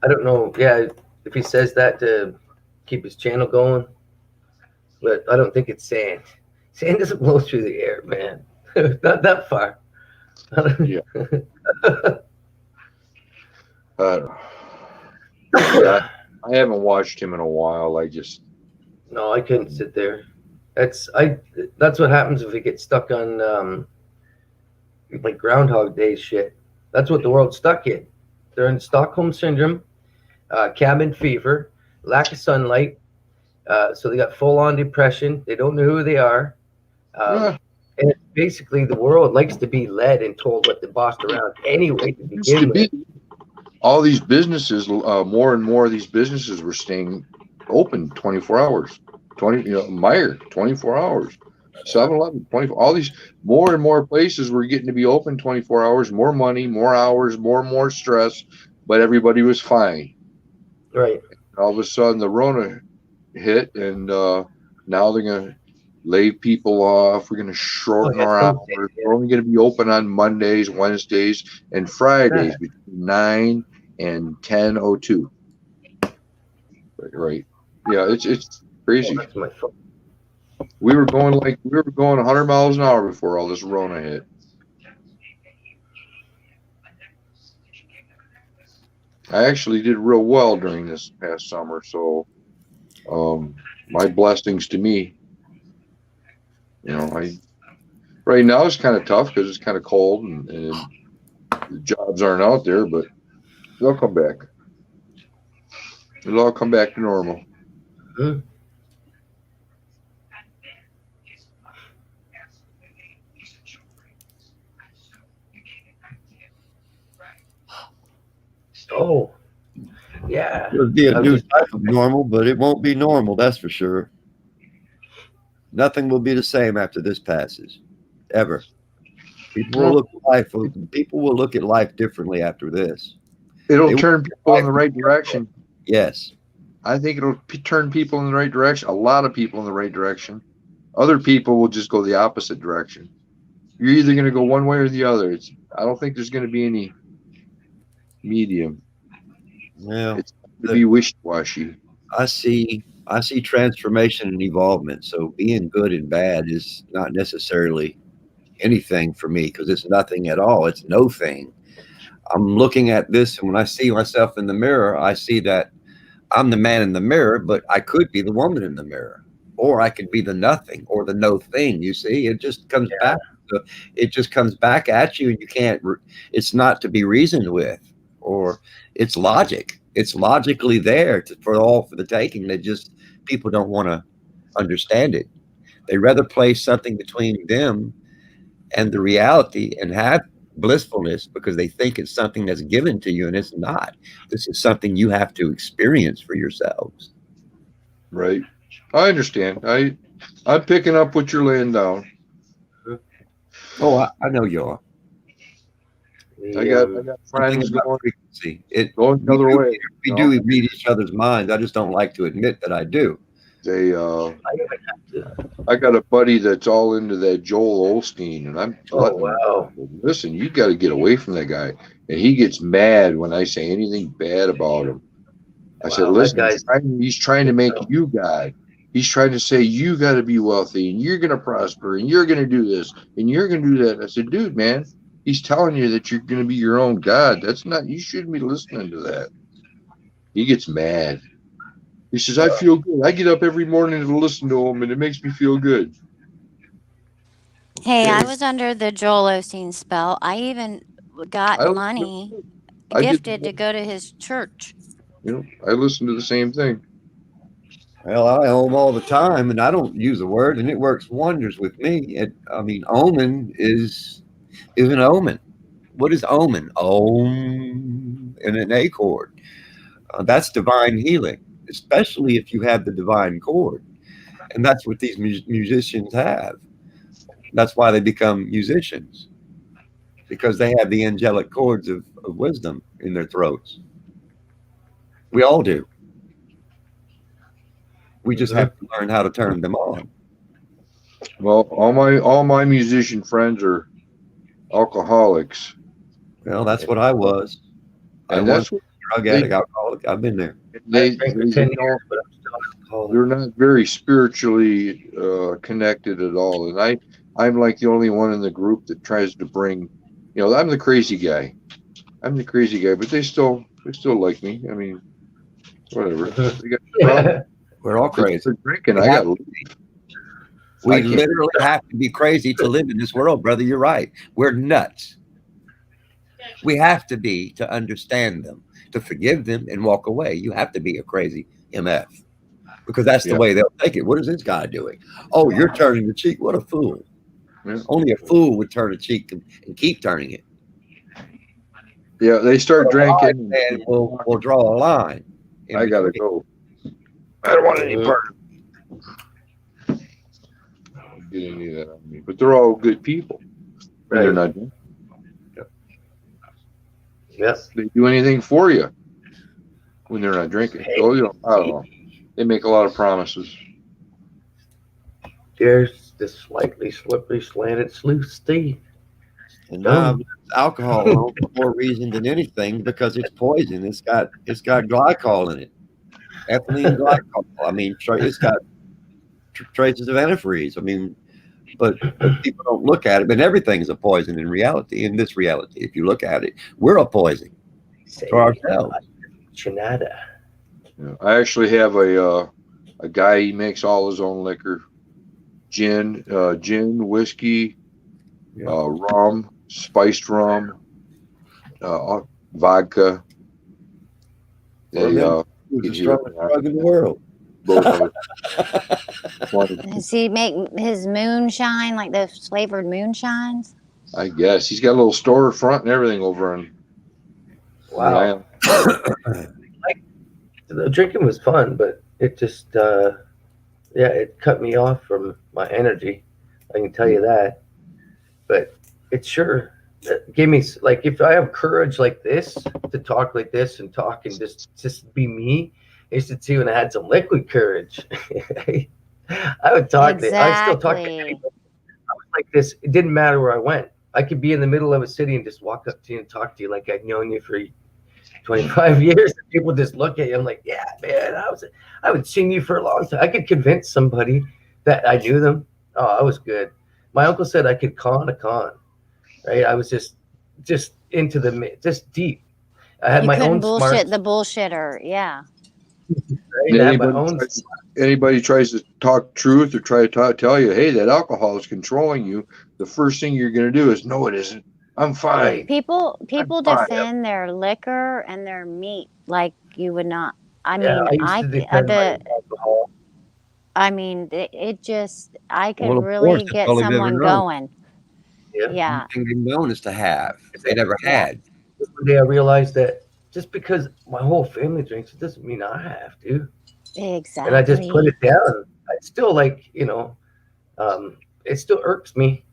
I don't know. Yeah, if he says that to keep his channel going, but I don't think it's sand. Sand doesn't blow through the air, man. Not that far. Yeah. I haven't watched him in a while. No, I couldn't sit there. That's what happens if we get stuck on like Groundhog Day shit. That's what the world's stuck in. They're in Stockholm syndrome, cabin fever, lack of sunlight. So they got full on depression. They don't know who they are. And it's basically the world likes to be led and told what to boss around anyway to begin with. All these businesses, more and more of these businesses were staying open 24 hours. Meijer, 24 hours. 7-Eleven, 24. All these more and more places were getting to be open 24 hours. More money, more hours, more stress, but everybody was fine. Right. All of a sudden, the Rona hit, and now they're going to lay people off. We're going to shorten our hours. We're only going to be open on Mondays, Wednesdays, and Fridays between 9 and 10:02. Right. Yeah, it's crazy. That's my fault. We were going 100 miles an hour before all this Rona hit. I actually did real well during this past summer, so my blessings to me. Right now it's kind of tough because it's kind of cold and the jobs aren't out there, but they'll come back. It'll all come back to normal. Mm-hmm. Oh, yeah. It'll be a new type of normal, but it won't be normal, that's for sure. Nothing will be the same after this passes, ever. People will look at life differently after this. It'll turn people in the right direction. Yes. I think it'll turn people in the right direction. A lot of people in the right direction. Other people will just go the opposite direction. You're either going to go one way or the other. I don't think there's going to be any medium. Well, It's to be wishy-washy. I see transformation and evolvement. So being good and bad is not necessarily anything for me because it's nothing at all. It's no thing. I'm looking at this, and when I see myself in the mirror, I see that I'm the man in the mirror, but I could be the woman in the mirror, or I could be the nothing or the no thing. You see, it just comes back. It just comes back at you, and you can't. It's not to be reasoned with, or it's logic. It's logically there for the taking. They just people don't want to understand it. They rather place something between them and the reality and have blissfulness because they think it's something that's given to you, and it's not. This is something you have to experience for yourselves. Right. I understand. I'm picking up what you're laying down. Oh, I know you are. I got friends going frequency. Going the other way. We do read each other's minds. I just don't like to admit that I do. I got a buddy that's all into that Joel Osteen, and I'm letting him know, listen, you got to get away from that guy. And he gets mad when I say anything bad about him. I said, listen, he's trying to make you God. He's trying to say you got to be wealthy and you're going to prosper and you're going to do this and you're going to do that. I said, dude, man, he's telling you that you're going to be your own God. That's not, you shouldn't be listening to that. He gets mad. He says, I feel good. I get up every morning to listen to him and it makes me feel good. Hey, I was under the Joel Osteen spell. I even got money gifted to go to his church. You know, I listen to the same thing. Well, I own all the time, and I don't use a word, and it works wonders with me. Omen is an omen. What is omen? Om in an A chord. That's divine healing, especially if you have the divine chord, and that's what these musicians have. That's why they become musicians, because they have the angelic chords of wisdom in their throats. We all do. We just have to learn how to turn them on. Well, all my musician friends are alcoholics. Well, that's what I was. I was a drug addict, alcoholic. I've been there. They're not very spiritually connected at all, and I'm like the only one in the group that tries to bring. You know, I'm the crazy guy. But they still like me. I mean, whatever. We're all crazy. They're drinking. I got. We literally have to be crazy to live in this world, brother. You're right. We're nuts. We have to be to understand them, to forgive them and walk away. You have to be a crazy MF because that's the way they'll take it. What is this guy doing? Oh, you're turning the cheek. What a fool. Yeah. Only a fool would turn a cheek and keep turning it. Yeah, they start drinking. And we'll draw a line. I got to go. I don't want any part of it. Get any of that on me. But they're all good people. Right. They're not. Yes. They do anything for you when they're not drinking. So, you know, I don't know. They make a lot of promises. There's this slightly slippery, slanted sluice, Steve. And alcohol for more reason than anything because it's poison. It's got glycol in it. Ethylene glycol. I mean, it's got traces of antifreeze. I mean, but people don't look at it. But everything's a poison in reality. In this reality, if you look at it, we're a poison for ourselves. Chinada. Yeah, I actually have a guy. He makes all his own liquor, gin, whiskey, rum, spiced rum, vodka. Who's the strongest drug in the world? Does he make his moonshine like those flavored moonshines? I guess he's got a little store front and everything over on. Wow. The drinking was fun, but it just it cut me off from my energy. I can tell you that. But it sure gave me, like, if I have courage like this to talk like this and talk and just be me, I used to see when I had some liquid courage. I would talk to. I still talk to anybody. Exactly. I was like this. It didn't matter where I went. I could be in the middle of a city and just walk up to you and talk to you like I'd known you for 25 years. And people just look at you. I'm like, yeah, man. I would seen you for a long time. I could convince somebody that I knew them. Oh, I was good. My uncle said I could con a con. Right. I was just into just deep. I had You my couldn't own bullshit smarts. the bullshitter. Yeah. Right? I had my own. Anybody tries to talk truth or try to tell you, hey, that alcohol is controlling you, the first thing you're going to do is, no, it isn't. I'm fine. Right. People fine. defend their liquor and their meat like you would not. I Yeah, mean, I used to defend my alcohol. I mean, it just, I could Well, of really course, that's get all they've ever someone known. going. Yeah. Everything they've known is to have. They never Yeah. had. One day I realized that just because my whole family drinks, it doesn't mean I have to. Exactly. And I just put it down. I still like, it still irks me.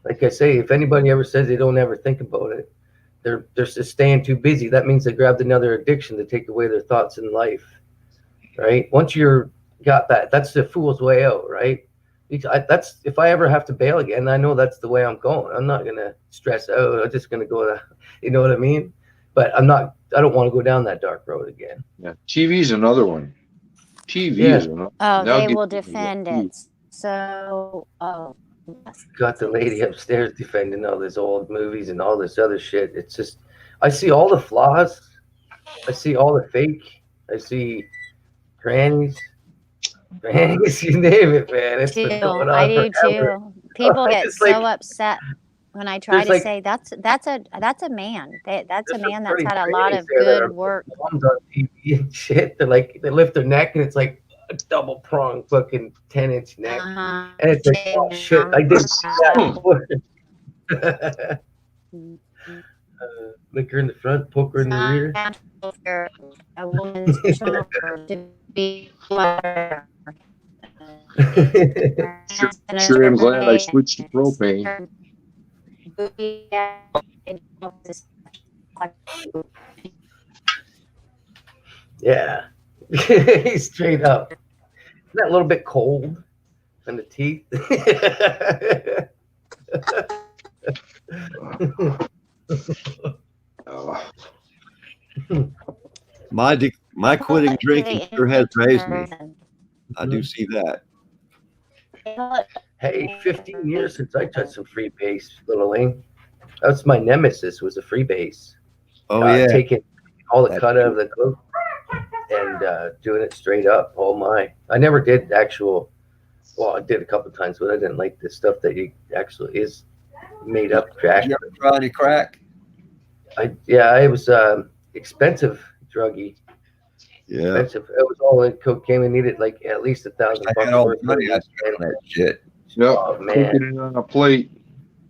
Like I say, if anybody ever says they don't ever think about it, they're just staying too busy. That means they grabbed another addiction to take away their thoughts in life, right? Once you're got that, that's the fool's way out, right? That's if I ever have to bail again, I know that's the way I'm going. I'm not gonna stress out. I'm just gonna go to, you know what I mean? But I don't want to go down that dark road again. Yeah, TV's another one. TV is another. Oh, They'll they get will you to defend that. it. So, yes. Got the lady upstairs defending all these old movies and all this other shit. It's just, I see all the flaws. I see all the fake. I see grannies, you name it, man. It's been going I on do forever. too. People get It's so like- upset when I try There's to like- say that's a man. That's a There's some man that's pretty had a lot grannies of there that good are work. moms on TV and shit. They lift their neck and it's like a double prong fucking 10-inch neck. Uh-huh. And it's like, oh shit, I did that before. Lick her in the front, poke her in the rear. A woman's smoker to be Sure, I'm glad I switched to propane. Yeah, straight up. Isn't that a little bit cold in the teeth? My quitting drinking sure has raised me. I do see that. Hey, 15 years since I touched some free base, little Ling. That's my nemesis, was a free base. Oh, yeah. Taking all the That's cut out of the coke and doing it straight up. Oh my! I never did actual. Well, I did a couple times, but I didn't like the stuff that you actually is made up crack. You ever try any crack? It was expensive druggie. Yeah. Expensive. It was all in cocaine. We needed like at least $1,000 I had all the money I spent on that shit. Yep, Oh, man. cooking it on a plate.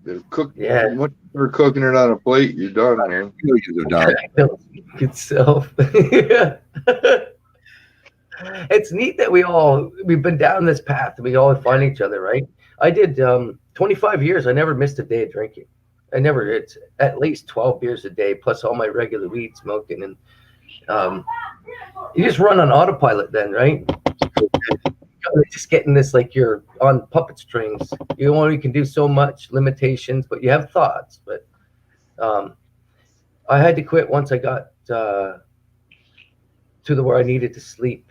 They're Yeah. Once you're cooking it on a plate, you're done, man. You're done. Good self. It's neat that we've been down this path and we all find each other, right? I did 25 years. I never missed a day of drinking. It's at least 12 beers a day, plus all my regular weed smoking. And you just run on autopilot then, right? You're just getting this like you're on puppet strings. You only can do so much, limitations, but you have thoughts. But I had to quit once I got to where I needed to sleep.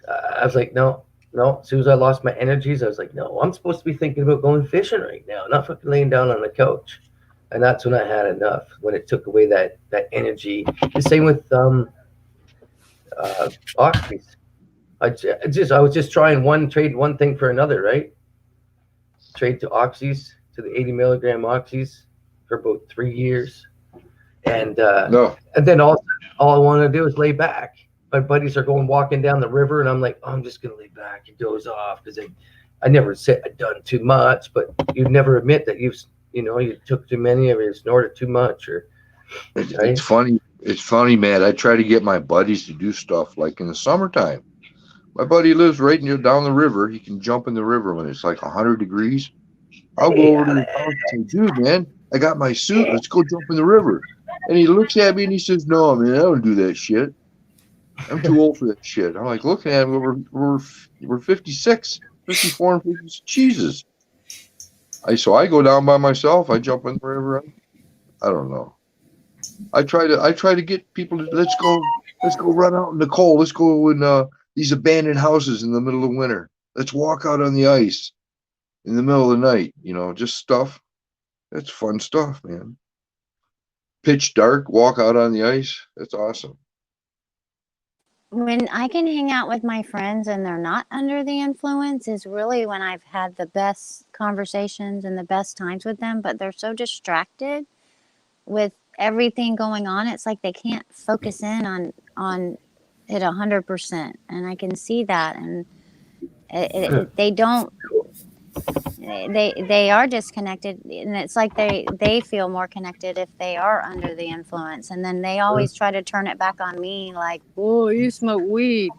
I was like, no. As soon as I lost my energies, I was like, no, I'm supposed to be thinking about going fishing right now, not fucking laying down on the couch. And that's when I had enough, when it took away that energy. The same with oxys. I was just trying trade one thing for another, right? Trade to oxys, to the 80 milligram oxys for about 3 years. And and then all I want to do is lay back. My buddies are going walking down the river, and I'm like, oh, I'm just gonna lay back and doze off because I never said I'd done too much, but you never admit that you took too many or you snorted too much or. Right? It's funny. It's funny, man. I try to get my buddies to do stuff like in the summertime. My buddy lives right down the river. He can jump in the river when it's like 100 degrees. I'll go over to his house and say, dude, man, I got my suit. Let's go jump in the river. And he looks at me and he says, no, man, I don't do that shit. I'm too old for that shit. I'm like looking at him. We're 56, 54, and 56. Jesus. So I go down by myself. I jump in wherever I don't know. I try to get people to let's go run out in the cold. Let's go in these abandoned houses in the middle of winter. Let's walk out on the ice in the middle of the night. Just stuff. That's fun stuff, man. Pitch dark, walk out on the ice. That's awesome. When I can hang out with my friends and they're not under the influence is really when I've had the best conversations and the best times with them, but they're so distracted with everything going on. It's like they can't focus in on it 100%, and I can see that, and they don't. They are disconnected, and it's like they feel more connected if they are under the influence, and then they always try to turn it back on me, like, oh, you smoke weed.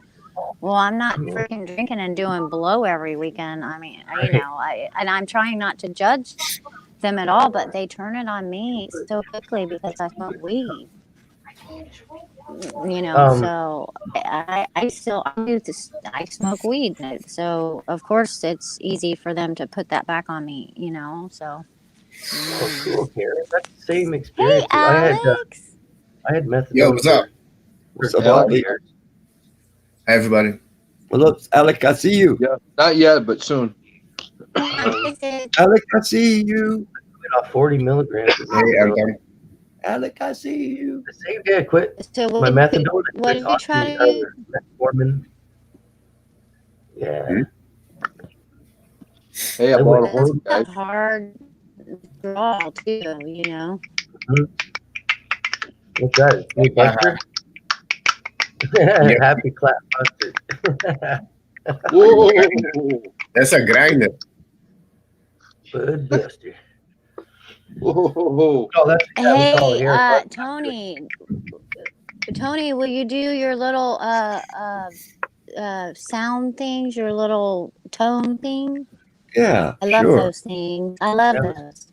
Well, I'm not freaking drinking and doing blow every weekend. I mean, I'm trying not to judge them at all, but they turn it on me so quickly because I smoke weed. So I smoke weed, so of course it's easy for them to put that back on me. So. Oh, cool, Karen. That's the same Hey, experience. Alex. I had methadone. Yo, what's up? For What's up, 12 Alex? years. Hey, everybody. Well, look, Alec, I see you. Yeah, not yet, but soon. Alec, I see you. Off 40 milligrams. Of Hey, everybody. Alec, I see you. The same day I quit So my methadone. what did you try to do? Metformin. Yeah. Hey, I bought a That's horse. a hard draw too. What's that? New Buster? Happy clap Buster. Whoa. That's a grinder. Bud Buster. Whoa. Oh, that's what we call it Hey, here. Tony, will you do your little sound things, your little tone thing? Yeah, I love sure. those things. I love those.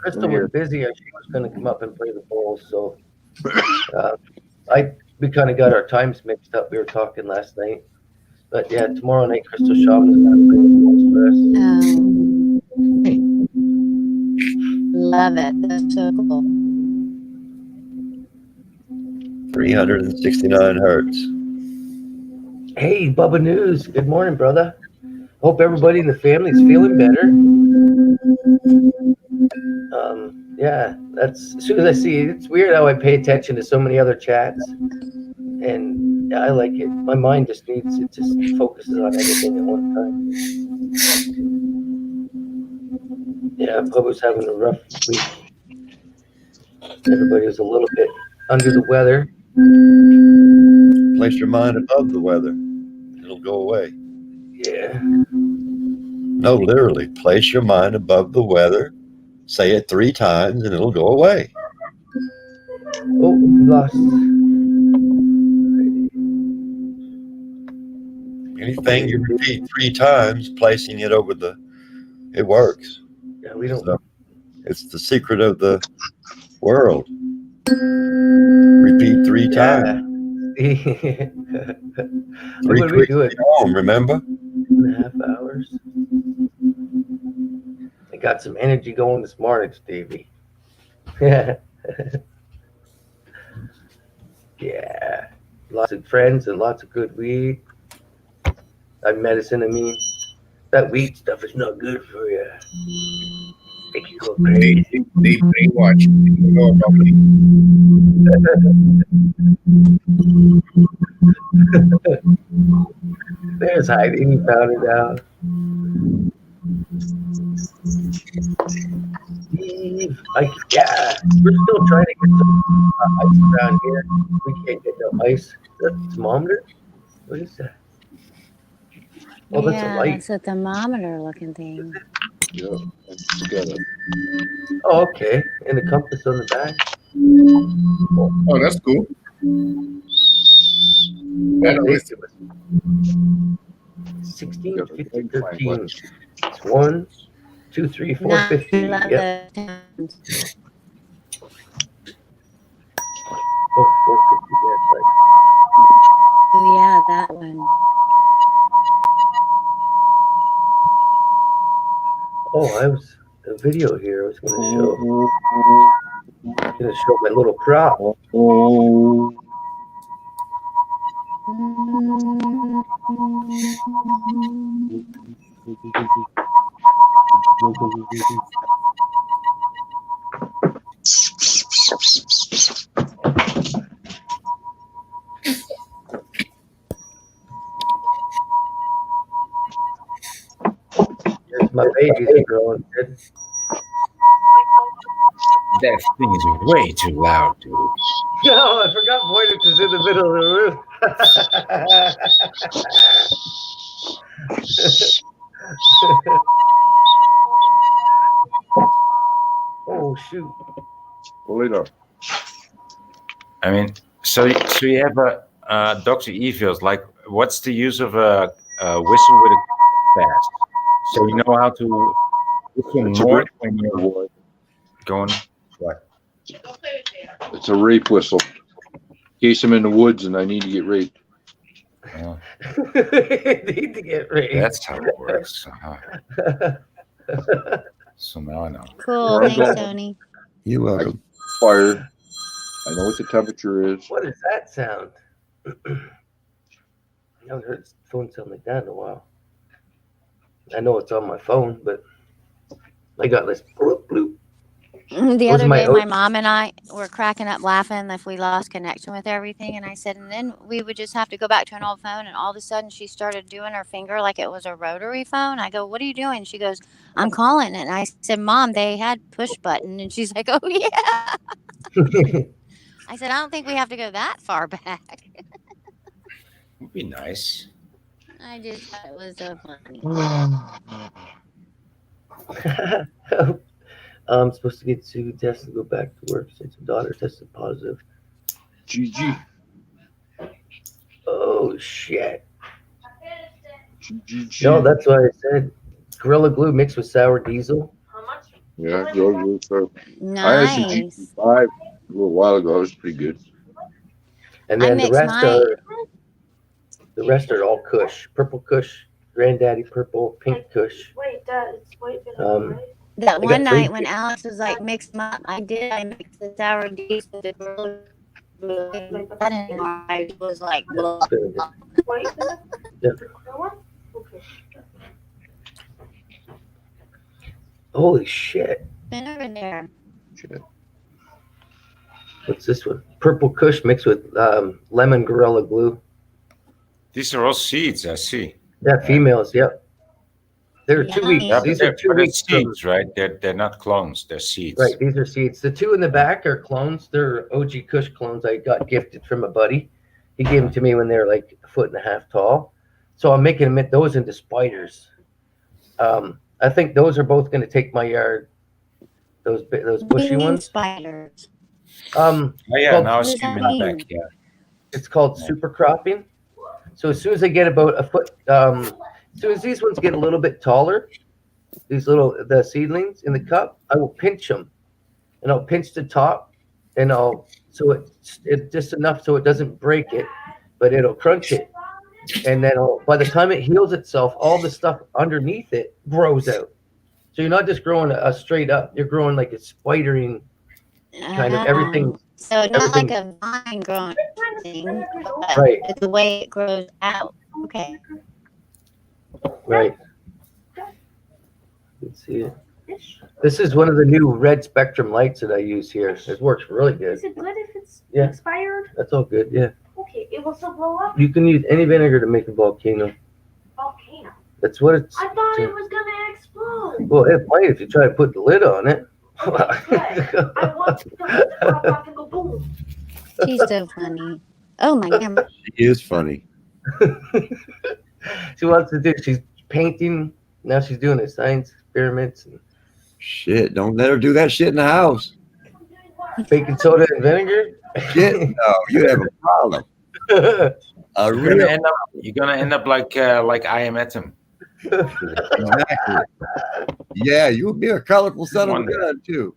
Crystal was busy. She was going to come up and play the bowl, so we kind of got our times mixed up. We were talking last night, but yeah, tomorrow night Crystal Shaman is going to play the bowls for us. Love it. That's so cool. 369 hertz. Hey, Bubba News. Good morning, brother. Hope everybody in the family is feeling better. Yeah, that's as soon as I see it. It's weird how I pay attention to so many other chats, and I like it. My mind just focuses on everything at one time. Yeah, Bubba's having a rough week. Everybody was a little bit under the weather. Place your mind above the weather. It'll go away. Yeah. No, literally. Place your mind above the weather. Say it 3 times and it'll go away. Oh, we lost. Anything you repeat 3 times, placing it over it works. Yeah, we don't. So it's the secret of the world. Repeat 3 times. 3 what quick do it? home, remember? 2.5 hours. I got some energy going this morning, Stevie. Yeah. Yeah. Lots of friends and lots of good weed. Medicine, that weed stuff is not good for you. Make you go crazy. They brainwash you. You know about me. There's Heidi. He found it out. Steve, yeah, we're still trying to get some ice around here. We can't get no ice. That's a thermometer? What is that? Oh, that's a light. That's a thermometer looking thing. Yeah, it's got Oh, okay. And a compass on the back. Oh, that's cool. That was 16, 15, 13. It's 1, 2, 3, 4, 15. Yep. Oh, 450. Yeah, right. Oh yeah, that one. Oh, I was a video here. I was going to show. Going to show my little prop. Here's my babies are growing good. That thing is way too loud, dude. No, I forgot Voynich is in the middle of the room. Oh shoot! Later. I mean, so you have a Dr. Evils. Like, what's the use of a whistle with a fast? So you know how to whistle It's a more rape when you're going. What? It's a rape whistle. In case I'm in the woods and I need to get raped. Need to get raped. That's how it works. So now I know. Cool. Where I'm Thanks, going. Tony. You're welcome. Fire. I know what the temperature is. What is that sound? I haven't heard phone sound like that in a while. I know it's on my phone, but I got this bloop bloop. The Those other are my day, my oats. mom and I were cracking up laughing if we lost connection with everything. And I said, and then we would just have to go back to an old phone. And all of a sudden, she started doing her finger like it was a rotary phone. I go, what are you doing? She goes, I'm calling. And I said, Mom, they had push button. And she's like, oh, yeah. I said, I don't think we have to go that far back. Would be nice. I just thought it was so funny. I'm supposed to get to test and go back to work since my daughter tested positive. GG. Oh shit! GG. No, that's why I said Gorilla Glue mixed with sour diesel. Yeah, go. I had some Nice. GG5 a little while ago. It was pretty good. And I then the mixed rest are all Kush, purple Kush, Granddaddy purple, pink Kush. Wait, Dad, it's white Um, That I one got three night when Alex was like, mix them up, I mixed the sour diesel with the Gorilla Glue. That and I was like, blah. White. Yeah. Okay. Holy shit! Been over there. Shit. What's this one? Purple Kush mixed with lemon Gorilla Glue. These are all seeds, I see. Yeah, females. Yep. They're 2 weeks. Yeah, These but are 2 they're weeks. seeds, right? They're not clones. They're seeds. Right, these are seeds. The two in the back are clones. They're OG Kush clones I got gifted from a buddy. He gave them to me when they were like 1.5 feet tall. So I'm making those into spiders. I think those are both going to take my yard. Those bushy ones. Spiders. Oh yeah, called- now I see them in the back. Yeah. It's called super cropping. So as soon as I get about a foot, as soon as these ones get a little bit taller, the seedlings in the cup, I will pinch them, and I'll pinch the top, and so it's just enough so it doesn't break it, but it'll crunch it, and then by the time it heals itself, all the stuff underneath it grows out. So you're not just growing a straight up; you're growing like a spidering kind of everything. So not everything- like a vine growing thing, but Right. it's the way it grows out. Okay. Right. You can see it. This is one of the new red spectrum lights that I use here. It works really good. Is it good if it's Yeah. expired? That's all good. Yeah. Okay, it will still blow up. You can use any vinegar to make a volcano. Volcano. That's what it's. I thought it was gonna explode. Well, it might if you try to put the lid on it. I want the lid to pop off and go boom. She's so funny. Oh my god. He is funny. She wants to do. She's painting now. She's doing her science experiments. And Shit, don't let her do that shit in the house. baking soda and vinegar. Shit, no, you have a problem. You're gonna end up like I am at him. Exactly. Yeah, you would be a colorful son of a gun too.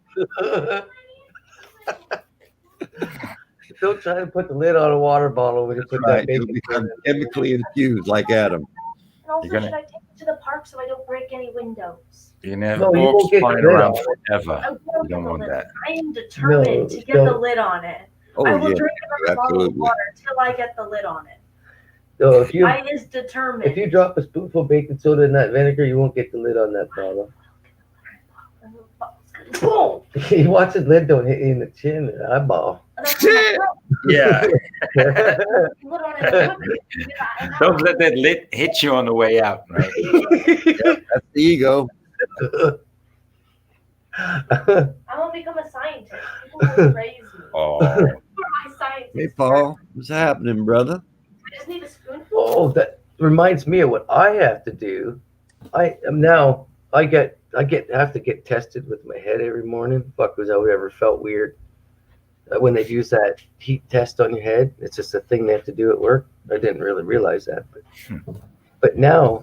Don't try to put the lid on a water bottle when you put Right. that You'll baking become soda in. chemically infused like Adam. And also, You're gonna- should I take it to the park so I don't break any windows? You're gonna have No, you bulbs won't get the flying lid around on forever. I will You get don't the want lid. that. I am determined No, to get the don't. lid on it. Oh I will yeah, drink another bottle of absolutely. water until I get the lid on it. So if you I is determined. if you drop a spoonful of baking soda in that vinegar, you won't get the lid on that bottle. Boom! You watch the lid don't hit you in the chin or eyeball. Yeah. Lid on it. Don't let that lid hit you on the way out, right? That's the ego. I'm gonna become a scientist. People will praise me. Oh. My scientist. Hey, Paul, what's happening, brother? I just need a spoonful. Oh, that reminds me of what I have to do. I am now. I have to get tested with my head every morning. Fuck, was I ever felt weird when they use that heat test on your head? It's just a thing they have to do at work. I didn't really realize that, but now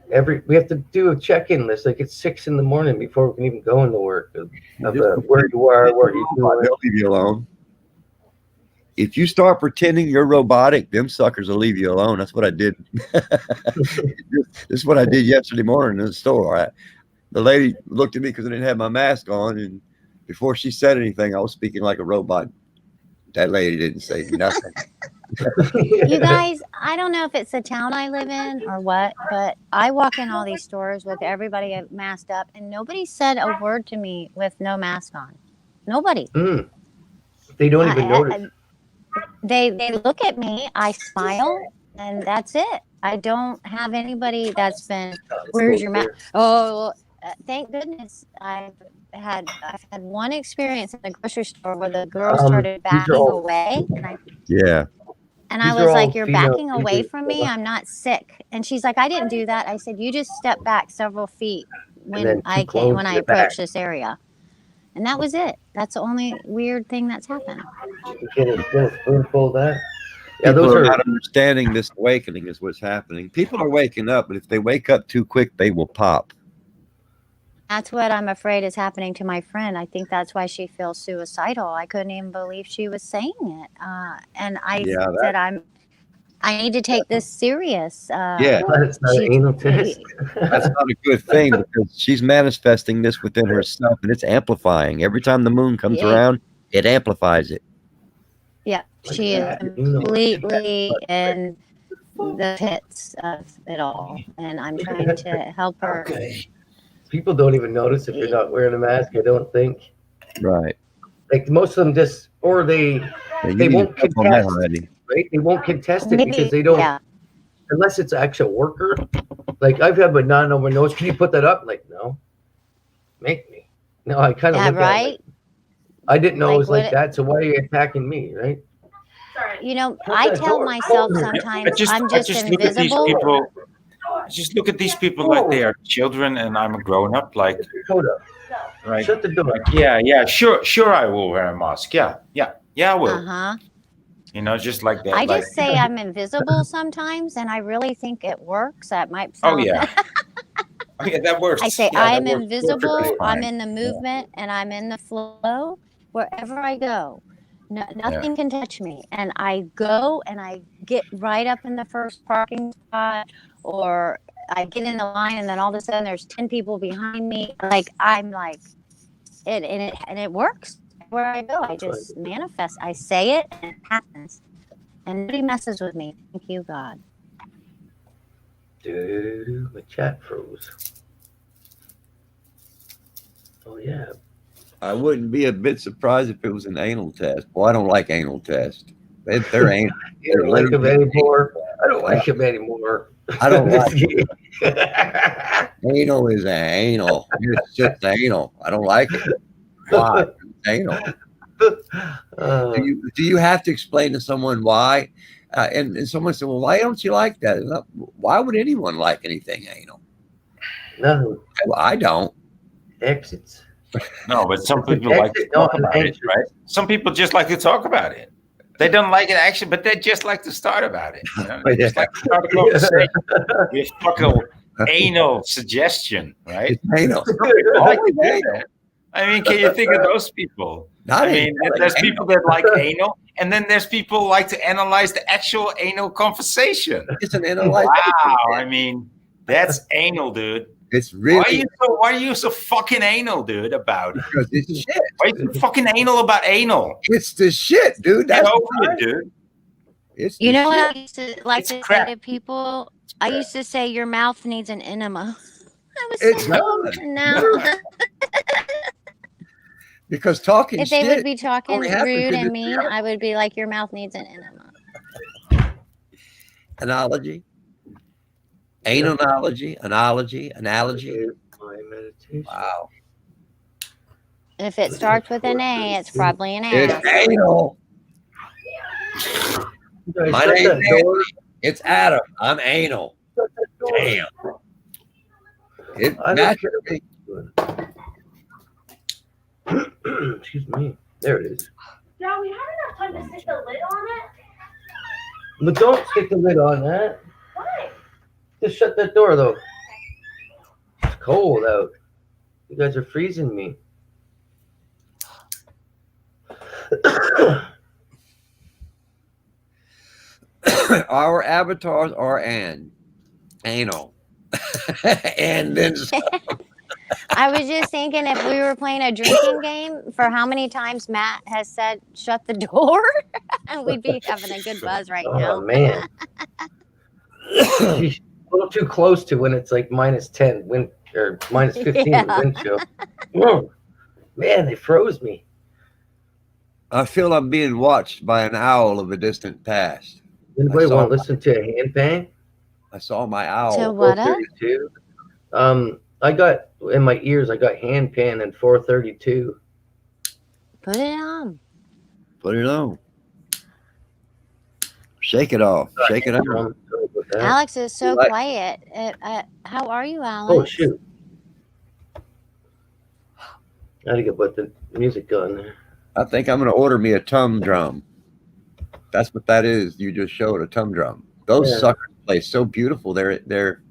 we have to do a check-in list. Like it's 6 a.m. before we can even go into work. Of where you are, what you doing. They'll leave you alone. If you start pretending you're robotic, them suckers will leave you alone. That's what I did. This is what I did yesterday morning in the store. The lady looked at me because I didn't have my mask on, and before she said anything, I was speaking like a robot. That lady didn't say nothing. You guys, I don't know if it's the town I live in or what, but I walk in all these stores with everybody masked up, and nobody said a word to me with no mask on. Nobody. They don't even notice. They look at me, I smile, and that's it. I don't have anybody that's been, where's your mask? Oh, thank goodness I've had one experience in the grocery store where the girl started backing away, and I was like, "You're backing away from me. I'm not sick." And she's like, "I didn't do that." I said, "You just stepped back several feet when I approached this area." And that was it. That's the only weird thing that's happened. Get a spoonful of that. Yeah, People those are are not understanding this awakening is what's happening. People are waking up, but if they wake up too quick, they will pop. That's what I'm afraid is happening to my friend. I think that's why she feels suicidal. I couldn't even believe she was saying it. And I said, I need to take this serious. That's not an anal test. That's not a good thing because she's manifesting this within herself and it's amplifying. Every time the moon comes around, it amplifies it. Yeah, she is completely in the pits of it all. And I'm trying to help her. People don't even notice if you're not wearing a mask, I don't think. Right. Like most of them just, or they won't contest, right? They won't contest it because they don't, unless it's an actual worker. Like I've had but not on my nose. Can you put that up? Like, no. Make me. No, I kind of look at it like, I didn't know it was like that, so why are you attacking me, right? You know, I tell myself sometimes I'm just invisible. Just look at these people like they are children and I'm a grown up. Like, right? Shut the door. Like, yeah, sure, I will wear a mask. Yeah, I will. You know, just like that. I just say I'm invisible sometimes, and I really think it works. That might sound. Oh yeah, that works. I say Yeah, I'm that works invisible. perfectly I'm fine. in the movement, and I'm in the flow wherever I go. Nothing can touch me, and I go and I get right up in the first parking spot, or I get in the line, and then all of a sudden there's 10 people behind me. Like I'm like it, and it works. Where I go, I just manifest. I say it, and it happens, and nobody messes with me. Thank you, God. Dude, my chat froze. Oh yeah. I wouldn't be a bit surprised if it was an anal test. Well, I don't like anal tests. They're anal. You don't like them anymore. I don't like them anymore. I don't like it. Anal is anal. It's just anal. I don't like it. Why? It's anal. Do you have to explain to someone why? And someone said, well, why don't you like that? Why would anyone like anything anal? No. Well, I don't. Exits. No, but some people like to talk about it, right? Some people just like to talk about it. They don't like it actually, but they just like to start about it. You know? They just like to start a conversation with fucking anal suggestion, right? It's anal. Some people like to do that. I mean, can you think of those people? Not I mean, there's people that like anal, and then there's people who like to analyze the actual anal conversation. It's an analyzation. Wow, I mean, that's anal, dude. It's really. Why are you so fucking anal, dude? About it? Because it's shit. Why are you so fucking anal about anal? It's the shit, dude. Get That's over it, dude. It's You the know what shit. I used to like to say to people? I used to say your mouth needs an enema. I was It's so not. now. Because talking If they shit would be talking only happens rude in and this mean, reality. I would be like, your mouth needs an enema. Analogy. Analogy. Analogy. Wow. If it starts with an A, it's probably an It's ass. anal. Guys, My shut name's that door. Anthony. It's Adam. I'm anal. Damn. It I don't matches care. me. Excuse me. There it is. Yeah, we had enough time to stick the lid on it. But don't stick the lid on that. Why? Just shut that door, though. It's cold out. You guys are freezing me. Our avatars are anal. And then I was just thinking if we were playing a drinking game, for how many times Matt has said, shut the door, and we'd be having a good buzz right now. Oh, man. She's a little too close to when it's like -10 wind or -15 Yeah. wind chill. Whoa. Man, they froze me. I feel I'm being watched by an owl of a distant past. Anybody want to listen to a handpan? I saw my owl. To what up? 432. I got in my ears. I got handpan and 432. Put it on. Put it on. Shake it off. Shake it out. Alex is so Like- quiet. How are you, Alex? Oh shoot! I had to get put the music on there. I think I'm going to order me a tum drum. That's what that is. You just showed a tum drum. Those Yeah. suckers play so beautiful. They're.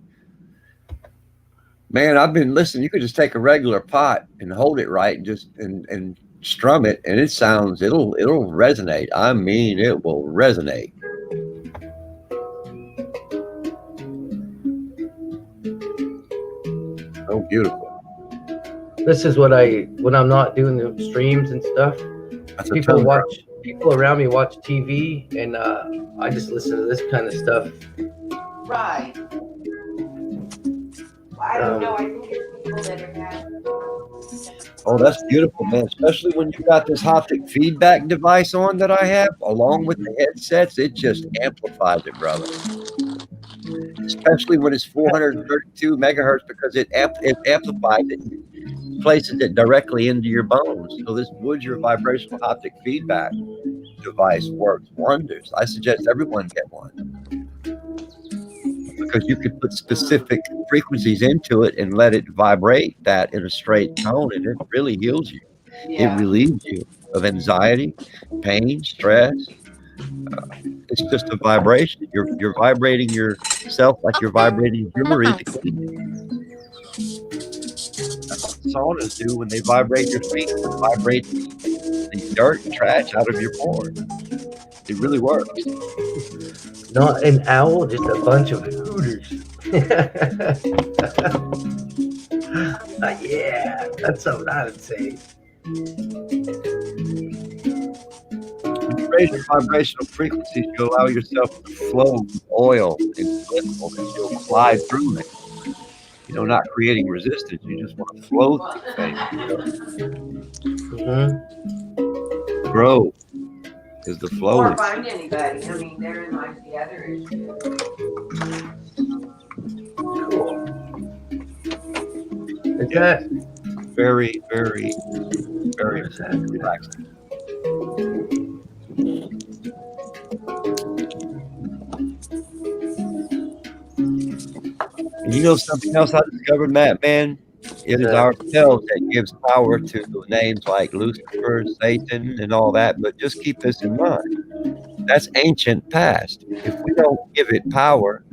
Man, I've been listening. You could just take a regular pot and hold it right and just and strum it, and it'll resonate. I mean, it will resonate. Oh, beautiful. This is when I'm not doing the streams and stuff. That's a People tum drum. people around me watch TV, and I just listen to this kind of stuff. Right. I don't know. I think it's people that are bad. Oh, that's beautiful, man. Especially when you've got this haptic feedback device on that I have, along with the headsets, it just amplifies it, brother. Especially when it's 432 megahertz, because it amplifies it, places it directly into your bones. So this Woodger vibrational haptic feedback device works wonders. I suggest everyone get one, because you can put specific frequencies into it and let it vibrate that in a straight tone, and it really heals you. Yeah. It relieves you of anxiety, pain, stress. It's just a vibration. You're vibrating yourself like you're vibrating jewelry. That's what saunas do when they vibrate your feet. They vibrate the dirt and trash out of your pores. It really works. Not an owl, just a bunch of hooters. Yeah, that's something I would say. When you raise your vibrational frequencies, you allow yourself to flow with oil and glycerol, and you'll slide through it. You know, not creating resistance. You just want to flow through things. Grow is the flow. Or find anybody. I mean, therein lies the other issue. Cool. Is that very, very, very relaxing. And you know something else I discovered, Matt, man? It is ourselves that gives power to names like Lucifer, Satan, and all that. But just keep this in mind. That's ancient past. If we don't give it power,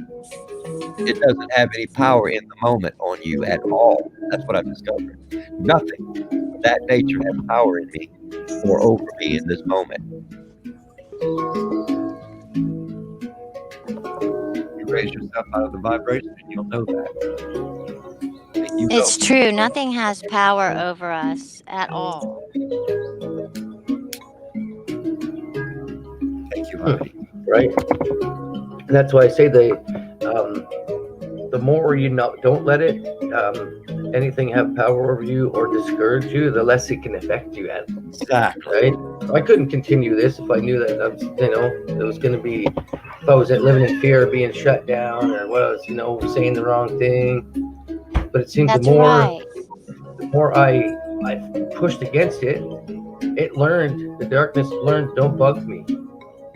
it doesn't have any power in the moment on you at all. That's what I've discovered. Nothing of that nature has power in me. or over me in this moment. You raise yourself out of the vibration, and you'll know that. And you It's will. true. Nothing has power over us at all. Thank you, Heidi. Right. And that's why I say the more you know, don't let it anything have power over you or discourage you, the less it can affect you. Exactly. Right. I couldn't continue this if I knew that it was going to be, if I was living in fear of being shut down or was saying the wrong thing. But it seems That's the right. more I pushed against it, it learned, the darkness learned, don't bug me.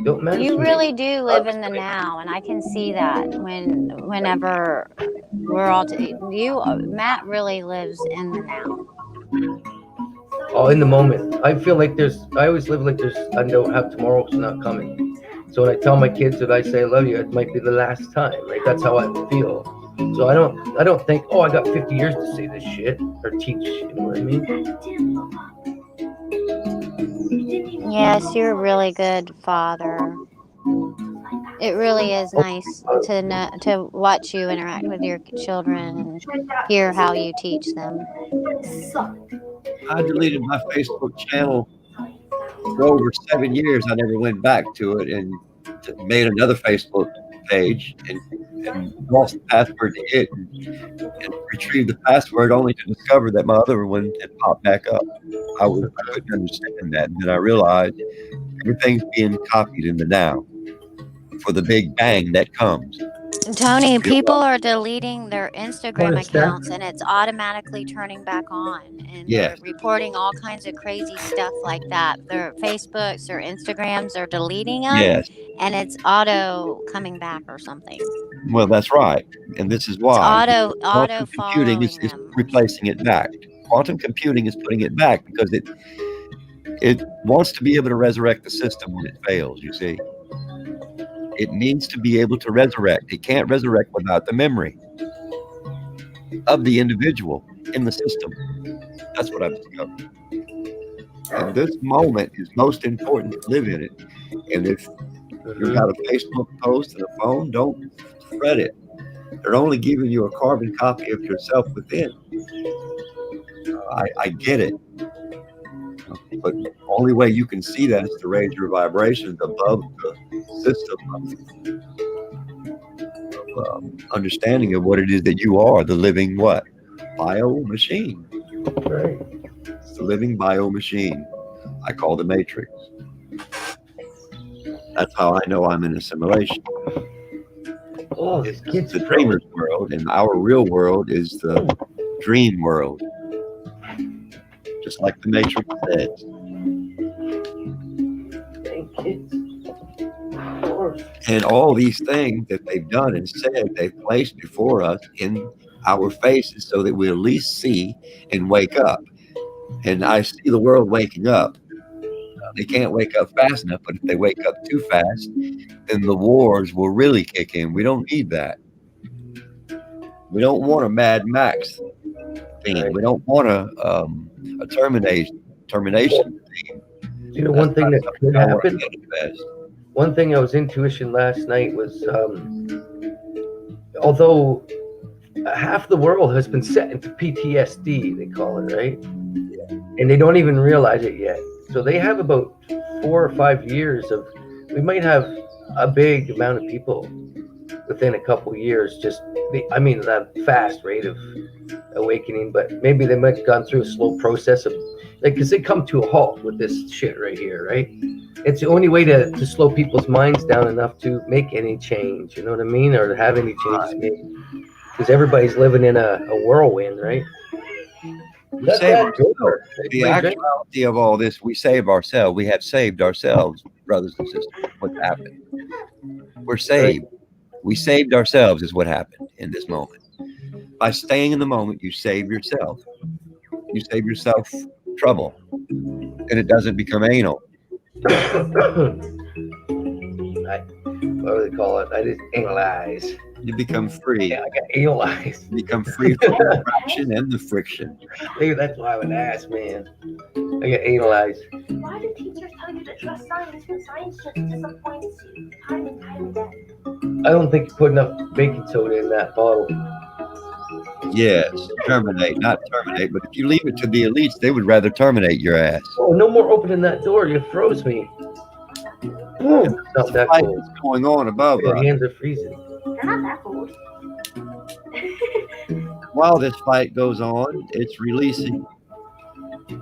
Don't mess You with me. really do live in the now, and I can see that whenever we're all Matt really lives in the now. Oh, in the moment. I feel like I always live like I don't have tomorrow's not coming. So when I tell my kids that I say I love you, it might be the last time. Right? That's how I feel. So I don't think, oh, I got 50 years to say this shit or teach. You know what I mean? Yes, you're a really good father. It really is nice to watch you interact with your children and hear how you teach them. I deleted my Facebook channel for over 7 years. I never went back to it and made another Facebook page and lost the password to it and retrieved the password only to discover that my other one had popped back up. I couldn't understand that. And then I realized everything's being copied in the now for the big bang that comes. Tony, people are deleting their Instagram accounts and it's automatically turning back on. And they're reporting all kinds of crazy stuff like that. Their Facebooks or Instagrams are deleting them and it's auto coming back or something. Well, that's right. And this is why. It's auto computing is replacing it back. Quantum computing is putting it back because it wants to be able to resurrect the system when it fails, you see. It needs to be able to resurrect. It can't resurrect without the memory of the individual in the system. That's what I've discovered. And this moment is most important to live in it. And if you've got a Facebook post and a phone, don't fret it. They're only giving you a carbon copy of yourself within. I get it. But the only way you can see that is to raise your vibrations above the system of understanding of what it is that you are, the living what? Bio machine. Right. It's the living bio machine. I call the matrix. That's how I know I'm in assimilation. Oh, it's the dreamer's world, and our real world is the dream world. Just like the Matrix says. And all these things that they've done and said, they've placed before us in our faces so that we at least see and wake up. And I see the world waking up. They can't wake up fast enough, but if they wake up too fast, then the wars will really kick in. We don't need that. We don't want a Mad Max theme. We don't want a termination theme. You know, one thing that could happen. One thing I was intuition last night was, although half the world has been set into PTSD, they call it, right? And they don't even realize it yet. So they have about 4 or 5 years of. We might have a big amount of people within a couple years. That fast rate of awakening, but maybe they might have gone through a slow process of, because they come to a halt with this shit right here, right? It's the only way to slow people's minds down enough to make any change, you know what I mean? Or to have any changes made. Because everybody's living in a whirlwind, right? The actuality of all this, we save ourselves. We have saved ourselves, brothers and sisters. What's happened? We're saved. We saved ourselves is what happened in this moment. By staying in the moment, you save yourself. You save yourself trouble. And it doesn't become anal. What do they call it? I just analyze. You become free. Yeah, I got analized. You become free from the fraction and the friction. Maybe that's why I would ask, man. I get analyzed. Why do teachers tell you to trust science when science just disappoints you time and time again? I don't think you put enough baking soda in that bottle. Yes, terminate, not terminate. But if you leave it to the elites, they would rather terminate your ass. Oh, no more opening that door. You froze me. Boom. It's not that Fight cold. is going on above Your us. hands are freezing. They're not that cold. While this fight goes on, it's releasing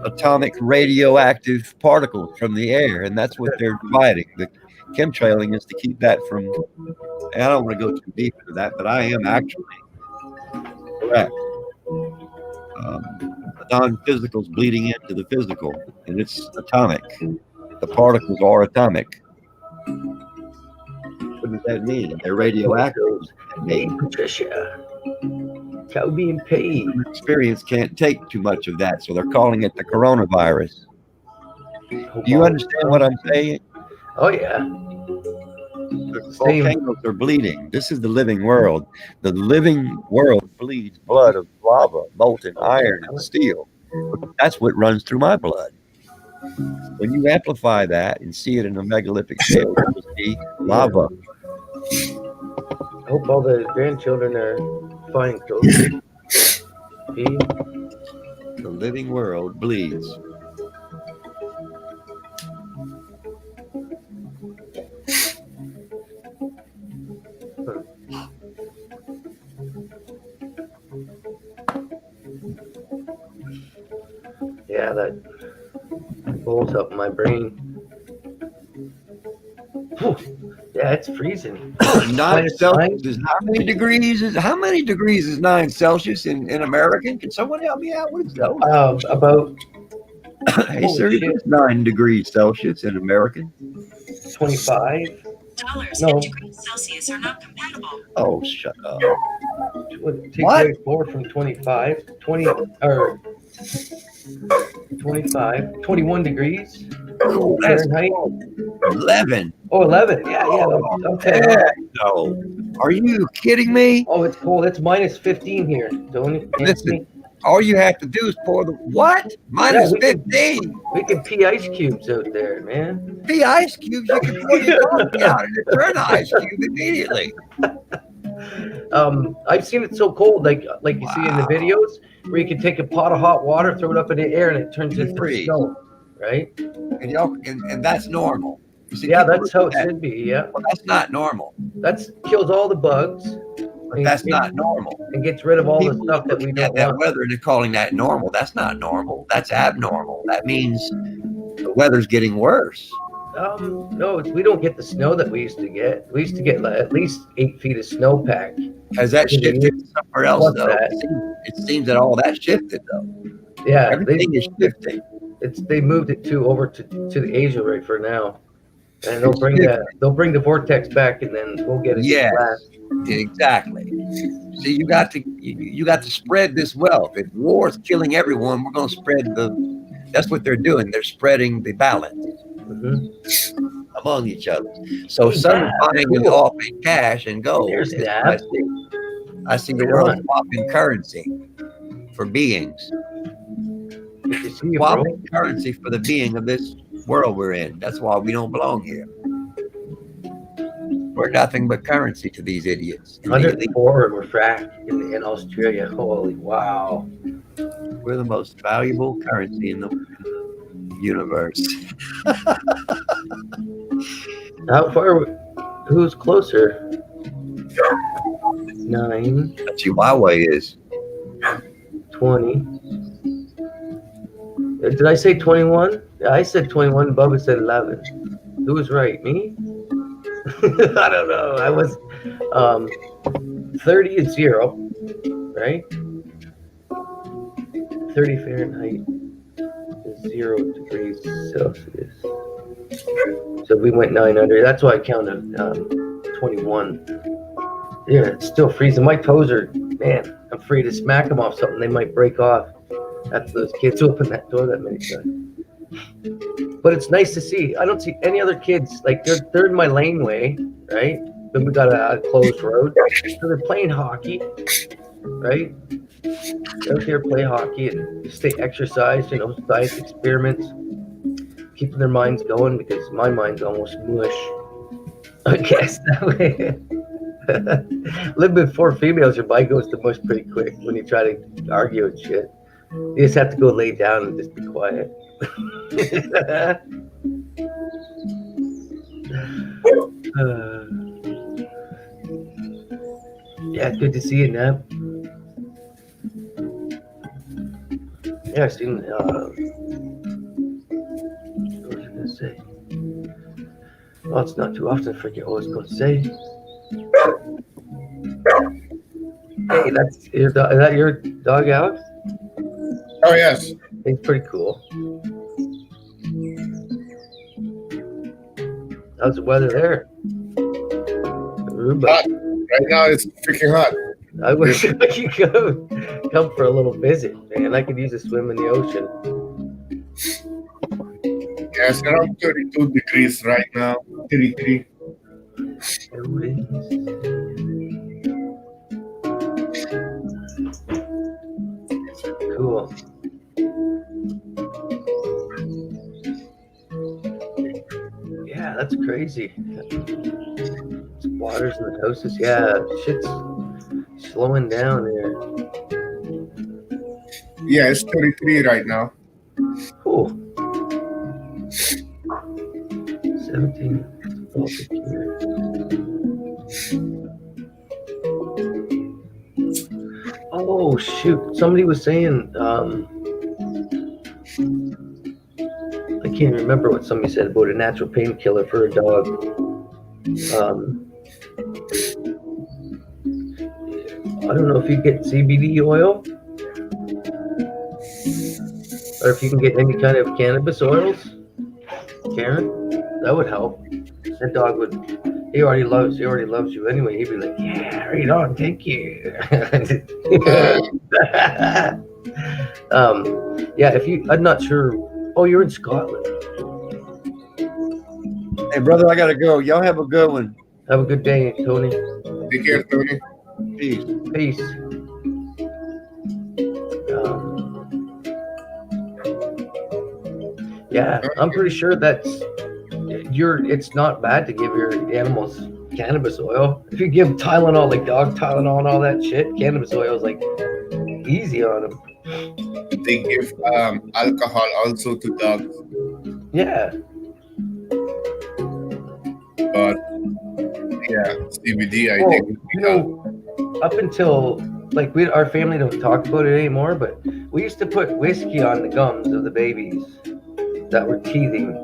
atomic radioactive particles from the air, and that's what they're dividing. The chemtrailing is to keep that from. And I don't want to go too deep into that, but I am actually correct. The non-physical is bleeding into the physical, and it's atomic. The particles are atomic. What does that mean? They're radioactive. Hey, Patricia. Cow being paid. Human experience can't take too much of that, so they're calling it the coronavirus. Do you understand what I'm saying? Oh, yeah. The volcanoes are bleeding. This is the living world. The living world bleeds blood of lava, molten iron, and steel. That's what runs through my blood. When you amplify that and see it in a megalithic scale, you'll see lava. I hope all the grandchildren are fine, Coach. The living world bleeds. Yeah, that blows up my brain. Whew. Yeah, it's freezing. 9 Celsius is how many degrees? How many degrees is 9 Celsius in American? Can someone help me out with those? About. Hey, sir, it's 9 degrees Celsius in American. 25. Dollars No. and degrees Celsius are not compatible. Oh, shut up. Take What? away 4 from 25. 20 or 25. 21 degrees. Oh, that's Fahrenheit. 11. Oh, 11. Yeah. I'm No. Are you kidding me? Oh, it's cold. It's minus 15 here. Don't you? Listen, all you have to do is pour the what? Minus we 15. We can pee ice cubes out there, man. Pee ice cubes? You can pour your coffee out and it turn ice cube immediately. I've seen it so cold, like you see in the videos, where you can take a pot of hot water, throw it up in the air, and it turns into snow, right? And that's normal. You see, Yeah, people that's how look it at should be. Yeah, Well, that's not normal. that's kills all the bugs. But that's not normal. And gets rid of all the People stuff that we looking don't at that want. weather and they're calling that normal. That's not normal. That's abnormal. That means the weather's getting worse. No, we don't get the snow that we used to get. We used to get at least 8 feet of snowpack. Has that shifted somewhere else, What's though? that? It seems that all that shifted, though. Yeah, Everything is shifting. They moved it over to the Asia right for now, and they'll bring the vortex back, and then we'll get it. Yes, flat. exactly. See, you got to spread this wealth. If war's killing everyone, we're going to spread that's what they're doing. They're spreading the balance among each other. So some are buying it off in cash and gold. There's It's that. what I see the world swapping currency for beings. Swapping currency for the being of this world we're in. That's why we don't belong here. We're nothing but currency to these idiots. 104 were fracked in Australia. Holy wow. We're the most valuable currency in the universe. How far? Who's closer? 9. Chihuahua is 20. Did I say 21? I said 21. Bubba said 11. Who was right? Me? I don't know. I was 30 is 0, right? 30 Fahrenheit is 0 degrees Celsius. So we went 9 under. That's why I counted 21. Yeah, it's still freezing. My toes are, man, I'm afraid to smack them off something. They might break off after those kids open that door that many times. But it's nice to see. I don't see any other kids. Like, they're in my laneway, right? Then we got a closed road. So they're playing hockey, right? They're out there play hockey and stay exercise, science experiments, keeping their minds going because my mind's almost mush. I guess that way. Living with 4 females, your mind goes to mush pretty quick when you try to argue and shit. You just have to go lay down and just be quiet. Yeah, good to see you, Neb. Yeah, I seen. What was I gonna say? Well, it's not too often I forget what I was going to say. Hey, that's your dog. Is that your dog, Alex? Oh yes. He's pretty cool. How's the weather there? Aruba. Hot. Right now it's freaking hot. I wish I could come for a little visit, man. I could use a swim in the ocean. Yeah, it's around 32 degrees right now. 33. Cool. Yeah, that's crazy. Waters in the houses. Yeah, shit's slowing down here. Yeah, it's 33 right now. Cool. 17. Baltic here. Oh shoot! Somebody was saying. I can't remember what somebody said about a natural painkiller for a dog. I don't know if you get CBD oil or if you can get any kind of cannabis oils. Karen, that would help. That dog would. He already loves you anyway. He'd be like, yeah, right on, thank you. Yeah, I'm not sure. Oh, you're in Scotland. Hey, brother, I gotta go. Y'all have a good one. Have a good day, Tony. Take care, Tony. Peace. Peace. Yeah, I'm pretty sure it's not bad to give your animals cannabis oil. If you give Tylenol, like dog Tylenol and all that shit, cannabis oil is like easy on them. They give alcohol also to dogs. Yeah. But yeah, CBD, I Well, think. Up until like our family don't talk about it anymore, but we used to put whiskey on the gums of the babies that were teething.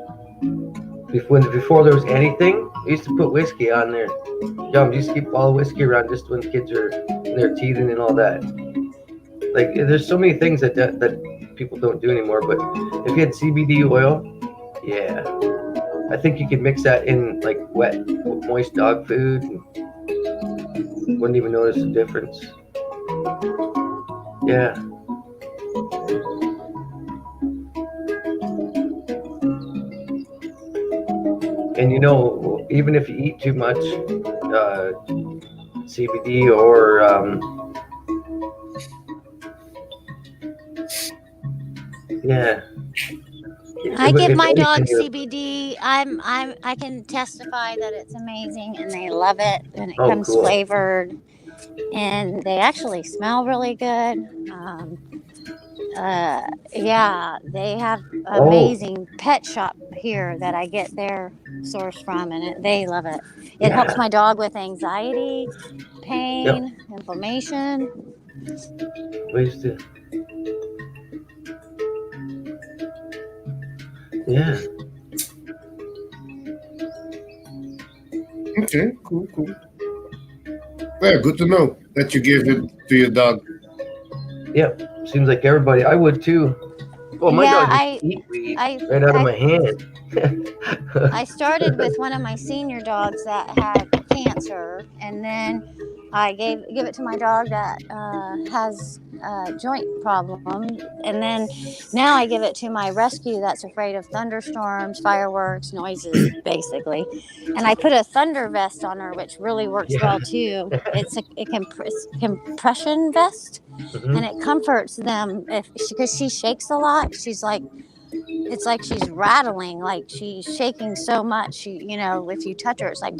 Before there was anything, we used to put whiskey on their gums. You used to keep all the whiskey around just when kids are in their teething and all that. Like there's so many things that people don't do anymore. But if you had CBD oil, yeah, I think you could mix that in like wet, moist dog food. And wouldn't even notice the difference. Yeah. And even if you eat too much CBD or yeah. I give my dog CBD. I can testify that it's amazing and they love it, and it comes cool. flavored, and they actually smell really good. Yeah, they have amazing pet shop here that I get their source from, and they love it. It helps my dog with anxiety, pain, inflammation. Ways to. Yeah. Okay, cool. Yeah, good to know that you give it to your dog. Yep. Seems like everybody. I would too. Well, my dog just eat weed right out of my hand. I started with one of my senior dogs that had cancer, and then I give it to my dog that has a joint problem, and then now I give it to my rescue that's afraid of thunderstorms, fireworks, noises, basically. And I put a thunder vest on her, which really works Yeah. well too. It's a compression vest, and it comforts them if because she shakes a lot. She's like it's like she's rattling, like she's shaking so much. If you touch her, it's like.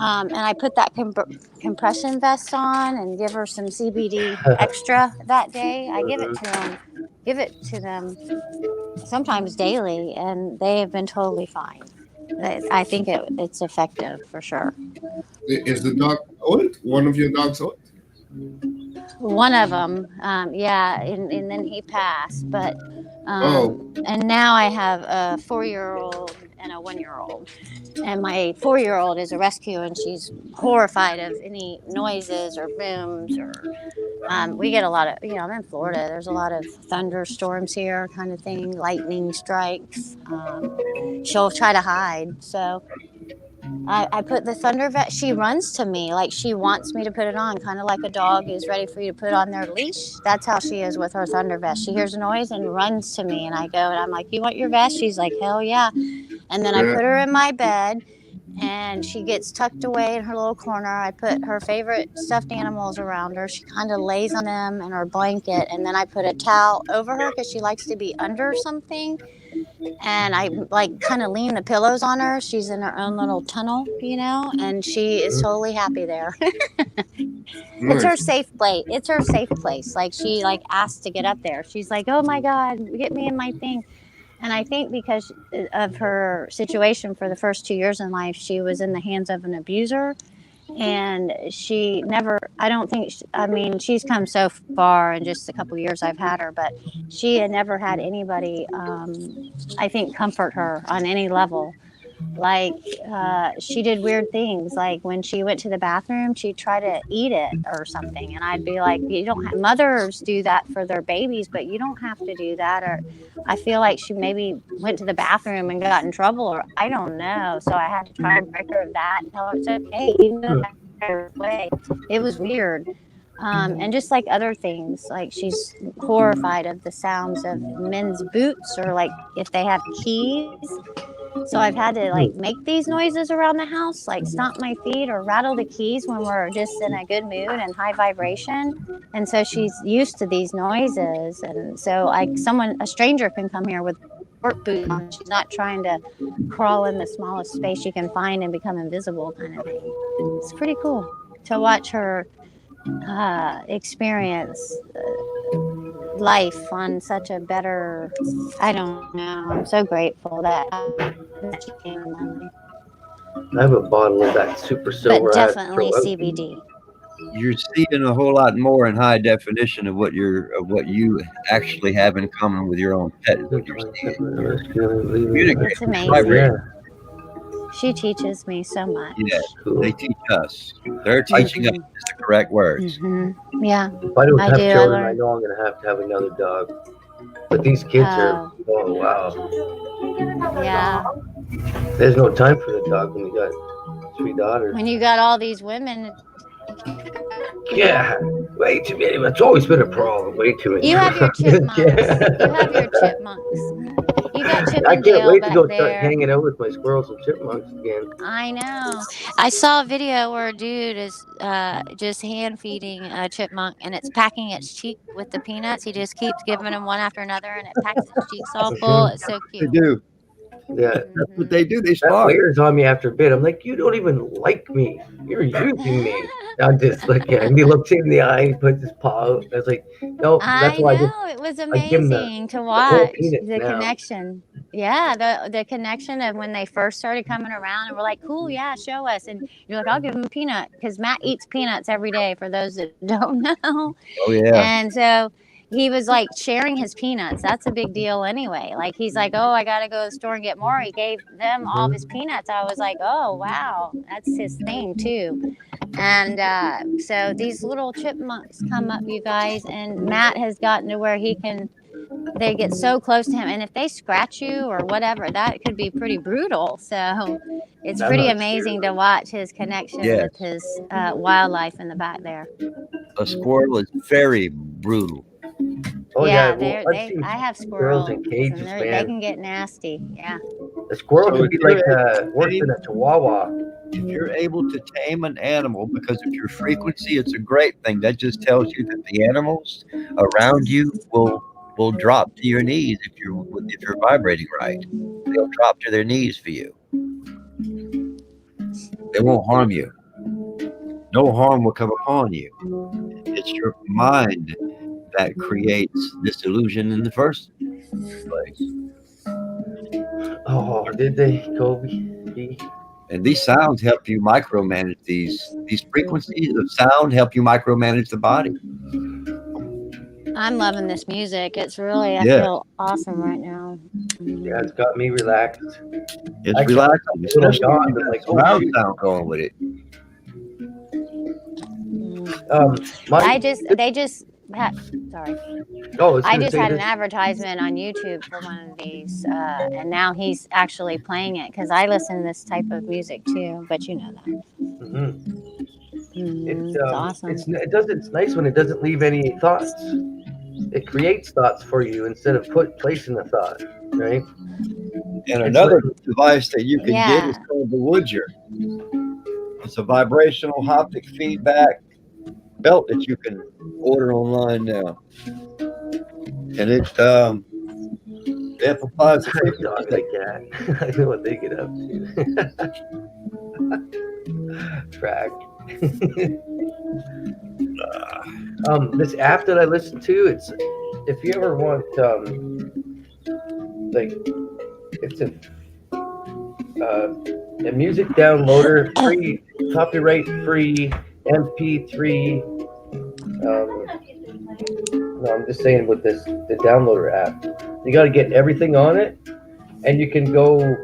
And I put that compression vest on and give her some CBD extra that day. I give it to them sometimes daily, and they have been totally fine. I think it's effective for sure. Is the dog old? One of your dogs old? One of them, yeah, and then he passed. But Oh. and now I have a 4-year-old and a 1-year-old, and my 4-year-old is a rescue, and she's horrified of any noises or booms or. We get a lot of, I'm in Florida. There's a lot of thunderstorms here, kind of thing, lightning strikes. She'll try to hide, so. I put the thunder vest. She runs to me like she wants me to put it on, kind of like a dog is ready for you to put on their leash. That's how she is with her thunder vest. She hears a noise and runs to me, and I go and I'm like, "You want your vest?" She's like, "Hell yeah!" And then I put her in my bed, and she gets tucked away in her little corner. I put her favorite stuffed animals around her. She kind of lays on them and her blanket, and then I put a towel over her because she likes to be under something. And I like kind of lean the pillows on her. She's in her own little tunnel, and she is totally happy there. It's her safe place. It's her safe place. Like she asked to get up there. She's like, "Oh my God, get me in my thing." And I think because of her situation for the first 2 years in life, she was in the hands of an abuser. And she never, I don't think, I mean, she's come so far in just a couple years I've had her, but she had never had anybody, I think, comfort her on any level. Like, she did weird things. Like, when she went to the bathroom, she'd try to eat it or something. And I'd be like, you don't have, mothers do that for their babies, but you don't have to do that. Or I feel like she maybe went to the bathroom and got in trouble, or I don't know. So I had to try and break her of that and tell her it's okay, even though that's her way. It was weird. And just like other things, like she's horrified of the sounds of men's boots or like if they have keys. So I've had to like make these noises around the house, like stomp my feet or rattle the keys when we're just in a good mood and high vibration. And so she's used to these noises. And so like a stranger can come here with work boots on. She's not trying to crawl in the smallest space she can find and become invisible kind of thing. It's pretty cool to watch her experience life on such a better, I don't know. I'm so grateful that she came in my life. I have a bottle of that super silver. But definitely CBD. You're seeing a whole lot more in high definition of what you actually have in common with your own pet. What you're seeing. It's amazing. She teaches me so much. Yeah, they teach us. They're teaching us the correct words. Mm-hmm. Yeah, if I don't have children, I know I'm going to have another dog. But these kids are, oh wow. Yeah. There's no time for the dog when you got 3 daughters. When you got all these women. Yeah, way too many. It's always been a problem. Way too many. You have your chipmunks. You have your chipmunks. You got Chip I and can't Dale wait to go back start there. hanging out with my squirrels and chipmunks again. I know. I saw a video where a dude is just hand feeding a chipmunk, and it's packing its cheek with the peanuts. He just keeps giving them one after another, and it packs its cheeks all full. It's so cute. They do. Yeah, that's what they do. They that smart. wears on me after a bit. I'm like, you don't even like me. You're using me. I'm just like, yeah. And he looks in the eye, he puts his paw out. I was like, no, that's why It was amazing to watch the connection. Yeah, the connection of when they first started coming around, and we're like, cool, yeah, show us. And you're like, I'll give him a peanut, because Matt eats peanuts every day, for those that don't know. Oh yeah. And so he was like sharing his peanuts. That's a big deal anyway. Like he's like, oh, I got to go to the store and get more. He gave them all of his peanuts. I was like, oh, wow, that's his thing too. And so these little chipmunks come up, you guys, and Matt has gotten to where he can they get so close to him, and if they scratch you or whatever, that could be pretty brutal. So it's I'm pretty not amazing to watch his connection Yes. with his wildlife in the back there. A squirrel is very brutal. Oh Yeah, yeah, well, I've seen I have squirrels squirrels, in cages, and they man. can get nasty. Yeah. A squirrel So could if be you're like able to worse than a chihuahua. If you're able to tame an animal because of your frequency, it's a great thing. That just tells you that the animals around you will drop to your knees if you're vibrating right. They'll drop to their knees for you. They won't harm you. No harm will come upon you. It's your mind that creates this illusion in the first place. Oh, did they, Kobe? And these sounds help you micromanage these frequencies of sound help you micromanage the body. I'm loving this music. It's really, I Yeah. feel awesome right now. Yeah, it's got me relaxed. It's Actually, relaxing, a little especially yawn, when you but got like, oh, surround shoot. sound going with it. Sorry. Oh, I just had an advertisement on YouTube for one of these, and now he's actually playing it because I listen to this type of music too. But you know that. It's awesome. It's nice when it doesn't leave any thoughts. It creates thoughts for you instead of placing the thought, right? And another device that you can get is called the Woodger. It's a vibrational haptic feedback belt that you can order online now. And it amplifies the dog like that. I know what they get up to. Track. This app that I listen to, it's if you ever want like it's a music downloader, free, copyright free MP3. No, I'm just saying with the downloader app, you got to get everything on it, and you can go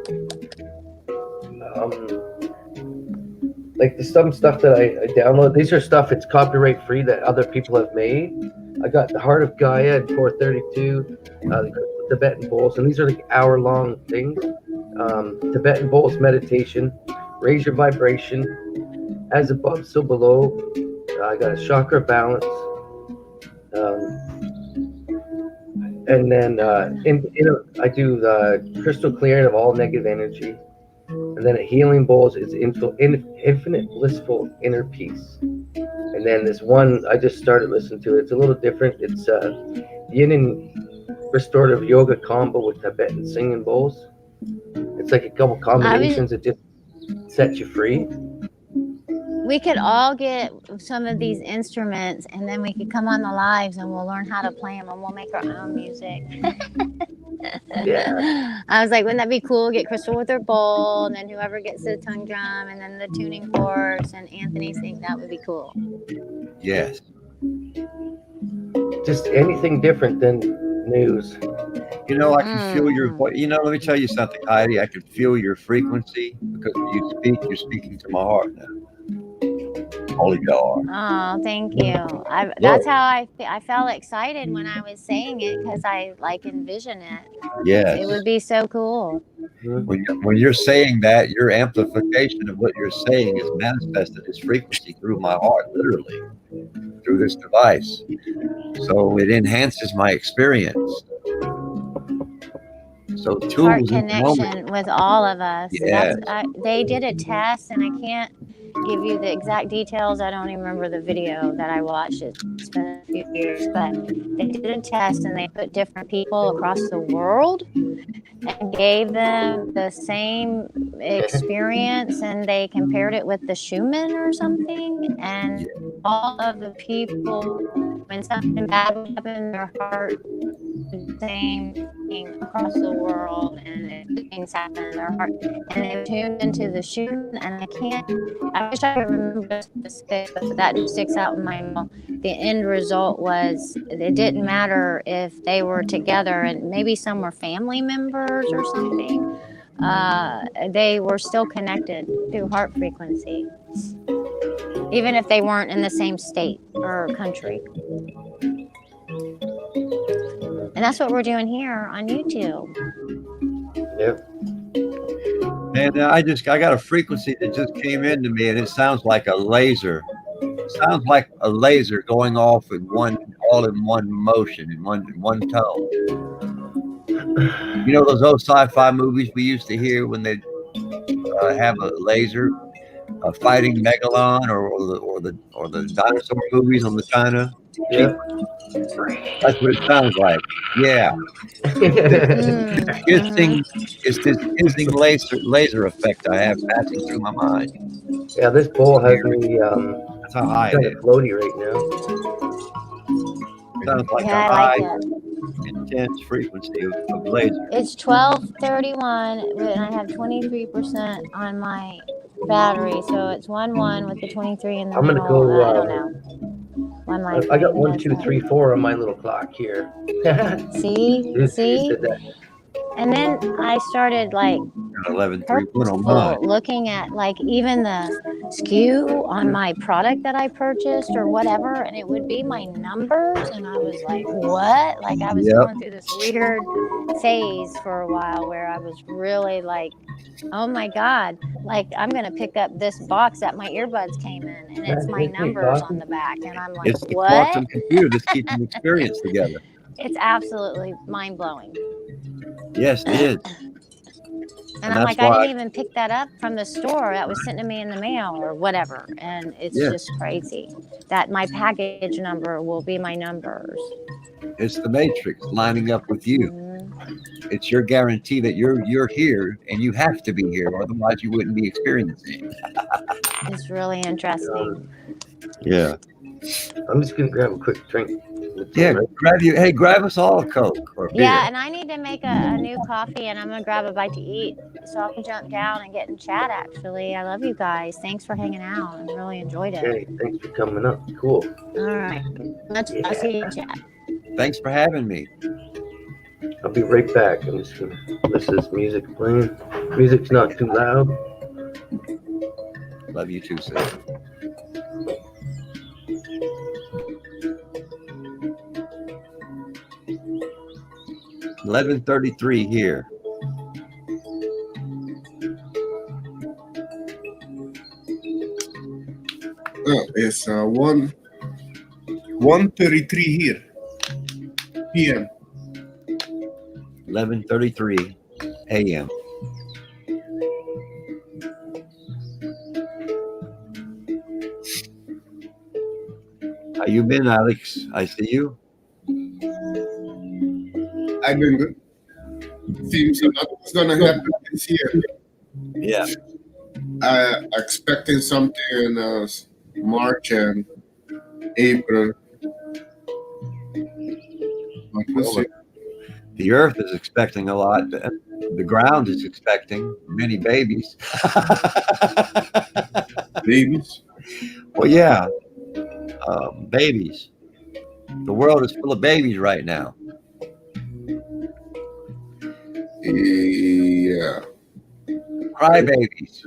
like there's some stuff that I download. These are stuff it's copyright free that other people have made. I got the Heart of Gaia at 432, the Tibetan Bowls, and these are like hour-long things. Tibetan Bowls meditation, raise your vibration, as above, so below. I got a chakra balance, and then I do the crystal clearing of all negative energy. And then a healing bowls is infinite blissful inner peace. And then this one I just started listening to. It's a little different. It's yin and restorative yoga combo with Tibetan singing bowls. It's like a couple combinations that just sets you free. We could all get some of these instruments, and then we could come on the lives, and we'll learn how to play them, and we'll make our own music. Yeah. I was like, wouldn't that be cool? Get Crystal with her bowl, and then whoever gets the tongue drum, and then the tuning forks, and Anthony sing. That would be cool. Yes. Just anything different than news. You know, I can feel your voice. You know, let me tell you something, Heidi. I can feel your frequency because when you speak, you're speaking to my heart now. Holy God. Oh, thank you. That's how I felt excited when I was saying it because I like envision it. Yes. It would be so cool. When you're saying that, your amplification of what you're saying is manifested as frequency through my heart, literally, through this device. So it enhances my experience. So tools Heart at the connection moment. with all of us. Yes. They did a test, and I can't give you the exact details. I don't even remember the video that I watched. It's been a few years, but they did a test, and they put different people across the world and gave them the same experience, and they compared it with the Schumann or something, and all of the people, when something bad would happen, their heart did the same thing across the world, and things happen in their heart, and they tuned into the Schumann, and I wish I could remember the specifics, but that just sticks out in my mind. The end result was it didn't matter if they were together, and maybe some were family members or something. They were still connected through heart frequency, even if they weren't in the same state or country. And that's what we're doing here on YouTube. Yep. And I got a frequency that just came into me, and it sounds like a laser. It sounds like a laser going off all in one motion, in one tone. You know those old sci-fi movies we used to hear when they have a laser fighting Megalon, or the dinosaur movies on the China. Yeah. That's what it sounds like. Yeah. It's this hissing laser effect I have passing through my mind. Yeah, this bowl has me That's how high kind it of is. floaty right now. Sounds like Yeah, a I high, like it. intense frequency of laser. It's 12:31, and I have 23% on my battery, so it's 1-1 with the 23 in the I'm gonna middle. go. I don't know. One life I got rate, 1, 2, 3, 4 on my little clock here. See? You See? said that. And then I started like 11.31 on mine. looking at like even the SKU on my product that I purchased or whatever, and it would be my numbers, and I was like, what? Like I was going through this weird phase for a while where I was really like, oh my God, like I'm gonna pick up this box that my earbuds came in, and it's my numbers on the back, and I'm like, It's the what? quantum computer that's keeping the experience together. It's absolutely mind blowing. Yes, it is. And I'm like, I didn't even pick that up from the store that was sent to me in the mail or whatever. And it's just crazy that my package number will be my numbers. It's the matrix lining up with you. It's your guarantee that you're here, and you have to be here, otherwise you wouldn't be experiencing. It's really interesting. Yeah. I'm just gonna grab a quick drink. Yeah, grab us all a Coke or beer. Yeah, and I need to make a new coffee, and I'm gonna grab a bite to eat so I can jump down and get in chat. Actually, I love you guys. Thanks for hanging out. I really enjoyed it. Hey, thanks for coming up. Cool. All right, I'll see you in chat. Thanks for having me. I'll be right back. I'm just gonna listen to this music playing. Music's not too loud. Love you too, sir. $11:33 here. It's 1:33 here. PM. 11:33 a.m. How you been, Alex? I see you. I've been good. Seems a lot is gonna happen this year. Yeah. Expecting something in March and April. But we'll see. The earth is expecting a lot. The ground is expecting many babies. Babies? Well, yeah. Babies. The world is full of babies right now. Yeah. Crybabies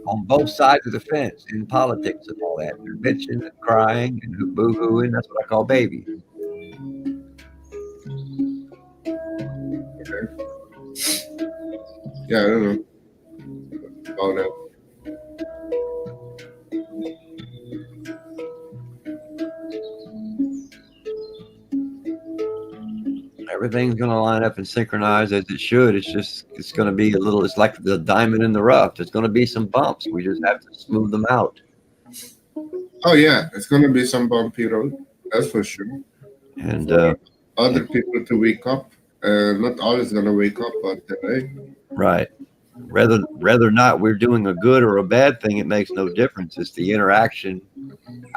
on both sides of the fence in politics and all that. They're bitching and crying and boo-hooing. That's what I call babies. Yeah, I don't know about that. Everything's going to line up and synchronize as it should. It's going to be it's like the diamond in the rough. There's going to be some bumps. We just have to smooth them out. Oh yeah, it's gonna be some bumpy road. That's for sure. And for other people to wake up. Not all is gonna wake up, but hey. Right. Whether or not we're doing a good or a bad thing, it makes no difference. It's the interaction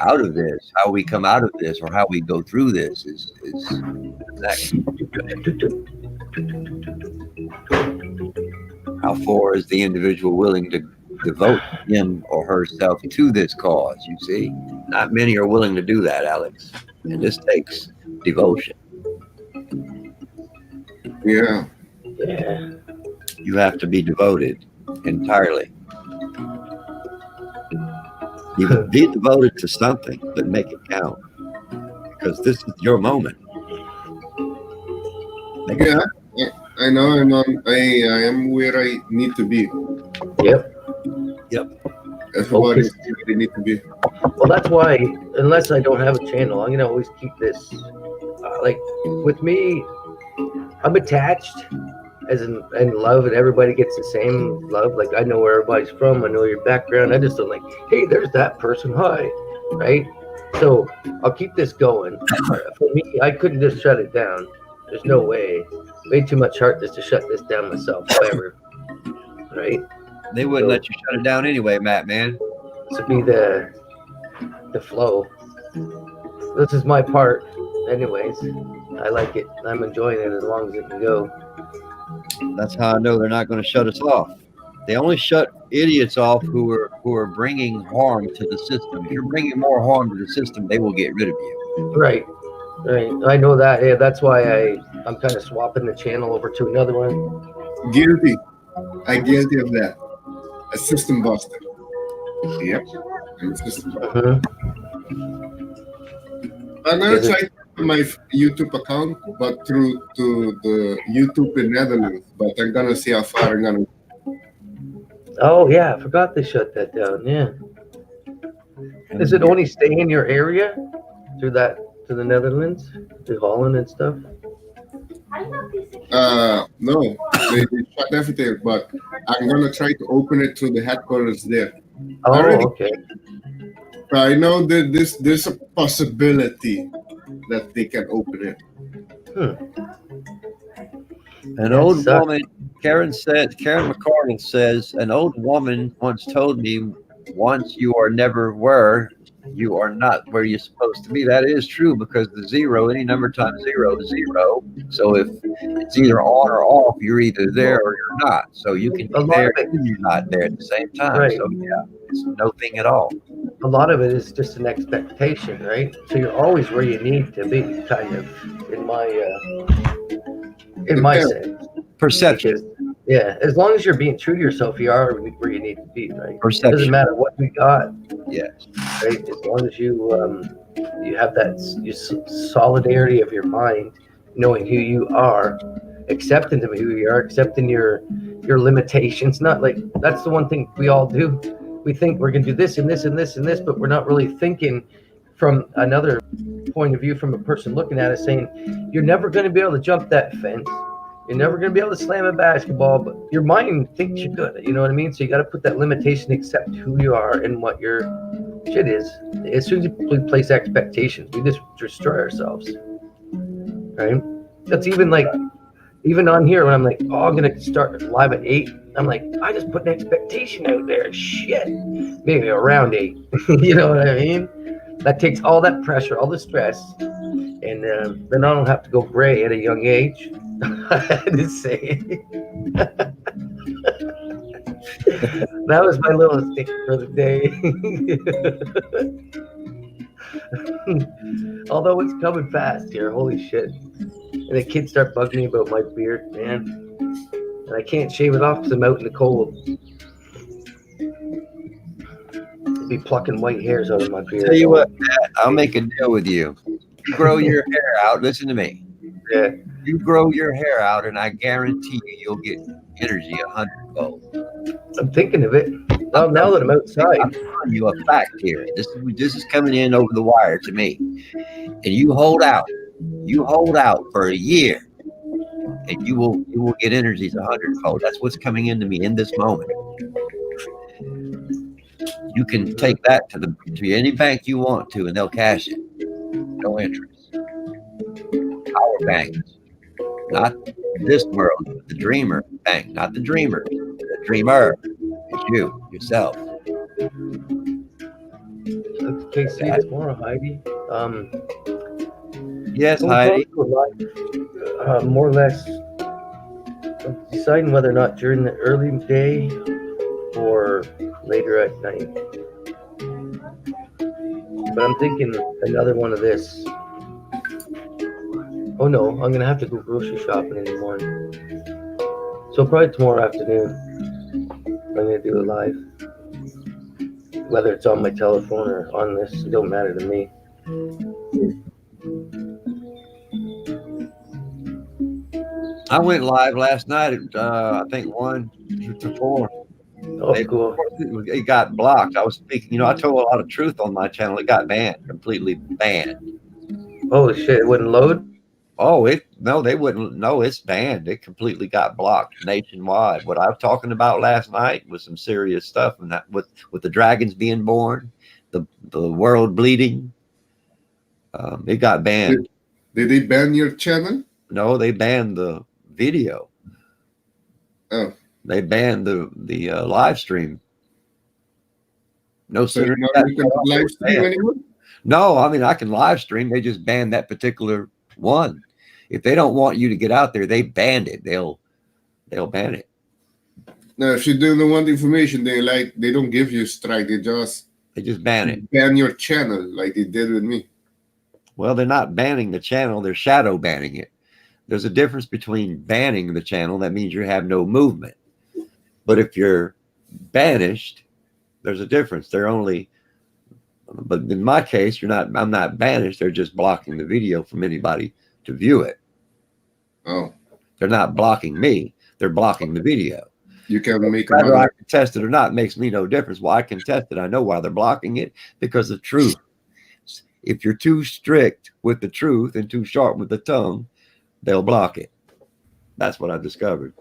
out of this, how we come out of this, or how we go through this is next. How far is the individual willing to devote him or herself to this cause? You see, not many are willing to do that, Alex, and this takes devotion. Yeah. You have to be devoted entirely. You can be devoted to something, but make it count, because this is your moment. Yeah, I know. I am where I need to be. Yep. Everybody is where they need to be. Well, that's why, unless I don't have a channel, I'm gonna always keep this. Like with me, I'm attached as in love, and everybody gets the same love. Like I know where everybody's from, I know your background. I just don't like, hey, there's that person. Hi, right? So I'll keep this going. For me, I couldn't just shut it down. There's no way. Way too much heart just to shut this down myself. Ever, right? They wouldn't let you shut it down anyway, Matt, man. To be the flow. This is my part, anyways. I like it. I'm enjoying it as long as it can go. That's how I know they're not going to shut us off. They only shut idiots off who are bringing harm to the system. If you're bringing more harm to the system, they will get rid of you. Right. I know that. Yeah, that's why I'm kind of swapping the channel over to another one. Guilty. I guilty of that. A system buster. Yep. I'm a system buster. I'm gonna try my YouTube account, but through to the YouTube in Netherlands. But I'm gonna see how far I'm gonna. Oh yeah, I forgot they shut that down. Yeah. Does it only stay in your area through that to the Netherlands, to Holland and stuff? No, they shut everything. But I'm gonna try to open it through the headquarters there. Oh, okay. I know that there's a possibility that they can open it. An old woman, Karen McCardle says, an old woman once told me, once you are never were, you are not where you're supposed to be. That is true, because the zero, any number times zero is zero. So if it's either on or off, you're either there or you're not. So you can be there and you're not there at the same time. Right. So yeah, it's no thing at all. A lot of it is just an expectation, right? So you're always where you need to be, kind of, in my sense. Perception. Because, yeah, as long as you're being true to yourself, you are where you need to be, right? Perception. Doesn't matter what you got. Yes. Right. As long as you have that solidarity of your mind, knowing who you are, accepting to who you are, accepting your limitations. Not like that's the one thing we all do. We think we're gonna do this and this and this and this, but we're not really thinking from another point of view, from a person looking at it, saying you're never gonna be able to jump that fence. You're never going to be able to slam a basketball, but your mind thinks you're good. You know what I mean? So you got to put that limitation, accept who you are and what your shit is. As soon as you place expectations, we just destroy ourselves. Right? That's even on here when I'm like, oh, I'm going to start live at 8. I'm like, I just put an expectation out there. Shit. Maybe around 8. You know what I mean? That takes all that pressure, all the stress. And then I don't have to go gray at a young age. I had to say that was my little stick for the day. Although it's coming fast here, holy shit. And the kids start bugging me about my beard, man. And I can't shave it off because I'm out in the cold. I'll be plucking white hairs out of my beard. Tell you what, Matt, I'll make a deal with you. You grow your hair out, listen to me. Yeah. You grow your hair out, and I guarantee you'll get energy 100-fold. I'm thinking of it. Well, now that I'm outside. I'm telling you a fact here. This is coming in over the wire to me. And you hold out. You hold out for a year, and you will get energies 100-fold. That's what's coming into me in this moment. You can take that to any bank you want to, and they'll cash it. No interest. Our banks. Not this world, but the dreamer bank, not the dreamer. The dreamer is you, yourself. Okay, see you tomorrow, Heidi. Yes, Heidi. More or less deciding whether or not during the early day or later at night. But I'm thinking another one of this. Oh no, I'm gonna have to go grocery shopping in the morning. So probably tomorrow afternoon, I'm gonna do it live. Whether it's on my telephone or on this, it don't matter to me. I went live last night at I think 1 to 4. Oh, cool. It got blocked. I was speaking. I told a lot of truth on my channel. It got banned, completely banned. Holy shit! It wouldn't load. Oh, no, they wouldn't. No, it's banned. It completely got blocked nationwide. What I was talking about last night was some serious stuff, and that with the dragons being born, the world bleeding. It got banned. Did they ban your channel? No, they banned the video. Oh, they banned the live stream. No, so sir. you're not looking at live stream anymore? No, I mean I can live stream. They just banned that particular one. If they don't want you to get out there, they banned it. They'll ban it. No, if you don't want information, they don't give you a strike. They just ban it. Ban your channel like they did with me. Well, they're not banning the channel. They're shadow banning it. There's a difference between banning the channel. That means you have no movement. But if you're banished, there's a difference. They're only, but in my case, I'm not banished. They're just blocking the video from anybody to view it. Oh. They're not blocking me. They're blocking the video. You can make whether I contest it or not makes me no difference. Well, I contest it. I know why they're blocking it, because of truth. If you're too strict with the truth and too sharp with the tongue, they'll block it. That's what I've discovered.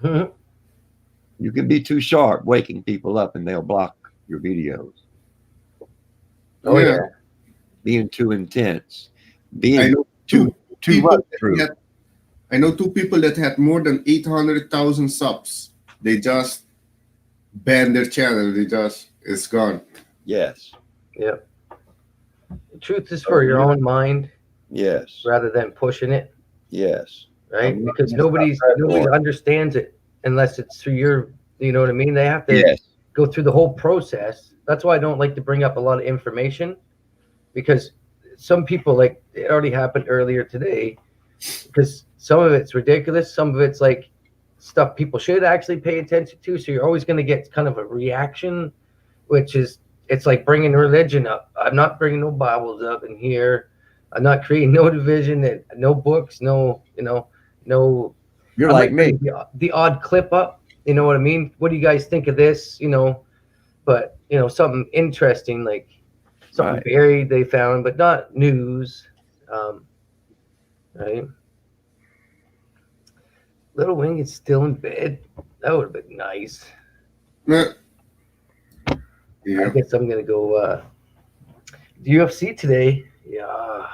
You can be too sharp, waking people up, and they'll block your videos. Oh yeah. Being too intense, being too much truth. I know two people that had more than 800,000 subs. They just banned their channel. It's gone. Yes. Yep. The truth is for your own mind. Yes. Rather than pushing it. Yes. Right? Because nobody understands it unless it's through your, you know what I mean? They have to go through the whole process. That's why I don't like to bring up a lot of information, because some people, like it already happened earlier today, because some of it's ridiculous. Some of it's like stuff people should actually pay attention to. So you're always going to get kind of a reaction, which is, it's like bringing religion up. I'm not bringing no Bibles up in here. I'm not creating no division, no books, no. You're I like might me. bring the odd clip up. You know what I mean? What do you guys think of this? But something interesting, like something buried they found, but not news. Right? Little Wing is still in bed. That would have been nice. Yeah. I guess I'm gonna go UFC today. Yeah.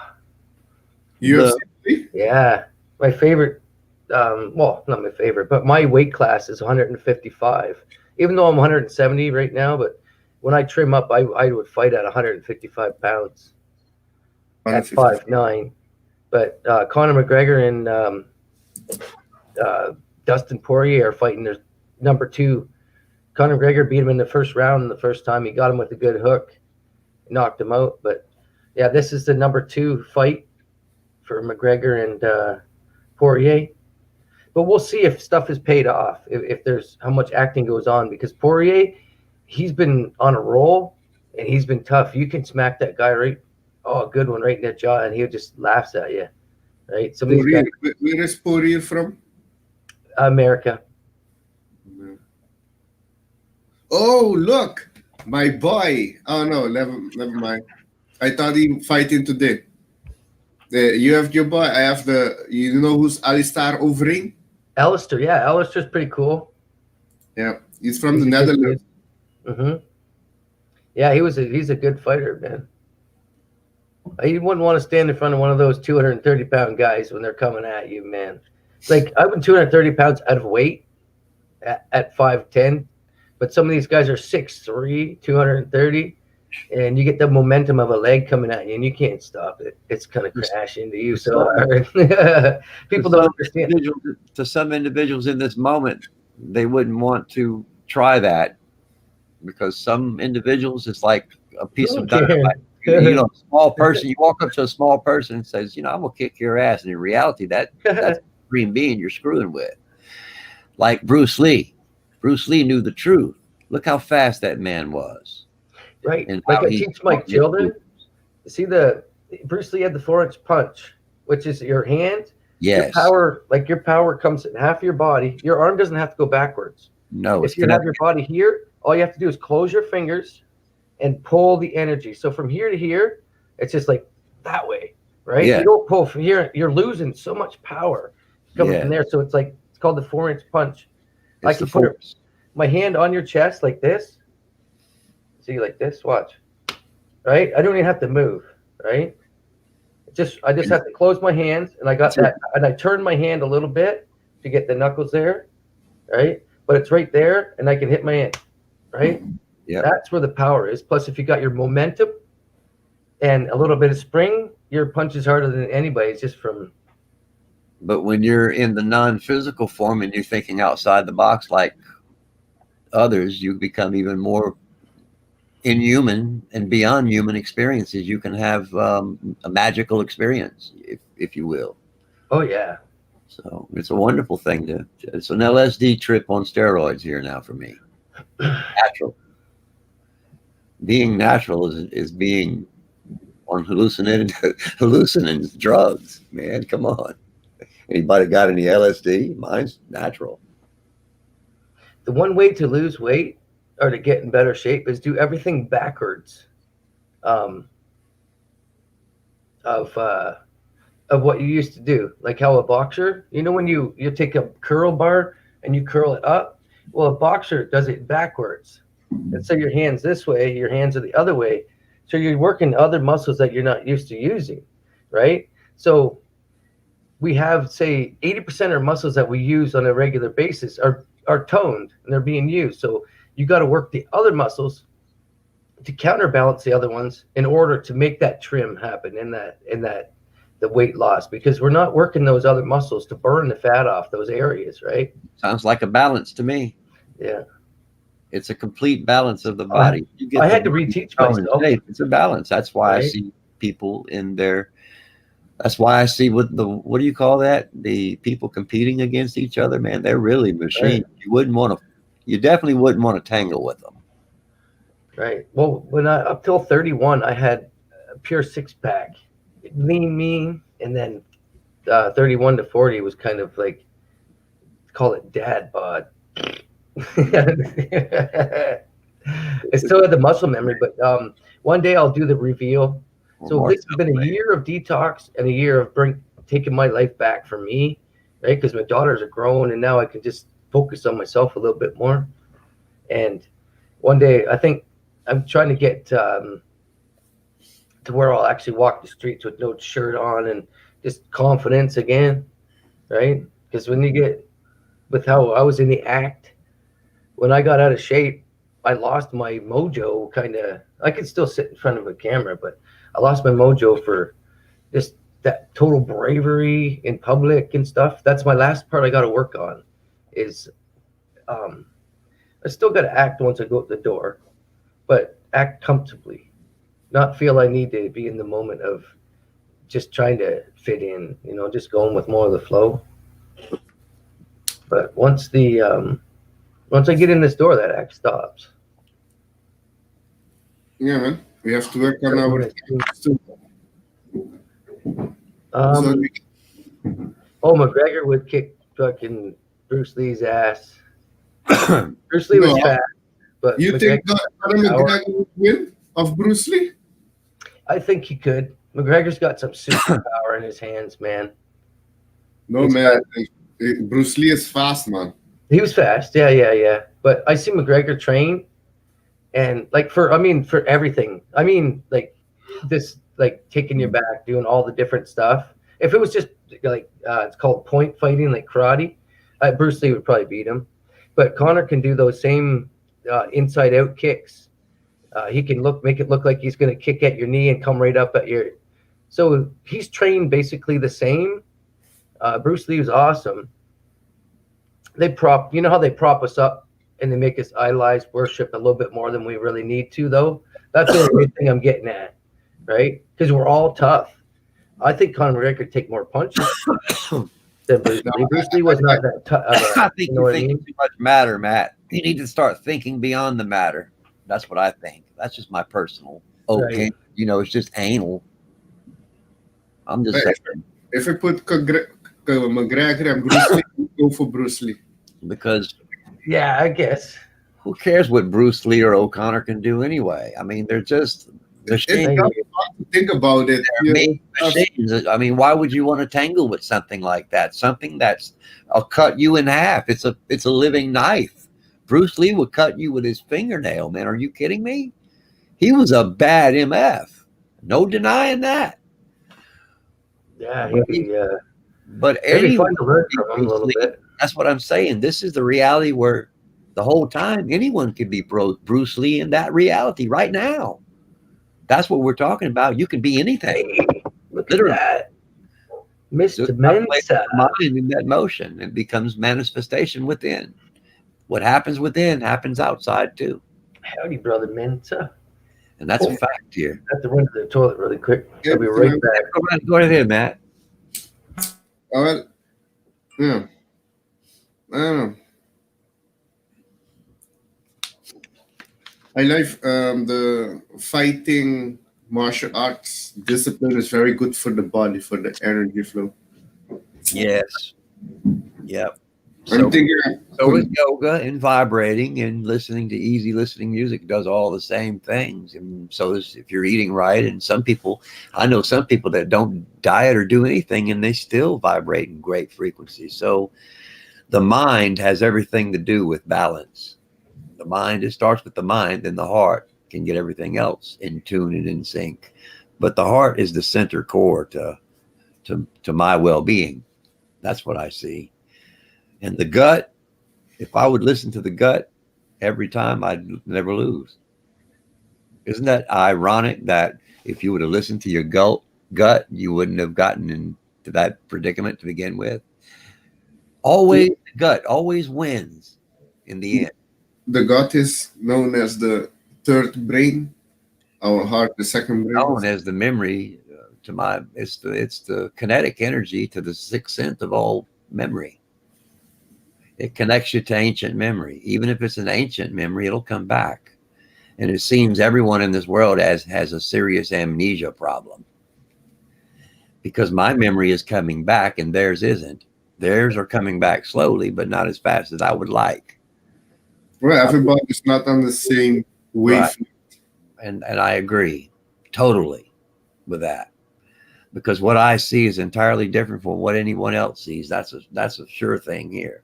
UFC? Yeah. My favorite, well, not my favorite, but my weight class is 155. Even though I'm 170 right now, but when I trim up, I would fight at 155 pounds. At 5'9". But Conor McGregor and Dustin Poirier are fighting their number 2. Conor McGregor beat him in the first round the first time. He got him with a good hook, knocked him out. But yeah, this is the number 2 fight for McGregor and Poirier. But we'll see if stuff is paid off, if there's how much acting goes on, because Poirier, he's been on a roll and he's been tough. You can smack that guy right, a good one right in the jaw, and he just laughs at you. Right? Some of these guys, where is Poirier from? America. Oh, look, my boy. Oh no, never mind. I thought he fighting today. You have your boy. I have you know who's Alistair Overeem? Alistair, yeah, Alistair's pretty cool. Yeah, he's from the Netherlands. Yeah, he's a good fighter, man. You wouldn't want to stand in front of one of those 230-pound guys when they're coming at you, man. Like, I've been 230 pounds out of weight at 5'10", but some of these guys are 6'3", 230, and you get the momentum of a leg coming at you, and you can't stop it. It's going to crash into you so hard. People don't understand. To some individuals in this moment, they wouldn't want to try that, because some individuals, it's like a piece of dynamite. A small person, you walk up to a small person and says, I'm going to kick your ass. And in reality, that's a green being you're screwing with. Like Bruce Lee. Bruce Lee knew the truth. Look how fast that man was. Right. And like I teach my children. See, Bruce Lee had the 4-inch punch, which is your hand Yes. Your power comes in half of your body. Your arm doesn't have to go backwards. No, it's If you have connected. your body here, all you have to do is close your fingers and pull the energy. So from here to here, it's just like that way, right? Yeah. You don't pull from here. You're losing so much power coming from there. So it's called the 4-inch punch. I can put my hand on your chest like this. See, like this. Watch. Right? I don't even have to move. Right? I just have to close my hands, and I got that, and I turn my hand a little bit to get the knuckles there, right? But it's right there, and I can hit my hand, right? Yeah. That's where the power is. Plus, if you got your momentum and a little bit of spring, your punch is harder than anybody's just from. But when you're in the non-physical form and you're thinking outside the box like others, you become even more inhuman and beyond human experiences. You can have a magical experience, if you will. Oh yeah. So it's a wonderful thing it's an LSD trip on steroids here now for me. Natural. Being natural is being on hallucinogens, drugs, man. Come on. Anybody got any LSD? Mine's natural. The one way to lose weight or to get in better shape is do everything backwards of what you used to do. Like how a boxer, when you take a curl bar and you curl it up, well, a boxer does it backwards. And so your hands this way, your hands are the other way. So you're working other muscles that you're not used to using, right? So we have, say, 80% of muscles that we use on a regular basis are toned and they're being used. So you got to work the other muscles to counterbalance the other ones in order to make that trim happen in the weight loss, because we're not working those other muscles to burn the fat off those areas, right? Sounds like a balance to me. Yeah. It's a complete balance of the body. I had to reteach myself. It's a balance. That's why I see people in there. That's why I see what do you call that? The people competing against each other, man, they're really machines. Right. You definitely wouldn't want to tangle with them. Right. Well, up till 31, I had a pure 6-pack, lean, mean, and then 31 to 40 was kind of like, call it dad bod. I still had the muscle memory, but one day I'll do the reveal. So this has been a year of detox and a year of taking my life back for me, right? Because my daughters are grown and now I can just focus on myself a little bit more. And one day I think I'm trying to get to where I'll actually walk the streets with no shirt on and just confidence again, right? Because when you get with how I was in the act, when I got out of shape, I lost my mojo. I could still sit in front of a camera, but I lost my mojo for just that total bravery in public and stuff. That's my last part I got to work on is I still got to act once I go out the door, but act comfortably, not feel I need to be in the moment of just trying to fit in, just going with more of the flow. But once I get in this door, that act stops. Yeah, man. We have to work on our too. McGregor would kick fucking Bruce Lee's ass. Bruce Lee was fast, but you think McGregor would win of Bruce Lee? I think he could. McGregor's got some superpower in his hands, man. No, man. Bruce Lee is fast, man. He was fast, yeah. But I see McGregor train, and for everything. I mean, this, taking your back, doing all the different stuff. If it was just it's called point fighting, like karate, Bruce Lee would probably beat him. But Connor can do those same inside out kicks. He can make it look like he's going to kick at your knee and come right up at your. So he's trained basically the same. Bruce Lee was awesome. They prop us up and they make us idolize, worship a little bit more than we really need to, though. That's the only thing I'm getting at, right? Because we're all tough. I think Conor McGregor could take more punches than Bruce Lee. Bruce Lee was not that tough. I think you think too much matter, Matt. You need to start thinking beyond the matter. That's what I think. That's just my personal opinion. Right. It's just anal. I'm just saying. If we put McGregor and Bruce Lee, go for Bruce Lee. Because yeah, I guess. Who cares what Bruce Lee or O'Connor can do anyway? I mean, they're just machines. It's fun to think about it. They're made machines. I mean, why would you want to tangle with something like that? Something I'll cut you in half. It's a living knife. Bruce Lee would cut you with his fingernail, man. Are you kidding me? He was a bad MF. No denying that. Yeah, but it'd be fun to learn from him a little bit. That's what I'm saying. This is the reality where the whole time anyone could be Bruce Lee in that reality right now. That's what we're talking about. You can be anything. Look at that. Mr. Mensa. Mind in that motion. It becomes manifestation within. What happens within happens outside too. Howdy, brother Mensa. And that's a fact here. I have to run to the toilet really quick. I'll be right back. Go right ahead, Matt. Yeah. I don't know. I like the fighting martial arts discipline is very good for the body, for the energy flow. Yes. Yep. I'm thinking, so is yoga and vibrating and listening to easy listening music does all the same things. And so if you're eating right, and I know some people that don't diet or do anything and they still vibrate in great frequencies. So the mind has everything to do with balance. The mind, it starts with the mind, then the heart can get everything else in tune and in sync. But the heart is the center core to my well-being. That's what I see. And the gut, if I would listen to the gut every time, I'd never lose. Isn't that ironic that if you would have listened to your gut, you wouldn't have gotten into that predicament to begin with? Always, the gut always wins in the end. The gut is known as the third brain. Our heart, the second brain. Known as the memory it's the kinetic energy to the sixth sense of all memory. It connects you to ancient memory. Even if it's an ancient memory, it'll come back. And it seems everyone in this world has a serious amnesia problem. Because my memory is coming back and theirs isn't. Theirs are coming back slowly, but not as fast as I would like. Well, everybody's not on the same wave. Right. And I agree totally with that. Because what I see is entirely different from what anyone else sees. That's a sure thing here.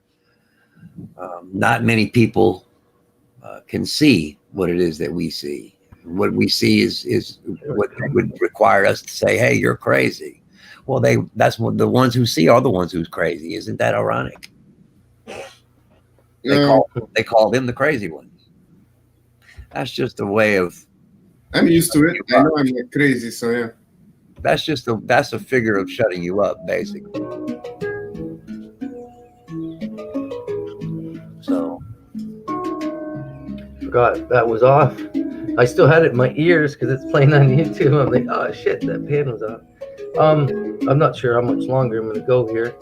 Not many people can see what it is that we see. What we see is what would require us to say, "Hey, you're crazy." Well, that's what the ones who see are the ones who's crazy. Isn't that ironic? They call them the crazy ones. That's just a way of. I'm used to it. I know I'm not crazy, so yeah. That's a figure of shutting you up, basically. So forgot that was off. I still had it in my ears because it's playing on YouTube. I'm like, oh shit, that pan was off. I'm not sure how much longer I'm gonna go here.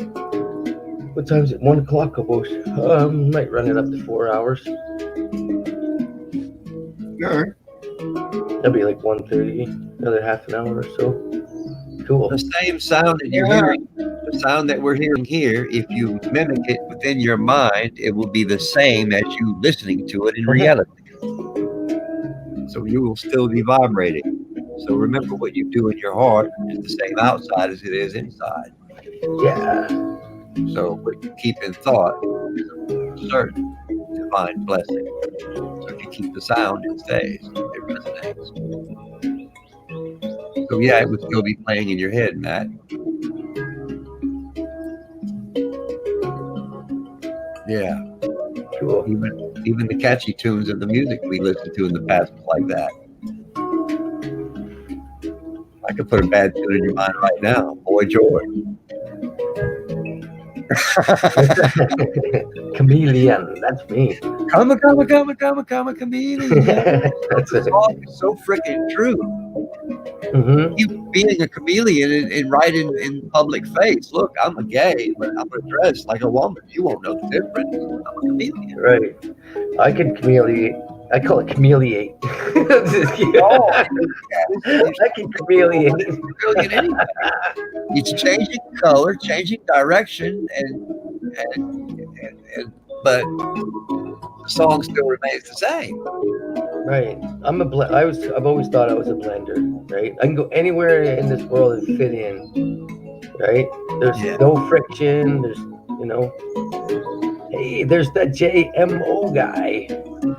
What time is it? 1 o'clock almost. Might run it up to 4 hours. Yeah. That'd be like 1:30, another half an hour or so. Cool. The same sound that you're hearing, the sound that we're hearing here, if you mimic it within your mind, it will be the same as you listening to it in reality. So you will still be vibrating. So remember, what you do in your heart is the same outside as it is inside. Yeah. So what you keep in thought is a certain divine blessing. So if you keep the sound, it stays. It resonates. So yeah, it would still be playing in your head, Matt. Yeah. Cool. Even the catchy tunes of the music we listened to in the past was like that. I could put a bad tune in your mind right now. Boy George. Chameleon, that's me. Come a chameleon. That's so freaking true. Mm-hmm. You being a chameleon and right in public face. Look, I'm a gay, but I'm gonna dress like a woman. You won't know the difference. I'm a chameleon. Right. I could chameleon. I call it chameleate. I can chameleate. Brilliant anyway. It's changing color, changing direction, but the song still remains the same. Right. I've always thought I was a blender. Right. I can go anywhere in this world and fit in. Right. There's no friction. There's Hey, there's that JMO guy.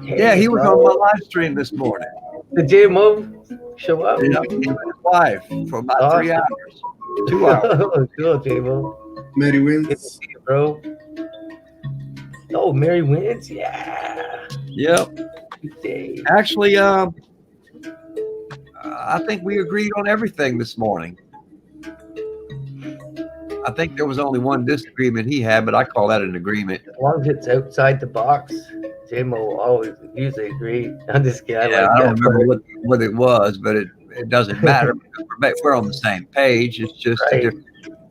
Hey, Yeah, he was bro. on my live stream this morning. Did JMO show up? You know, he was his wife for about 3 hours. 2 hours. Cool, JMO. Mary wins. Bro. Oh, Mary wins? Yeah. Yep. Actually, I think we agreed on everything this morning. I think there was only one disagreement he had, but I call that an agreement. As long as it's outside the box, JMO always usually agree. I'm just kidding. Yeah, I don't remember what it was, but it doesn't matter because we're on the same page. It's just a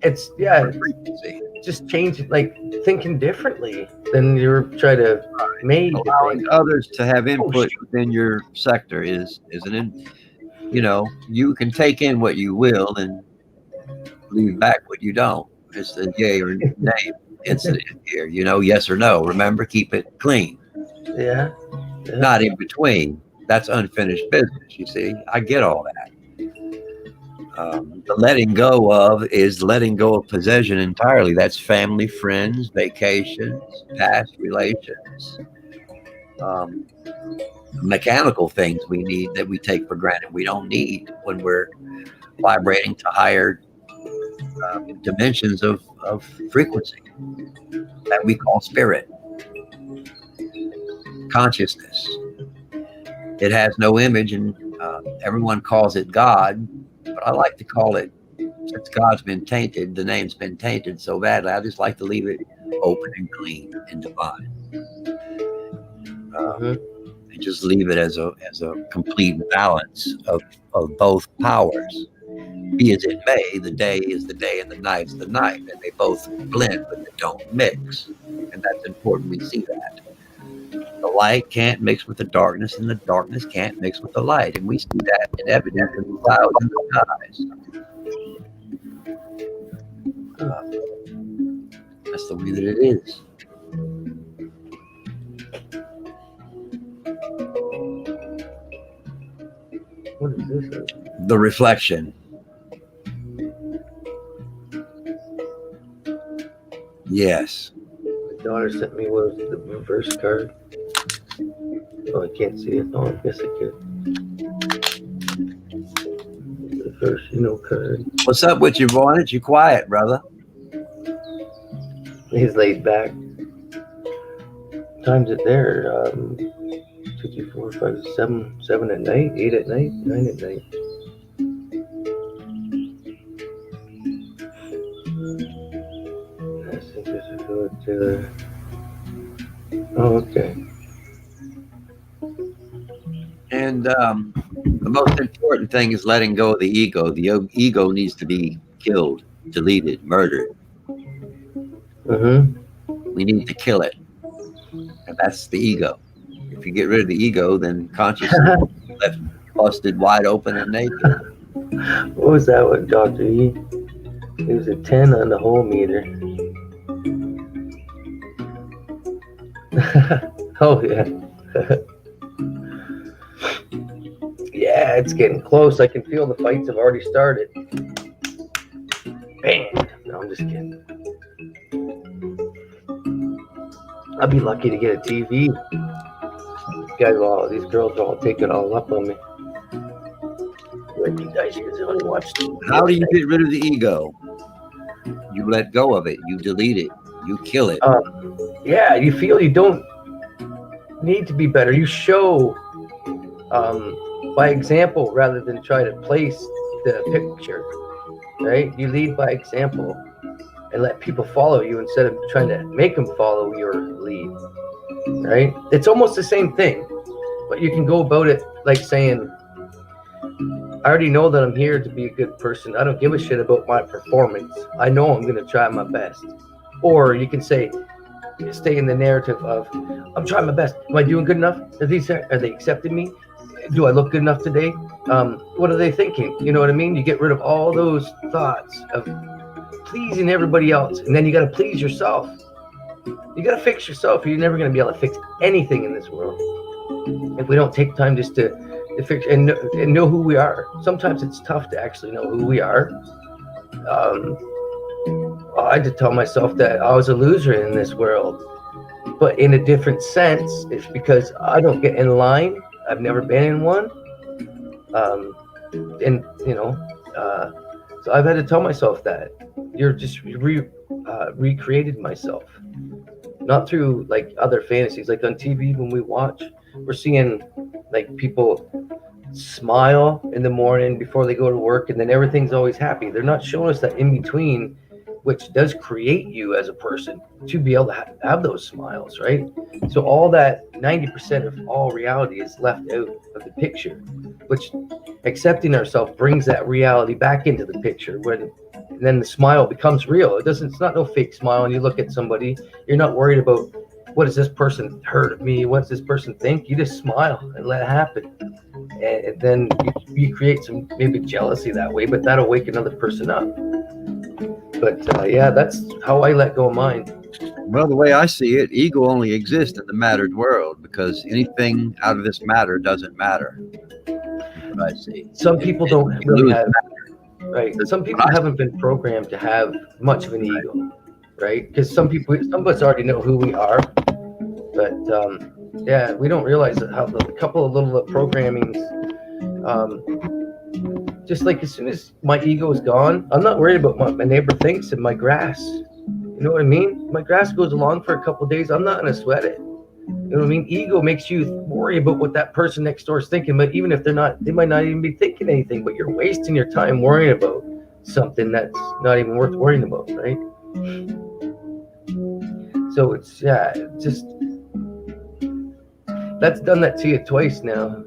different frequency. Just change, like thinking differently than you're trying to make. Allowing others to have input within your sector is you can take in what you will and leave back what you don't. It's a yay or nay incident here, yes or no. Remember, keep it clean. Yeah. Not in between. That's unfinished business, you see. I get all that. The letting go of is letting go of possession entirely. That's family, friends, vacations, past relations, mechanical things we need that we take for granted. We don't need when we're vibrating to higher dimensions of frequency that we call spirit, consciousness. It has no image, and everyone calls it God, but I like to call it, since God's been tainted, the name's been tainted so badly, I just like to leave it open and clean and divine. And just leave it as a complete balance of both powers. Be as it may, the day is the day and the night's the night, and they both blend, but they don't mix. And that's important we see that. The light can't mix with the darkness, and the darkness can't mix with the light. And we see that in evidence in the clouds and the skies. That's the way that it is. What is this? The reflection. Yes. My daughter sent me the reverse card. Oh, I can't see it. Oh, I guess I can. The reverse, card. What's up with you, Voynich? You quiet, brother. He's laid back. What time's it there? 2, 3, 4, 5, 7 at night, 8 at night, 9 at night. I think this is good. Oh, okay. And the most important thing is letting go of the ego. The ego needs to be killed, deleted, murdered. We need to kill it. And that's the ego. If you get rid of the ego, then consciousness is left busted wide open and naked. What was that with Dr. E? It was a 10 on the whole meter. Oh, yeah. Yeah, it's getting close. I can feel the fights have already started. Bam! No, I'm just kidding. I'll be lucky to get a TV. These girls are all taking all up on me. Like, you guys only watch. How do you get rid of the ego? You let go of it. You delete it. You kill it. Yeah, you feel you don't need to be better. You show by example rather than try to place the picture, right? You lead by example and let people follow you instead of trying to make them follow your lead, right? It's almost the same thing, but you can go about it like saying, I already know that I'm here to be a good person. I don't give a shit about my performance. I know I'm going to try my best. Or you can say, stay in the narrative of I'm trying my best. Am I doing good enough? Are they accepting me? Do I look good enough today? What are they thinking? You know what I mean? You get rid of all those thoughts of pleasing everybody else, and then you got to please yourself. You got to fix yourself. You're never going to be able to fix anything in this world if we don't take time just to fix and know who we are. Sometimes it's tough to actually know who we are. I had to tell myself that I was a loser in this world, but in a different sense. It's because I don't get in line. I've never been in one. And so I've had to tell myself that you're just recreated myself, not through like other fantasies. Like on TV, when we watch, we're seeing like people smile in the morning before they go to work, and then everything's always happy. They're not showing us that in between, which does create you as a person to be able to have those smiles, right? So all that 90% of all reality is left out of the picture, which accepting ourselves brings that reality back into the picture. When then the smile becomes real. It's not no fake smile. And you look at somebody, you're not worried about what does this person heard of me? What does this person think? You just smile and let it happen. And then you create some maybe jealousy that way, but that'll wake another person up. But yeah, that's how I let go of mine. Well, the way I see it, ego only exists in the mattered world because anything out of this matter doesn't matter. That's what I see. Some people don't really have, right? Some people haven't been programmed to have much of an ego, right? Because some of us already know who we are, but yeah, we don't realize how a couple of little programmings. Just like as soon as my ego is gone, I'm not worried about what my neighbor thinks of my grass. You know what I mean? My grass goes along for a couple of days. I'm not going to sweat it. You know what I mean? Ego makes you worry about what that person next door is thinking. But even if they might not even be thinking anything, but you're wasting your time worrying about something that's not even worth worrying about, right? So it's, yeah, just, that's done that to you twice now.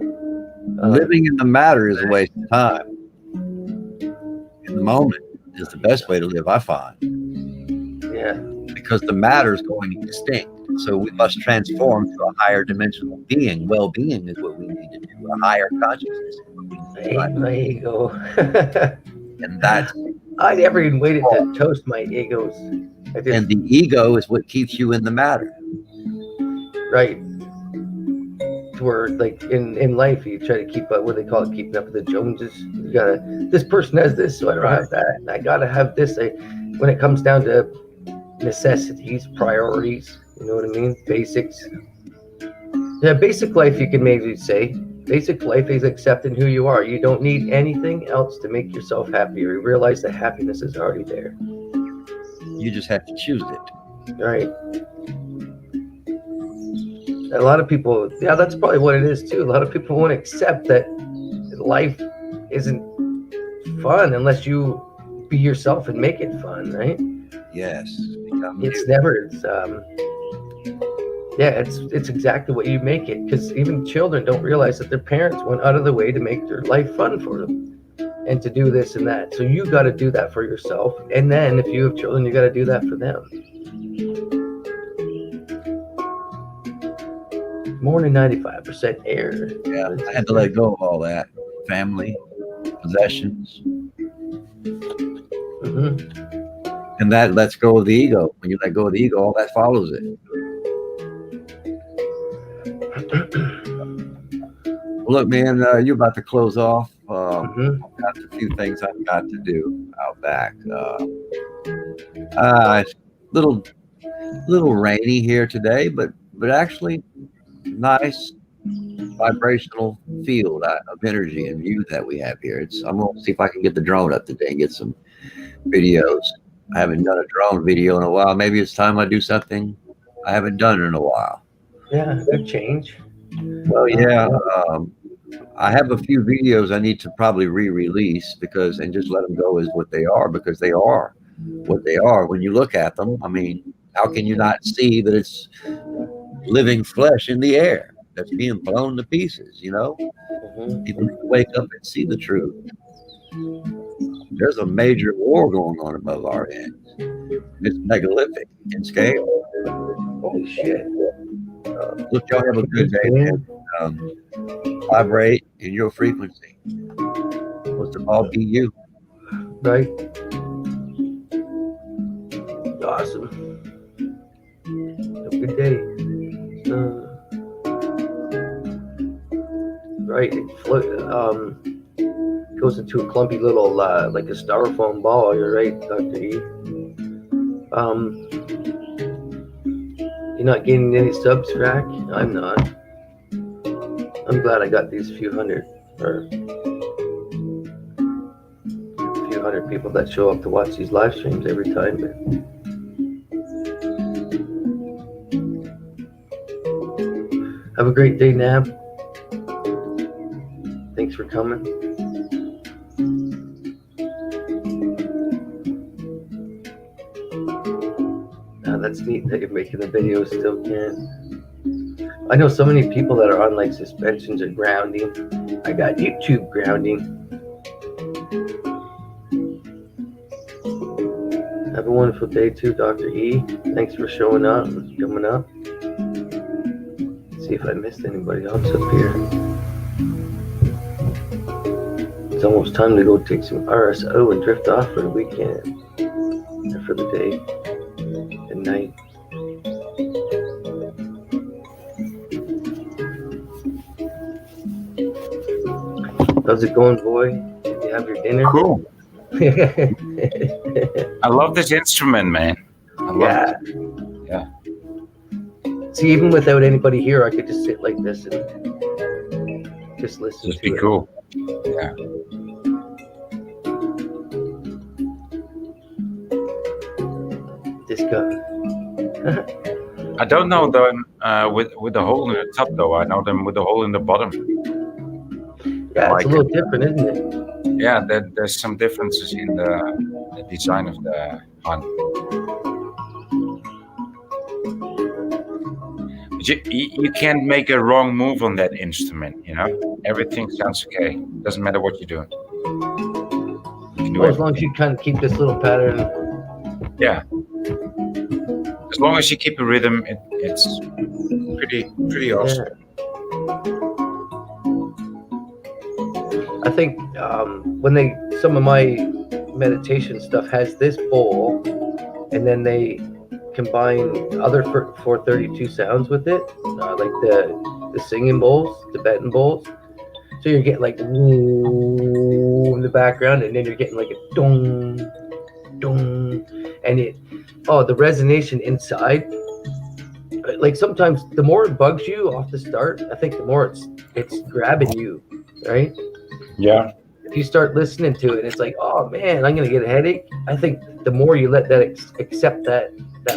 Living in the matter is a waste of time. In the moment is the best way to live, I find. Yeah. Because the matter is going extinct. So we must transform to a higher dimensional being. Well-being is what we need to do. A higher consciousness. My ego. And that's... I never even waited to toast my egos. And the ego is what keeps you in the matter. Right. Where like in life you try to keep up, what they call it, keeping up with the Joneses. You gotta, this person has this, so I don't have that, and I gotta have this. When it comes down to necessities, priorities, you know what I mean, basics. Yeah, basic life, you can maybe say basic life is accepting who you are. You don't need anything else to make yourself happier. You realize that happiness is already there. You just have to choose it. Right. A lot of people, yeah, that's probably what it is too. A lot of people won't accept that life isn't fun unless you be yourself and make it fun, right? Yes. It's exactly what you make it. Because even children don't realize that their parents went out of the way to make their life fun for them and to do this and that. So you got to do that for yourself. And then if you have children, you got to do that for them. More than 95% air. Yeah, I had to let go of all that. Family, possessions. Mm-hmm. And that lets go of the ego. When you let go of the ego, all that follows it. Well, look, man, you're about to close off. I've got a few things I've got to do out back. Little rainy here today, but actually nice vibrational field of energy and view that we have here. I'm gonna see if I can get the drone up today and get some videos. I haven't done a drone video in a while. Maybe it's time I do something I haven't done in a while. Yeah, good change. Well, yeah, I have a few videos I need to probably re-release and just let them go as what they are, because they are what they are. When you look at them, I mean, how can you not see that it's living flesh in the air that's being blown to pieces, you know? People need to wake up and see the truth. There's a major war going on above our heads. It's megalithic in scale. Holy shit. Look, y'all have a good day, man. Vibrate in your frequency. Most of all, be you. Right. Awesome. Have a good day. Right. It goes into a clumpy little, like a styrofoam ball. You're right, Dr. E. You're not getting any subs, Rack? I'm not. I'm glad I got these few hundred people that show up to watch these live streams every time. But have a great day, Nab. Thanks for coming. That's neat that you're making the videos still, Karen. I know so many people that are on like suspensions or grounding. I got YouTube grounding. Have a wonderful day too, Dr. E. Thanks for showing up and coming up. Let's see if I missed anybody else up here. It's almost time to go take some RSO and drift off for the weekend. Or for the day. Good night. How's it going, boy? Did you have your dinner? Cool. I love this instrument, man. I love it. Yeah. See, even without anybody here, I could just sit like this and just listen. Just be cool. Yeah. This guy. I don't know them with the hole in the top though. I know them with the hole in the bottom. Yeah, it's a little different, isn't it? Yeah, there's some differences in the design of the hunt. But you can't make a wrong move on that instrument, you know? Everything sounds okay. Doesn't matter what you're doing. You can do Well, as long as you kind of keep this little pattern. Yeah. As long as you keep a rhythm, it's pretty awesome. Yeah. I think when some of my meditation stuff has this bowl, and then they combine other 432 sounds with it, like the singing bowls, Tibetan bowls. So you're getting like woo in the background, and then you're getting like a dong, dong, and the resonation inside. Like sometimes the more it bugs you off the start, I think the more it's grabbing you, right? Yeah. If you start listening to it, and it's like, oh man, I'm gonna get a headache. I think the more you let that accept that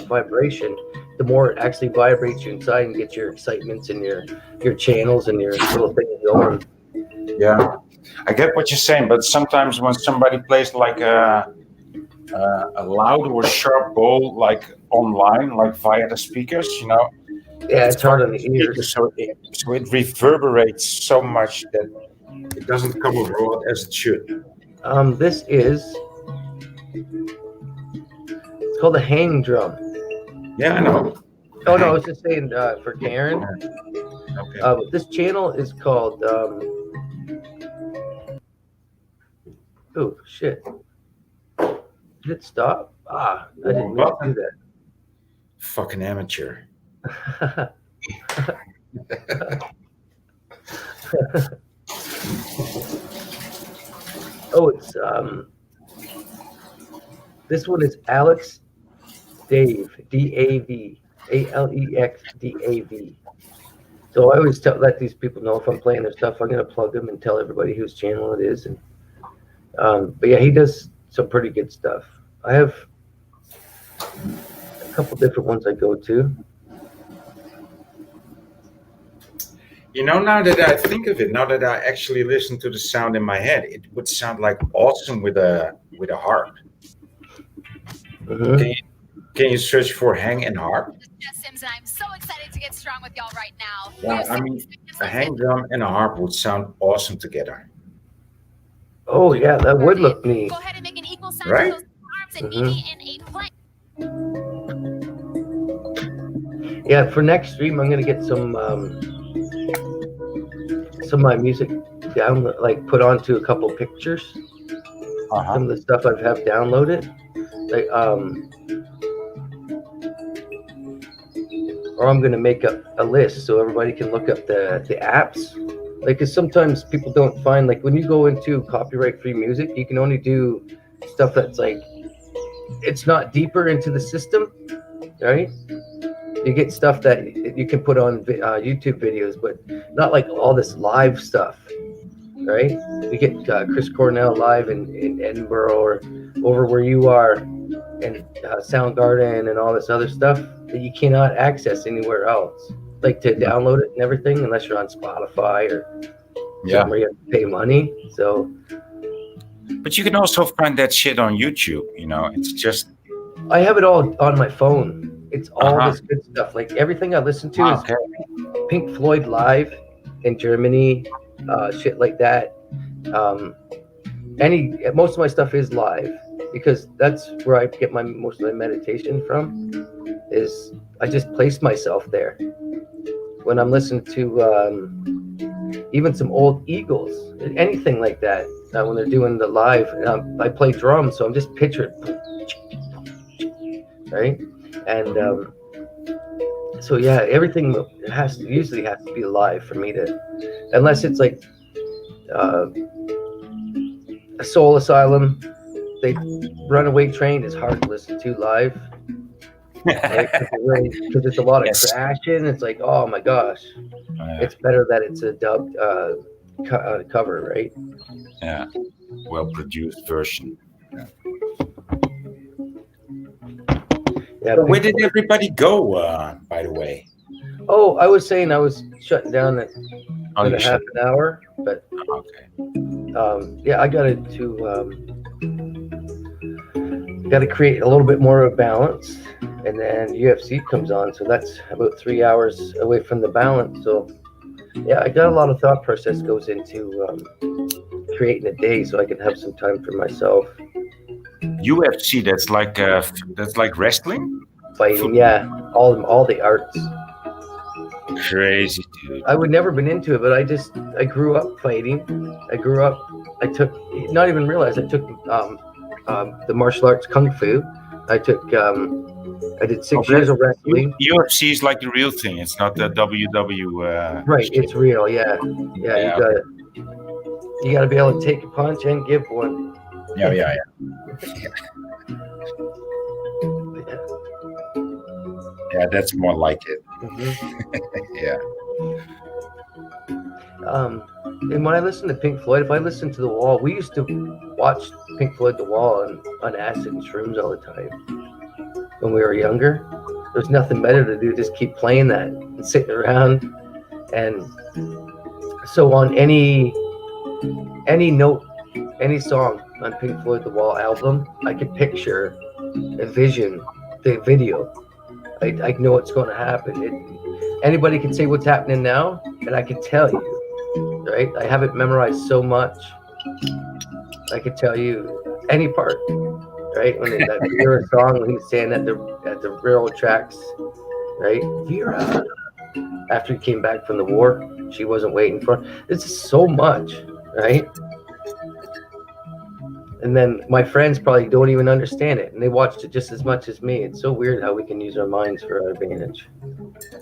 vibration, the more it actually vibrates you inside and gets your excitements and your channels and your little things going. Yeah, I get what you're saying, but sometimes when somebody plays like a loud or sharp bowl, like online, like via the speakers, you know. Yeah, it's hard on the ears. So it reverberates so much that it doesn't come abroad as it should. This is, it's called a hang drum. Yeah, I know. Oh no, I was just saying for Karen. Okay. This channel is called. Oh shit! Did it stop? I didn't mean to do that. Fucking amateur. Oh, it's this one is Alex Dave, D-A-V, A-L-E-X-D-A-V. So I always let these people know if I'm playing their stuff, I'm gonna plug them and tell everybody whose channel it is. And but yeah, he does some pretty good stuff. I have a couple different ones I go to. You know, now that I think of it, now that I actually listen to the sound in my head, it would sound like awesome with a harp. Mm-hmm. Can you search for hang and harp? Jess Sims, and I'm so excited to get strong with y'all right now. Yeah, I mean, a hang drum and a harp would sound awesome together. Oh yeah, that would look neat. Go ahead and make an equal sign Right? for those arms and meet me in a plank. Yeah, for next stream, I'm gonna get some of my music down, like put onto a couple pictures. Some of the stuff I have downloaded, like or I'm gonna make up a list so everybody can look up the apps. Like, cause sometimes people don't find, like when you go into copyright-free music, you can only do stuff that's like, it's not deeper into the system, right? You get stuff that you can put on YouTube videos, but not like all this live stuff, right? You get Chris Cornell live in Edinburgh or over where you are, and Soundgarden and all this other stuff that you cannot access anywhere else. Like to download it and everything, unless you're on Spotify or something where you have to pay money. So, but you can also find that shit on YouTube. You know, it's just. I have it all on my phone. It's all this good stuff. Like everything I listen to is Pink Floyd live in Germany, shit like that. Most of my stuff is live because that's where I get most of my meditation from. Is I just place myself there when I'm listening to even some old Eagles, anything like that. When they're doing the live, I play drums, so I'm just picturing, right? And so yeah, everything usually has to be live for me to, unless it's like a Soul Asylum. They Runaway Train is hard to listen to live. Because it's a lot of crashing. It's like, oh my gosh, it's better that it's a dubbed cover, right? Yeah, well produced version. Yeah. So where did everybody go? By the way. Oh, I was saying I was shutting down in a half an hour, but yeah, I got to create a little bit more of a balance, and then UFC comes on, so that's about 3 hours away from the balance. So yeah, I got a lot of thought process goes into creating a day so I can have some time for myself. UFC, that's like wrestling, fighting, yeah, all the arts. Crazy, dude. I would never been into it, but I grew up fighting. I took, not even realize I took the martial arts kung fu. I did 6 years of wrestling. UFC is like the real thing. It's not the WW. Right, shit. it's real. Yeah. You got to be able to take a punch and give one. Yeah. Yeah, that's more like it. Yeah. And when I listen to Pink Floyd, if I listen to The Wall, we used to watch Pink Floyd The Wall on acid and shrooms all the time when we were younger. There's nothing better to do, just keep playing that and sitting around. And so on any note, any song on Pink Floyd The Wall album, I could picture a vision, the video. I know what's going to happen. Anybody can say what's happening now, and I can tell you, right? I have it memorized so much. I could tell you any part, right? When that Vera song, when he was standing at the railroad tracks, right? Vera. After he came back from the war, she wasn't waiting for him. It's just so much, right? And then my friends probably don't even understand it, and they watched it just as much as me. It's so weird how we can use our minds for our advantage.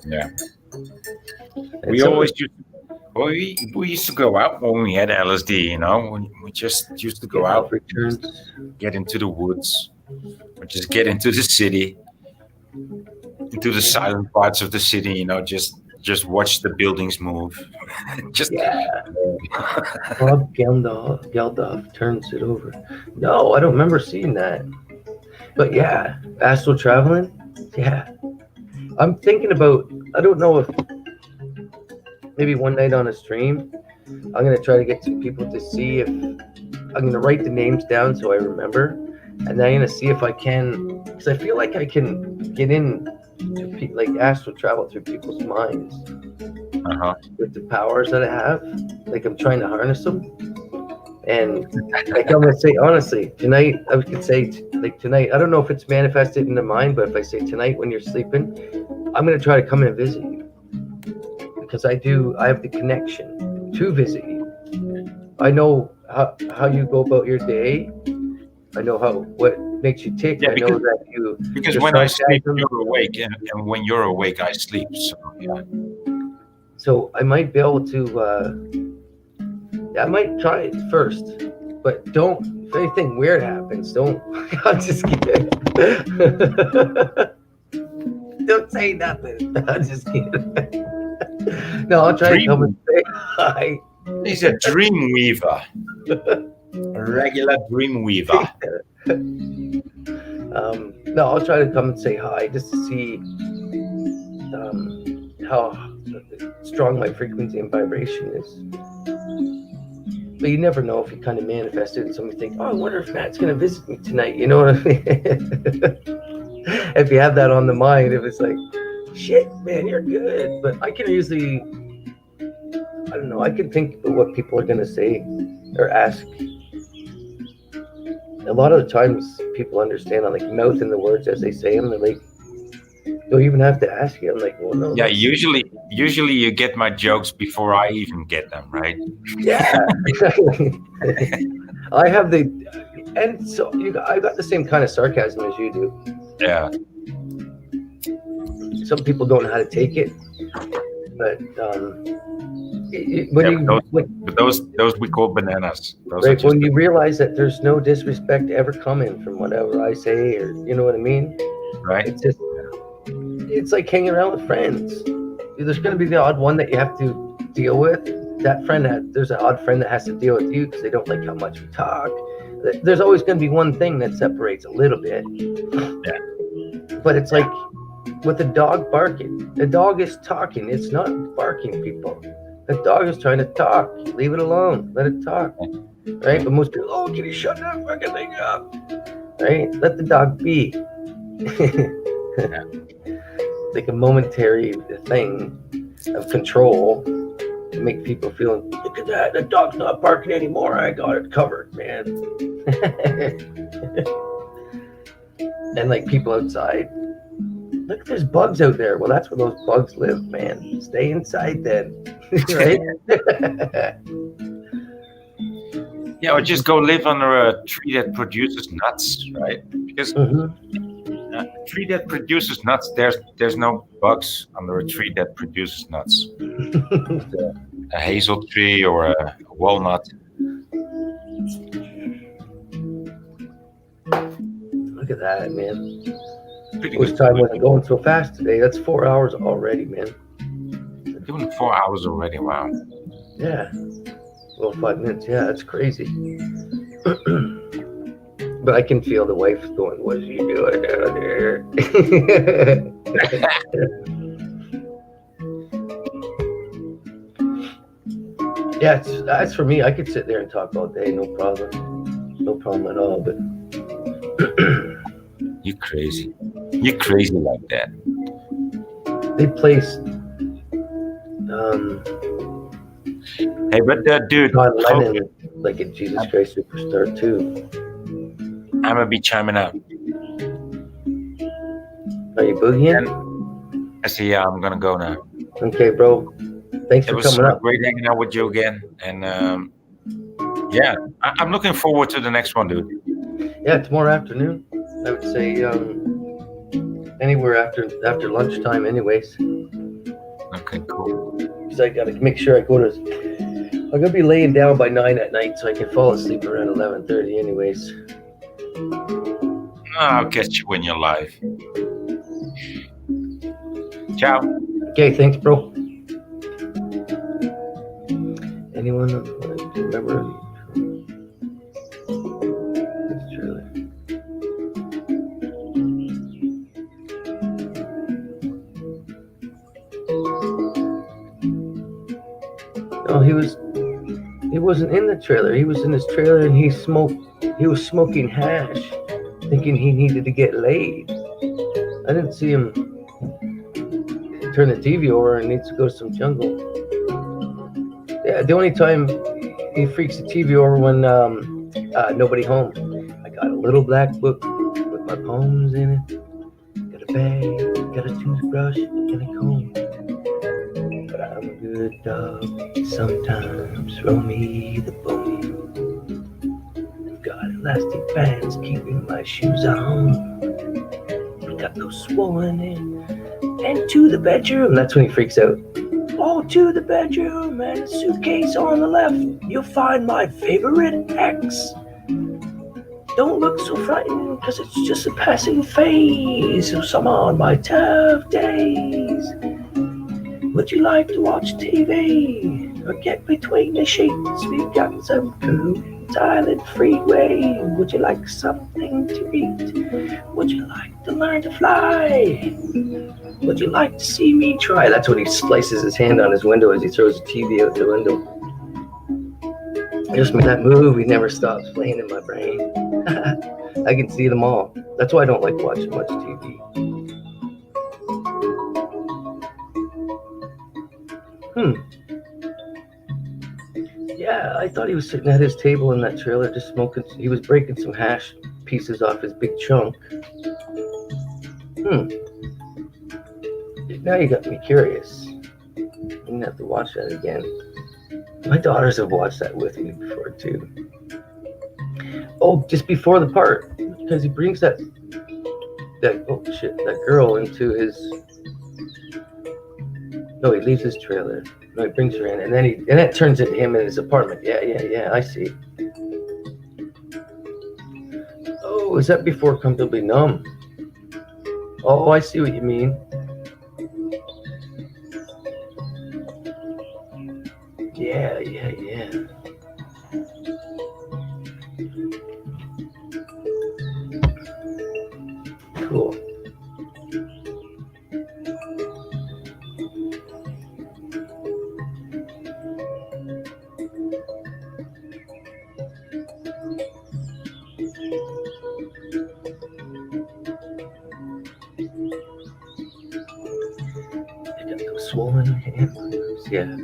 Yeah. We used to go out when we had LSD, you know. We just used to go out, get into the woods, or just get into the city, into the silent parts of the city, you know, just watch the buildings move. Bob Geldof turns it over. No, I don't remember seeing that. But yeah, astral traveling. Yeah, I'm thinking about. I don't know if maybe one night on a stream, I'm gonna try to get some people to see if I'm gonna write the names down so I remember, and then I'm gonna see if I can, because I feel like I can get in to like astral travel through people's minds with the powers that I have. Like I'm trying to harness them, and like I'm gonna say honestly, tonight I could say like tonight. I don't know if it's manifested in the mind, but if I say tonight when you're sleeping, I'm going to try to come in and visit you because I have the connection to visit you. I know how you go about your day. I know what makes you tick. Yeah, I know that you because when I sleep, you're awake, and when you're awake, I sleep. So yeah. So I might be able to. I might try it first, but don't. If anything weird happens, don't. I'm just kidding. Don't say nothing. I'm just kidding. No, I'll try to come and say hi. He's a dream weaver. A regular dream weaver. No, I'll try to come and say hi just to see how strong my frequency and vibration is. But you never know if you kind of manifest it and somebody think, oh, I wonder if Matt's going to visit me tonight. You know what I mean? If you have that on the mind, if it's like, shit, man, you're good. But I can usually, I don't know, I can think about what people are going to say or ask. A lot of the times people understand, I'm like mouthing the words as they say them. They're like, don't even have to ask you. I'm like, well, no. Yeah, usually you get my jokes before I even get them, right? Yeah. I have and so I got the same kind of sarcasm as you do. Yeah. Some people don't know how to take it, but those we call bananas. Those right, when you realize that there's no disrespect ever coming from whatever I say, or you know what I mean? Right. It's like hanging around with friends. There's going to be the odd one that you have to deal with. There's an odd friend that has to deal with you because they don't like how much we talk. There's always going to be one thing that separates a little bit. Yeah. But it's like with a dog barking. The dog is talking. It's not barking, people. The dog is trying to talk. Leave it alone. Let it talk. Right? But most people, oh, can you shut that fucking thing up? Right? Let the dog be. It's like a momentary thing of control to make people feel, look at that, the dog's not barking anymore. I got it covered, man. And like people outside, look, there's bugs out there. Well, that's where those bugs live, man. Stay inside then. Right? Yeah, or just go live under a tree that produces nuts, right? Because a tree that produces nuts, there's no bugs under a tree that produces nuts. A hazel tree or a walnut. Look at that, man. Wish time wasn't going so fast today. That's 4 hours already, man. Doing 4 hours already, wow. Yeah. Well, 5 minutes. Yeah, that's crazy. But I can feel the wife going, what are you doing down there? Yeah, that's for me. I could sit there and talk all day, no problem. No problem at all. But you're crazy. You're crazy like that. They placed hey, but dude, John Lennon like a Jesus Christ Superstar too. I'm gonna be chiming out. Are you boogieing? I see. Yeah, I'm gonna go now. Okay, bro. Thanks for coming up. Great hanging out with you again, and yeah, I'm looking forward to the next one, dude. Yeah, tomorrow afternoon. I would say anywhere after lunchtime, anyways. Okay, cool. Because I gotta make sure I go to. I'm gonna be laying down by 9 at night, so I can fall asleep around 11:30, anyways. I'll catch you when you're live. Ciao. Okay, thanks, bro. Anyone remember? It's true. No, he wasn't in the trailer. He was in his trailer and he was smoking hash, thinking he needed to get laid. I didn't see him turn the TV over and needs to go to some jungle. Yeah, the only time he freaks the TV over when nobody home. I got a little black book with my poems in it. Got a bag, got a toothbrush and a comb. But I'm a good dog. Sometimes throw me the bone. Got elastic bands keeping my shoes on. Got those swollen in. And to the bedroom. That's when he freaks out. Oh, to the bedroom and a suitcase on the left. You'll find my favorite ex. Don't look so frightened, cause it's just a passing phase of some on my tough days. Would you like to watch TV or get between the sheets? We've got some cool silent freeway. Would you like something to eat? Would you like to learn to fly? Would you like to see me try? That's when he slices his hand on his window as he throws the TV out the window. Just that movie never stops playing in my brain. I can see them all. That's why I don't like watching much TV. Yeah, I thought he was sitting at his table in that trailer just smoking. He was breaking some hash pieces off his big chunk. Now you got me curious. I'm gonna have to watch that again. My daughters have watched that with me before too. Oh, just before the part, because he brings that girl into his. No, he leaves his trailer. No, he brings her in, and then it turns into him in his apartment. Yeah. I see. Oh, is that before Comfortably Numb? Oh, I see what you mean. Yeah. Cool. I got those swollen hamburgers, yeah.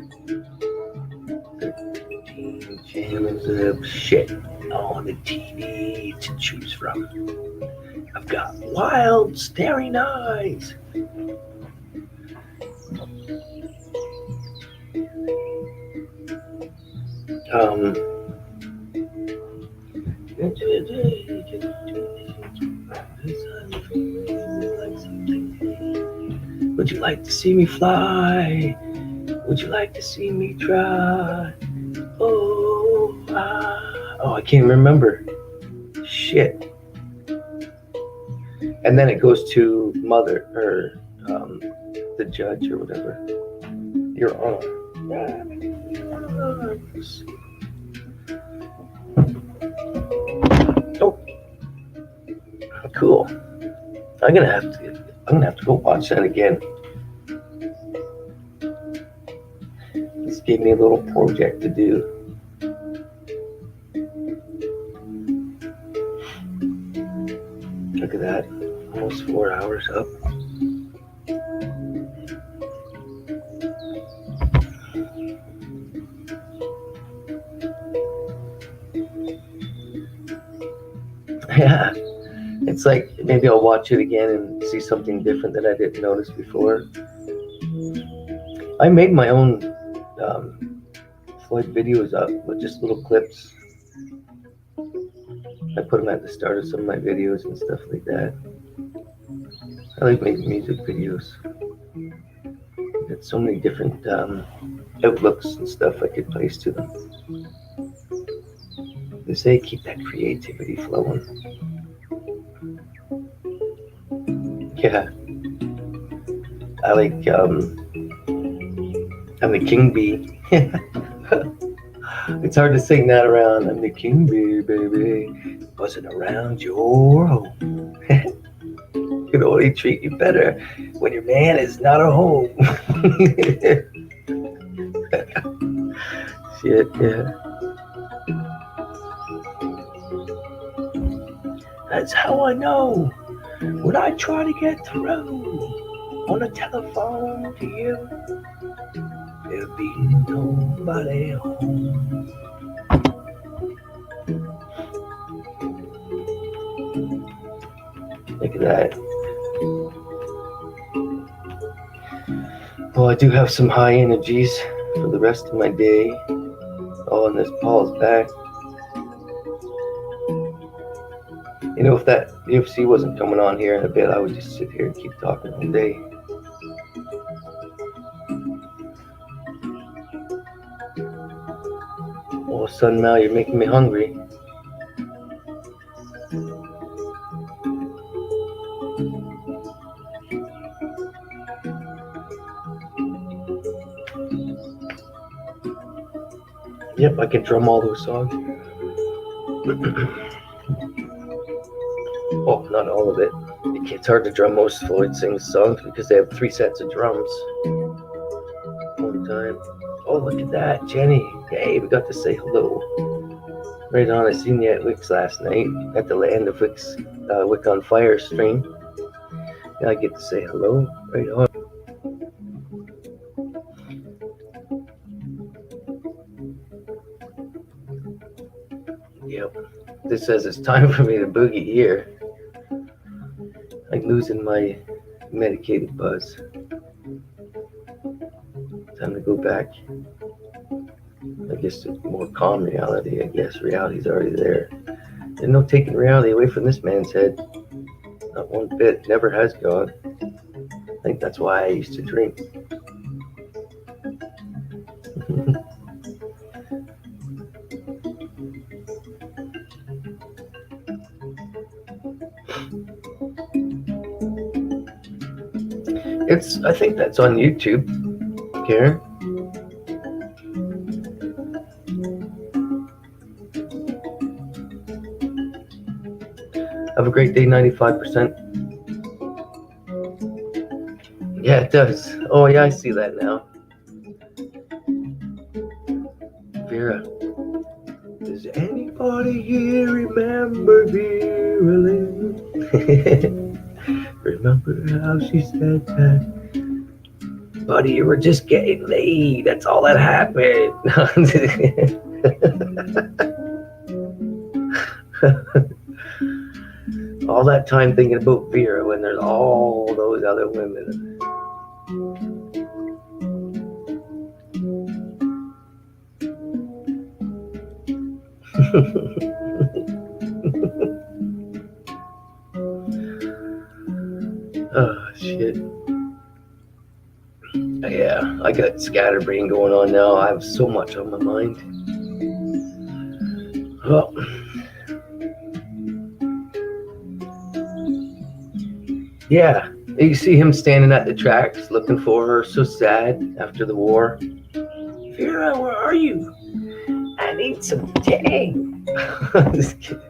13 channels of shit on the TV to choose from. I've got wild, staring eyes. Would you like to see me fly? Would you like to see me try? Oh, I can't remember. Shit. And then it goes to Mother, or the judge, or whatever. Your Honor. Oh, cool. I'm gonna have to go watch that again. This gave me a little project to do. Look at that, almost 4 hours up. Yeah, it's like maybe I'll watch it again and see something different that I didn't notice before. I made my own Floyd videos up with just little clips. I put them at the start of some of my videos and stuff like that. I like making music videos. Got so many different outlooks and stuff I could place to them. They say keep that creativity flowing. Yeah. I like, I'm the king bee. It's hard to sing that around. I'm the king bee, baby. Buzzing around your home. Can only treat you better when your man is not at home. Shit, yeah. That's how I know when I try to get through on the telephone to you, there'll be nobody home. Look at that. Well, I do have some high energies for the rest of my day. Oh, and this Paul's back. You know, if that UFC wasn't coming on here in a bit, I would just sit here and keep talking all day. Oh, son, now you're making me hungry. Yep, I can drum all those songs. Oh, not all of it. It's hard to drum most Floyd sings songs because they have 3 sets of drums. One time. Oh, look at that, Jenny. Hey, we got to say hello. Right on, I seen you at Wix last night at the Land of Wix, Wick on Fire stream. Yeah, I get to say hello. Right on. Yep. This says it's time for me to boogie here. I'm losing my medicated buzz. Time to go back. I guess to more calm reality. I guess reality's already there. There's no taking reality away from this man's head. Not one bit. Never has gone. I think that's why I used to drink. I think that's on YouTube, Karen. Have a great day, 95%. Yeah, it does. Oh, yeah, I see that now. Vera. Does anybody here remember Vera Lynn? Remember how she said that? Buddy, you were just getting laid. That's all that happened. All that time thinking about Vera when there's all those other women. Oh, shit. Yeah, I got scatterbrain going on now. I have so much on my mind. Well, yeah, you see him standing at the tracks looking for her, so sad after the war. Vera, where are you? I need some tang. Just kidding.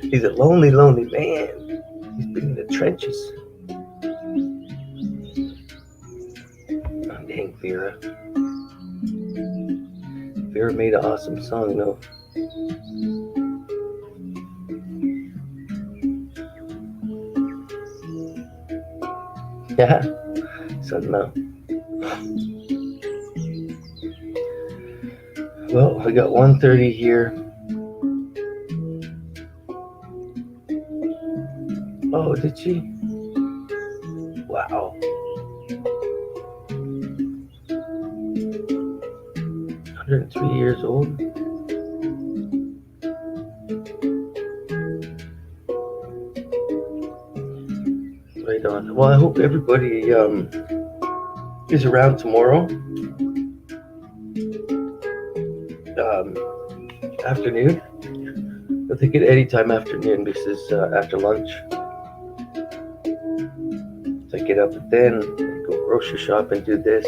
He's a lonely, lonely man. He's been in the trenches. Oh, dang, Vera. Vera made an awesome song, though. Yeah, something out. Well, we got 1:30 here. Oh, did she? Wow. 103 years old. Right on. Well, I hope everybody is around tomorrow. Afternoon. I think at any time afternoon because after lunch. So I get up at then, go grocery shop and do this.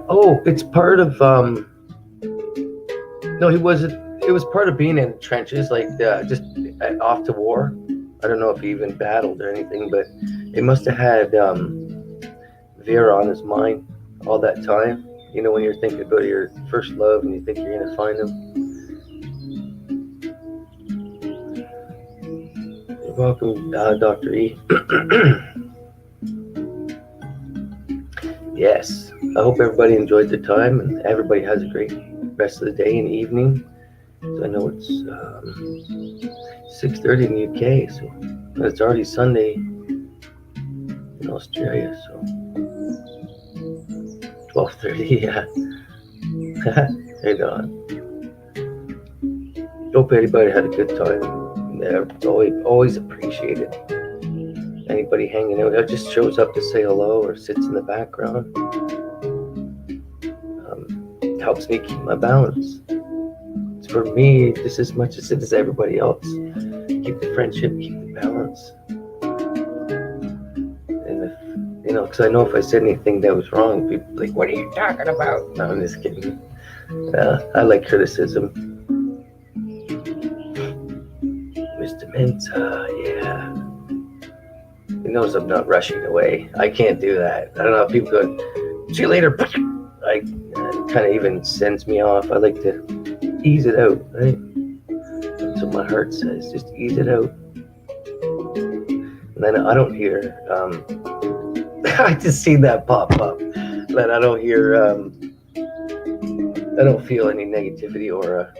Oh, it's part of no, he wasn't. It was part of being in the trenches, like just off to war. I don't know if he even battled or anything, but it must have had Vera on his mind all that time. You know, when you're thinking about your first love and you think you're gonna find him. You're welcome, Dr. E. Yes, I hope everybody enjoyed their time and everybody has a great rest of the day and evening. So I know it's 6:30 in the UK, so it's already Sunday in Australia. So 12:30, yeah. Hey, Don. Hope everybody had a good time. Yeah, always appreciated anybody hanging out. That just shows up to say hello or sits in the background. Helps me keep my balance. It's for me just as much as it is everybody else. Keep the friendship, keep the balance. And if, because I know if I said anything that was wrong, people like, what are you talking about? No, I'm just kidding. I like criticism. Mr. Mensa, yeah. He knows I'm not rushing away. I can't do that. I don't know if people go, see you later. It kind of even sends me off. I like to ease it out, right? That's what my heart says. Just ease it out. And then I don't hear, I just see that pop up. But I don't hear, I don't feel any negativity or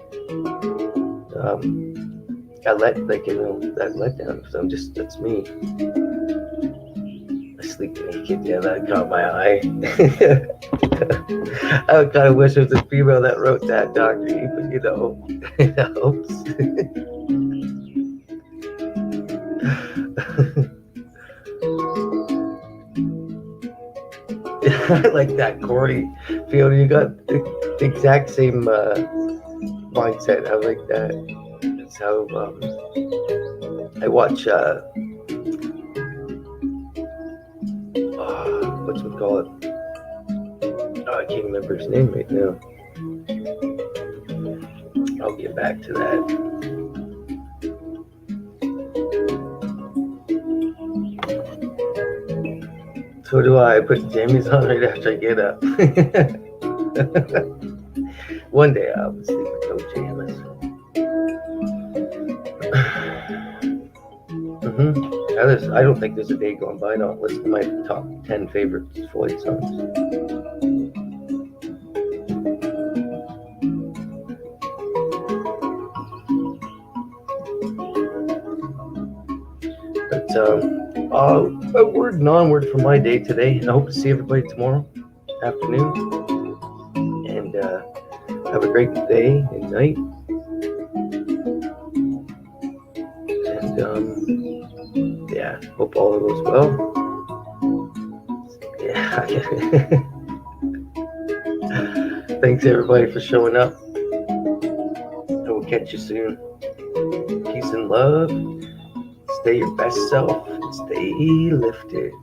that letdown. So that's me. I sleep naked. Yeah, that caught my eye. I kind of wish it was a female that wrote that, Dr. E, but it helps. I like that, Corey. Fiona, you got the exact same mindset. I like that. That's how I watch. What's we call it? Oh, I can't remember his name right now. I'll get back to that. So do I. I put jammies on right after I get up. One day I'll sleep with no jammies. I don't think there's a day going by I don't listen to my top 10 favorite Floyd songs. But a word and onward for my day today. I hope to see everybody tomorrow afternoon. And have a great day and night. And yeah, hope all of goes well. Yeah. Thanks everybody for showing up. I will catch you soon. Peace and love. Stay your best self. Stay lifted.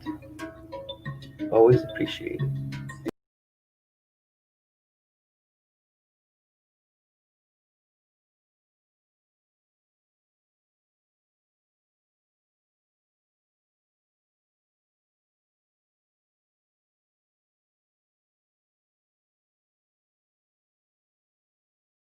Always appreciated.